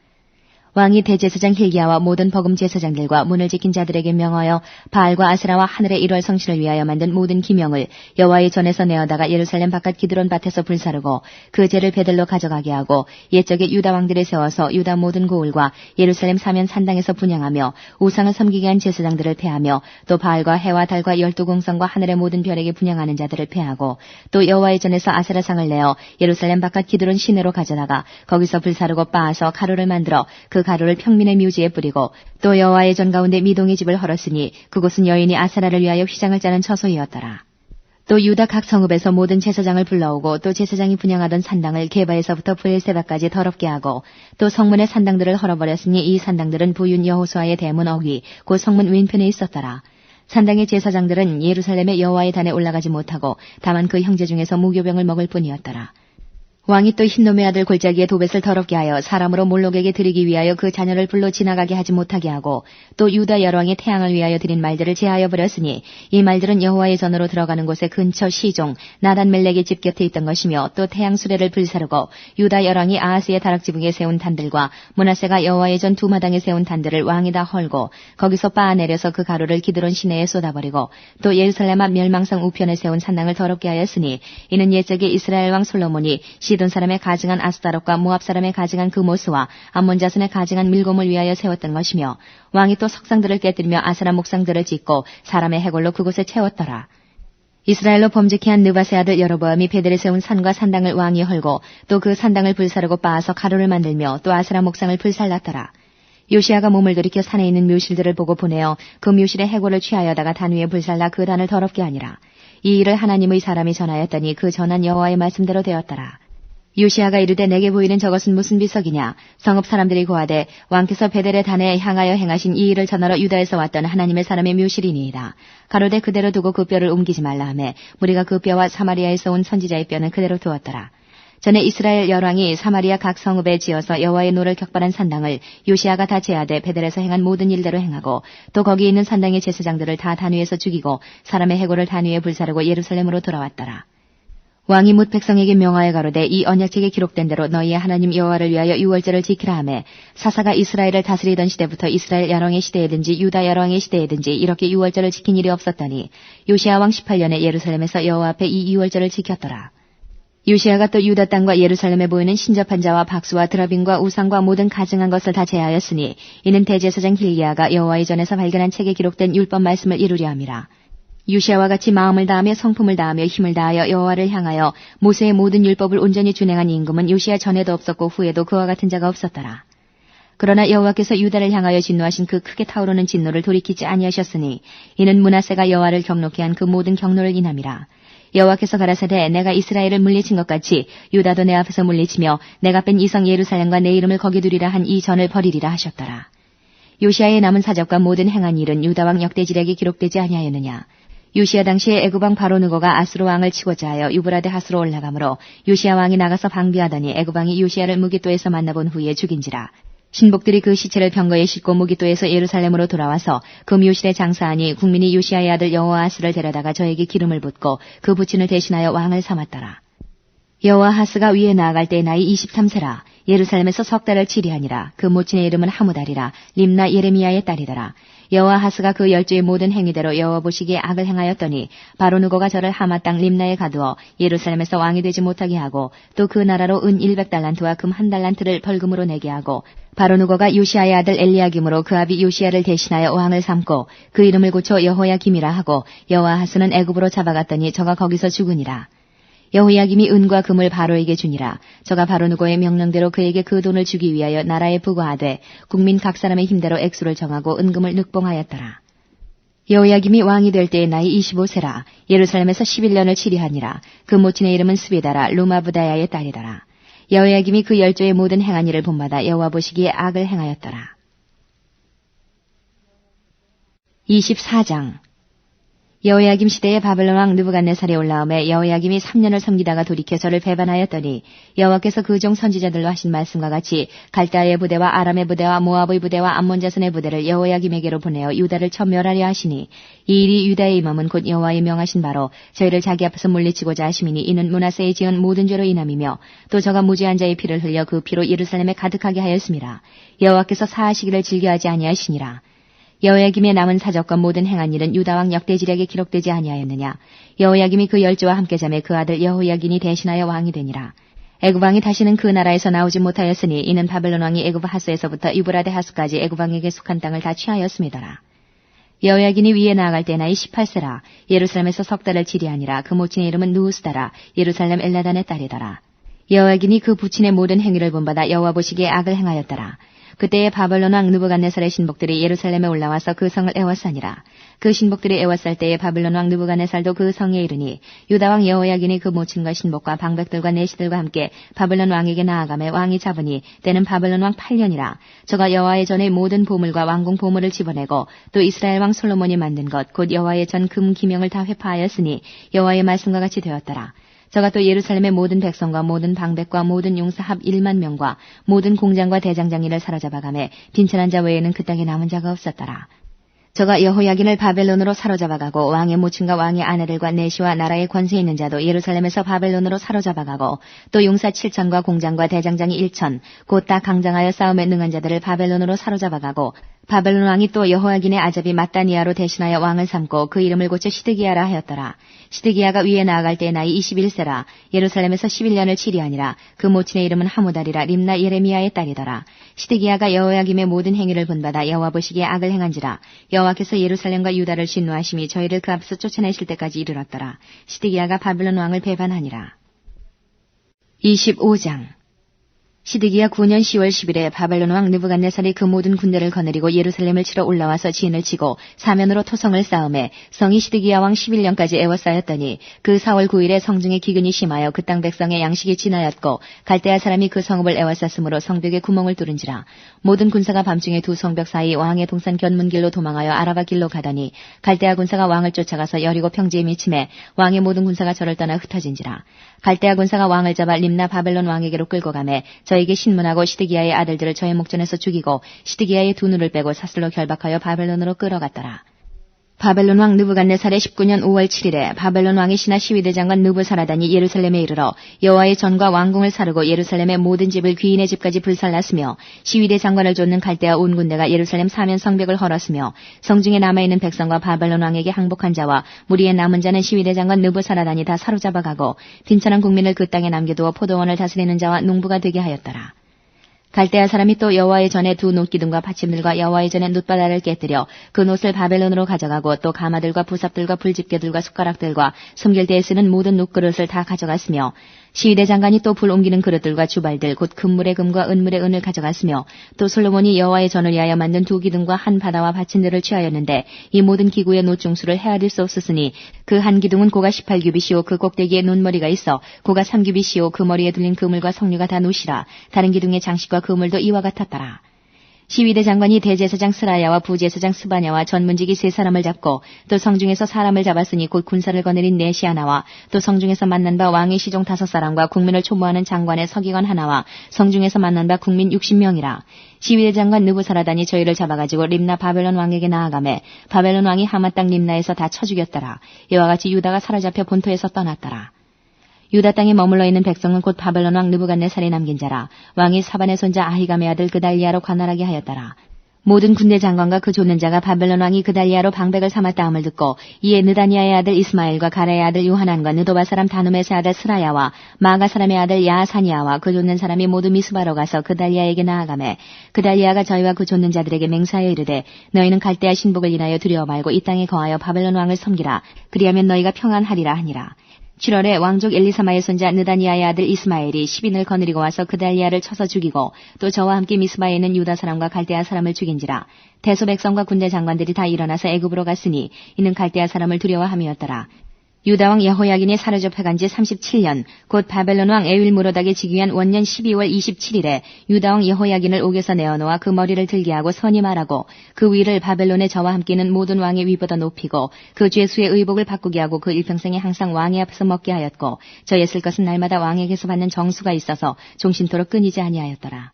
Speaker 2: 왕이 대제사장 hil기야와 모든 버금 제사장들과 문을 지킨 자들에게 명하여 바알과 아세라와 하늘의 1월 성신을 위하여 만든 모든 기명을 여호와의 전에서 내어다가 예루살렘 바깥 기드론 밭에서 불사르고 그 죄를 베들로 가져가게 하고 옛적에 유다 왕들을 세워서 유다 모든 고을과 예루살렘 사면 산당에서 분향하며 우상을 섬기게 한 제사장들을 패하며 또 바알과 해와 달과 12공성과 하늘의 모든 별에게 분향하는 자들을 패하고 또 여호와의 전에서 아세라상을 내어 예루살렘 바깥 기드론 시내로 가져다가 거기서 불사르고 빻아서 가루를 만들어 그 가루를 평민의 묘지에 뿌리고 또 여호와의 전 가운데 미동의 집을 헐었으니 그곳은 여인이 아세라를 위하여 휘장을 짜는 처소이었더라. 또 유다 각 성읍에서 모든 제사장을 불러오고 또 제사장이 분향하던 산당을 게바에서부터 브엘세바까지 더럽게 하고 또 성문의 산당들을 헐어버렸으니 이 산당들은 부윤 여호수아의 대문 어귀 곧 성문 왼편에 있었더라. 산당의 제사장들은 예루살렘의 여호와의 단에 올라가지 못하고 다만 그 형제 중에서 무교병을 먹을 뿐이었더라. 왕이 또 흰놈의 아들 골짜기의 도벳을 더럽게 하여 사람으로 몰록에게 드리기 위하여 그 자녀를 불로 지나가게 하지 못하게 하고 또 유다 열왕의 태양을 위하여 드린 말들을 제하여 버렸으니 이 말들은 여호와의 전으로 들어가는 곳의 근처 시종 나단멜렉의 집 곁에 있던 것이며 또 태양 수레를 불사르고 유다 열왕이 아하스의 다락지붕에 세운 단들과 므낫세가 여호와의 전 두 마당에 세운 단들을 왕이 다 헐고 거기서 빻아내려서 그 가루를 기드론 시내에 쏟아버리고 또 예루살렘 앞 멸망성 우편에 세운 산당을 더럽게 하였으니 이는 옛적에 이스라엘 왕 솔로몬이 시돈 사람의 가증한 아스다롯과 모압 사람의 가증한 그모스와 암몬 자손의 가증한 밀곰을 위하여 세웠던 것이며 왕이 또 석상들을 깨뜨리며 아세라 목상들을 짓고 사람의 해골로 그곳에 채웠더라. 이스라엘로 범죄케 한 느바세 아들 여로보암이 베델에 세운 산과 산당을 왕이 헐고 또 그 산당을 불사르고 빻아서 가루를 만들며 또 아세라 목상을 불살랐더라. 요시아가 몸을 들이켜 산에 있는 묘실들을 보고 보내어 그 묘실의 해골을 취하여다가 단 위에 불살라 그 단을 더럽게 하니라. 이 일을 하나님의 사람이 전하였더니 그 전한 여호와의 말씀대로 되었더라. 요시아가 이르되 내게 보이는 저것은 무슨 비석이냐. 성읍 사람들이 고하되 왕께서 베델의 단에 향하여 행하신 이 일을 전하러 유다에서 왔던 하나님의 사람의 묘실이니이다. 가로되 그대로 두고 그 뼈를 옮기지 말라 하매 무리가 그 뼈와 사마리아에서 온 선지자의 뼈는 그대로 두었더라. 전에 이스라엘 열왕이 사마리아 각 성읍에 지어서 여호와의 노를 격발한 산당을 요시아가 다 제하되 베델에서 행한 모든 일대로 행하고 또 거기 있는 산당의 제사장들을 다 단 위에서 죽이고 사람의 해골을 단 위에 불사르고 예루살렘으로 돌아왔더라. 왕이 뭇 백성에게 명하여 가로되 이 언약책에 기록된 대로 너희의 하나님 여호와를 위하여 유월절을 지키라 하매 사사가 이스라엘을 다스리던 시대부터 이스라엘 열왕의 시대에든지 유다 열왕의 시대에든지 이렇게 유월절을 지킨 일이 없었더니 요시아 왕 18년에 예루살렘에서 여호와 앞에 이 유월절을 지켰더라. 요시아가 또 유다 땅과 예루살렘에 보이는 신접한 자와 박수와 드라빔과 우상과 모든 가증한 것을 다 제하였으니 이는 대제사장 hil기야가 여호와의 전에서 발견한 책에 기록된 율법 말씀을 이루려 함이라. 요시아와 같이 마음을 다하며 성품을 다하며 힘을 다하여 여호와를 향하여 모세의 모든 율법을 온전히 준행한 임금은 요시아 전에도 없었고 후에도 그와 같은 자가 없었더라. 그러나 여호와께서 유다를 향하여 진노하신 그 크게 타오르는 진노를 돌이키지 아니하셨으니 이는 므낫세가 여호와를 경노케 한 그 모든 경노를 인함이라. 여호와께서 가라사대 내가 이스라엘을 물리친 것 같이 유다도 내 앞에서 물리치며 내가 뺀 이성 예루살렘과 내 이름을 거기 두리라 한 이 전을 버리리라 하셨더라. 요시아의 남은 사적과 모든 행한 일은 유다왕 역대지략에 기록되지 아니하였느냐. 요시아 당시에 애굽왕 바로느고가 아수르 왕을 치고자 하여 유브라데 하수로 올라가므로 요시아 왕이 나가서 방비하더니 애굽왕이 요시아를 무기또에서 만나본 후에 죽인지라. 신복들이 그 시체를 병거에 싣고 무기또에서 예루살렘으로 돌아와서 그 묘실에 장사하니 국민이 요시아의 아들 여호아하스를 데려다가 저에게 기름을 붓고 그 부친을 대신하여 왕을 삼았더라. 여호아하스가 위에 나아갈 때 나이 23세라. 예루살렘에서 석 달을 치리하니라. 그 모친의 이름은 하무달이라. 림나 예레미야의 딸이더라. 여호아하스가 그 열조의 모든 행위대로 여호와 보시기에 악을 행하였더니 바로 누고가 저를 하마 땅 림나에 가두어 예루살렘에서 왕이 되지 못하게 하고 또 그 나라로 은 100달란트와 금 1달란트를 벌금으로 내게 하고 바로 누고가 요시아의 아들 엘리야김으로 그 아비 요시야를 대신하여 왕을 삼고 그 이름을 고쳐 여호야김이라 하고 여호아하스는 애굽으로 잡아갔더니 저가 거기서 죽으니라. 여호야김이 은과 금을 바로에게 주니라. 저가 바로 누고의 명령대로 그에게 그 돈을 주기 위하여 나라에 부과하되 국민 각 사람의 힘대로 액수를 정하고 은금을 늑봉하였더라. 여호야김이 왕이 될 때의 나이 25세라. 예루살렘에서 11년을 치리하니라. 그 모친의 이름은 스비다라 루마부다야의 딸이더라. 여호야김이 그 열조의 모든 행한 일을 본받아 여호와 보시기에 악을 행하였더라. 24장 여호야김 시대에 바벨론 왕 느부갓네살이 올라오매 여호야김이 3년을 섬기다가 돌이켜 저를 배반하였더니 여호와께서 그 종 선지자들로 하신 말씀과 같이 갈다의 부대와 아람의 부대와 모압의 부대와 암몬 자손의 부대를 여호야김에게로 보내어 유다를 천멸하려 하시니 이 일이 유다의 임함은 곧 여호와의 명하신 바로 저희를 자기 앞에서 물리치고자 하심이니 이는 므낫세의 지은 모든 죄로 인함이며 또 저가 무죄한 자의 피를 흘려 그 피로 예루살렘에 가득하게 하였음이라. 여호와께서 사하시기를 즐겨하지 아니하시니라. 여호야김의 남은 사적과 모든 행한 일은 유다왕 역대지략에 기록되지 아니하였느냐. 여호야김이 그 열조와 함께 잠에 그 아들 여호야긴이 대신하여 왕이 되니라. 애굽왕이 다시는 그 나라에서 나오지 못하였으니 이는 바벨론 왕이 애굽 하스에서부터 유브라데 하스까지 애굽왕에게 속한 땅을 다 취하였음이더라. 여호야긴이 위에 나아갈 때 나이 18세라. 예루살렘에서 석 달을 치리하니라. 그 모친의 이름은 누우스다라. 예루살렘 엘라단의 딸이더라. 여호야긴이 그 부친의 모든 행위를 본받아 여호와 보시기에 악을 행하였더라. 그때에 바벨론 왕 느부갓네살의 신복들이 예루살렘에 올라와서 그 성을 애워싸니라. 그 신복들이 애워쌀 때에 바벨론 왕 느부갓네살도 그 성에 이르니 유다 왕 여호야긴이 그 모친과 신복과 방백들과 내시들과 함께 바벨론 왕에게 나아가매 왕이 잡으니 때는 바벨론 왕 8년이라. 저가 여호와의 전의 모든 보물과 왕궁 보물을 집어내고 또 이스라엘 왕 솔로몬이 만든 것 곧 여호와의 전 금 기명을 다 회파하였으니 여호와의 말씀과 같이 되었더라. 저가 또 예루살렘의 모든 백성과 모든 방백과 모든 용사 합 1만 명과 모든 공장과 대장장이를 사로잡아가매 빈천한 자 외에는 그 땅에 남은 자가 없었더라. 저가 여호야긴을 바벨론으로 사로잡아가고 왕의 모친과 왕의 아내들과 내시와 나라의 권세 있는 자도 예루살렘에서 바벨론으로 사로잡아가고 또 용사 7천과 공장과 대장장이 1천 곧 다 강장하여 싸움에 능한 자들을 바벨론으로 사로잡아가고 바벨론 왕이 또 여호야긴의 아잡이 마따니아로 대신하여 왕을 삼고 그 이름을 고쳐 시드기야라 하였더라. 시드기야가 위에 나아갈 때 나이 21세라. 예루살렘에서 11년을 치리하니라. 그 모친의 이름은 하무달이라 림나 예레미야의 딸이더라. 시드기야가 여호야김의 모든 행위를 본받아 여호와 보시기에 악을 행한지라. 여호와께서 예루살렘과 유다를 진노하심이 저희를 그 앞에서 쫓아내실 때까지 이르렀더라. 시드기야가 바벨론 왕을 배반하니라. 25장 시드기야 9년 10월 10일에 바벨론 왕 느부갓네살이 그 모든 군대를 거느리고 예루살렘을 치러 올라와서 진을 치고 사면으로 토성을 쌓음에 성이 시드기야 왕 11년까지 애워싸였더니 그 4월 9일에 성중에 기근이 심하여 그 땅 백성의 양식이 지나였고 갈대아 사람이 그 성읍을 애워쌌으므로 성벽에 구멍을 뚫은지라. 모든 군사가 밤중에 두 성벽 사이 왕의 동산 견문길로 도망하여 아라바 길로 가더니 갈대아 군사가 왕을 쫓아가서 여리고 평지에 미침해 왕의 모든 군사가 저를 떠나 흩어진지라. 갈대아 군사가 왕을 잡아 림나 바벨론 왕에게로 끌고 가매 저에게 신문하고 시드기야의 아들들을 저의 목전에서 죽이고 시드기야의 두 눈을 빼고 사슬로 결박하여 바벨론으로 끌어갔더라. 바벨론 왕 느부갓네살의 19년 5월 7일에 바벨론 왕의 신하 시위대장관 느부사라단이 예루살렘에 이르러 여호와의 전과 왕궁을 사르고 예루살렘의 모든 집을 귀인의 집까지 불살랐으며 시위대장관을 쫓는 갈대아 온 군대가 예루살렘 사면 성벽을 헐었으며 성중에 남아있는 백성과 바벨론 왕에게 항복한 자와 무리에 남은 자는 시위대장관 느부사라단이 다 사로잡아가고 빈천한 국민을 그 땅에 남겨두어 포도원을 다스리는 자와 농부가 되게 하였더라. 갈대아 사람이 또 여호와의 전에 두 놋기둥과 받침들과 여호와의 전에 놋바다를 깨뜨려 그 놋을 바벨론으로 가져가고 또 가마들과 부삽들과 불집게들과 숟가락들과 숨길대에 쓰는 모든 놋그릇을 다 가져갔으며 시위대 장관이 또 불 옮기는 그릇들과 주발들 곧 금물의 금과 은물의 은을 가져갔으며 또 솔로몬이 여호와의 전을 위하여 만든 두 기둥과 한 바다와 받침들을 취하였는데 이 모든 기구의 놋 중수를 헤아릴 수 없었으니 그 한 기둥은 고가 18규빗이요 그 꼭대기에 놋머리가 있어 고가 3규빗이요 그 머리에 둘린 그물과 석류가 다 놋이라. 다른 기둥의 장식과 그물도 이와 같았더라. 시위대 장관이 대제사장 스라야와 부제사장 스바냐와 전문직이 세 사람을 잡고 또 성중에서 사람을 잡았으니 곧 군사를 거느린 내시 하나와 또 성중에서 만난 바 왕의 시종 5사람과 국민을 초모하는 장관의 서기관 하나와 성중에서 만난 바 국민 60명이라. 시위대 장관 느부사라단이 저희를 잡아가지고 림나 바벨론 왕에게 나아가매 바벨론 왕이 하마 땅 림나에서 다 쳐 죽였더라. 이와 같이 유다가 사로잡혀 본토에서 떠났더라. 유다 땅에 머물러 있는 백성은 곧 바벨론 왕 느부갓네살이 남긴 자라. 왕이 사반의 손자 아히감의 아들 그달리아로 관할하게 하였더라. 모든 군대 장관과 그 좇는 자가 바벨론 왕이 그달리아로 방백을 삼았다함을 듣고 이에 느다니아의 아들 이스마엘과 가레의 아들 요하난과 느도바 사람 다누메의 아들 스라야와 마가 사람의 아들 야사니아와 그 좇는 사람이 모두 미스바로 가서 그달리아에게 나아가매 그달리아가 저희와 그 좇는 자들에게 맹세하여 이르되 너희는 갈대아 신복을 인하여 두려워 말고 이 땅에 거하여 바벨론 왕을 섬기라. 그리하면 너희가 평안하리라 하니라. 7월에 왕족 엘리사마의 손자 느다니아의 아들 이스마엘이 10인을 거느리고 와서 그달리아를 쳐서 죽이고 또 저와 함께 미스바에 있는 유다 사람과 갈대아 사람을 죽인지라. 대소 백성과 군대 장관들이 다 일어나서 애굽으로 갔으니 이는 갈대아 사람을 두려워함이었더라. 유다왕 여호야긴이 사로잡혀간 지 37년 곧 바벨론 왕 에윌무로닥이 즉위한 원년 12월 27일에 유다왕 여호야긴을 옥에서 내어놓아 그 머리를 들게 하고 선임하라고 그 위를 바벨론의 저와 함께는 모든 왕의 위보다 높이고 그 죄수의 의복을 바꾸게 하고 그 일평생에 항상 왕의 앞에서 먹게 하였고 저의 쓸 것은 날마다 왕에게서 받는 정수가 있어서 종신토록 끊이지 아니하였더라.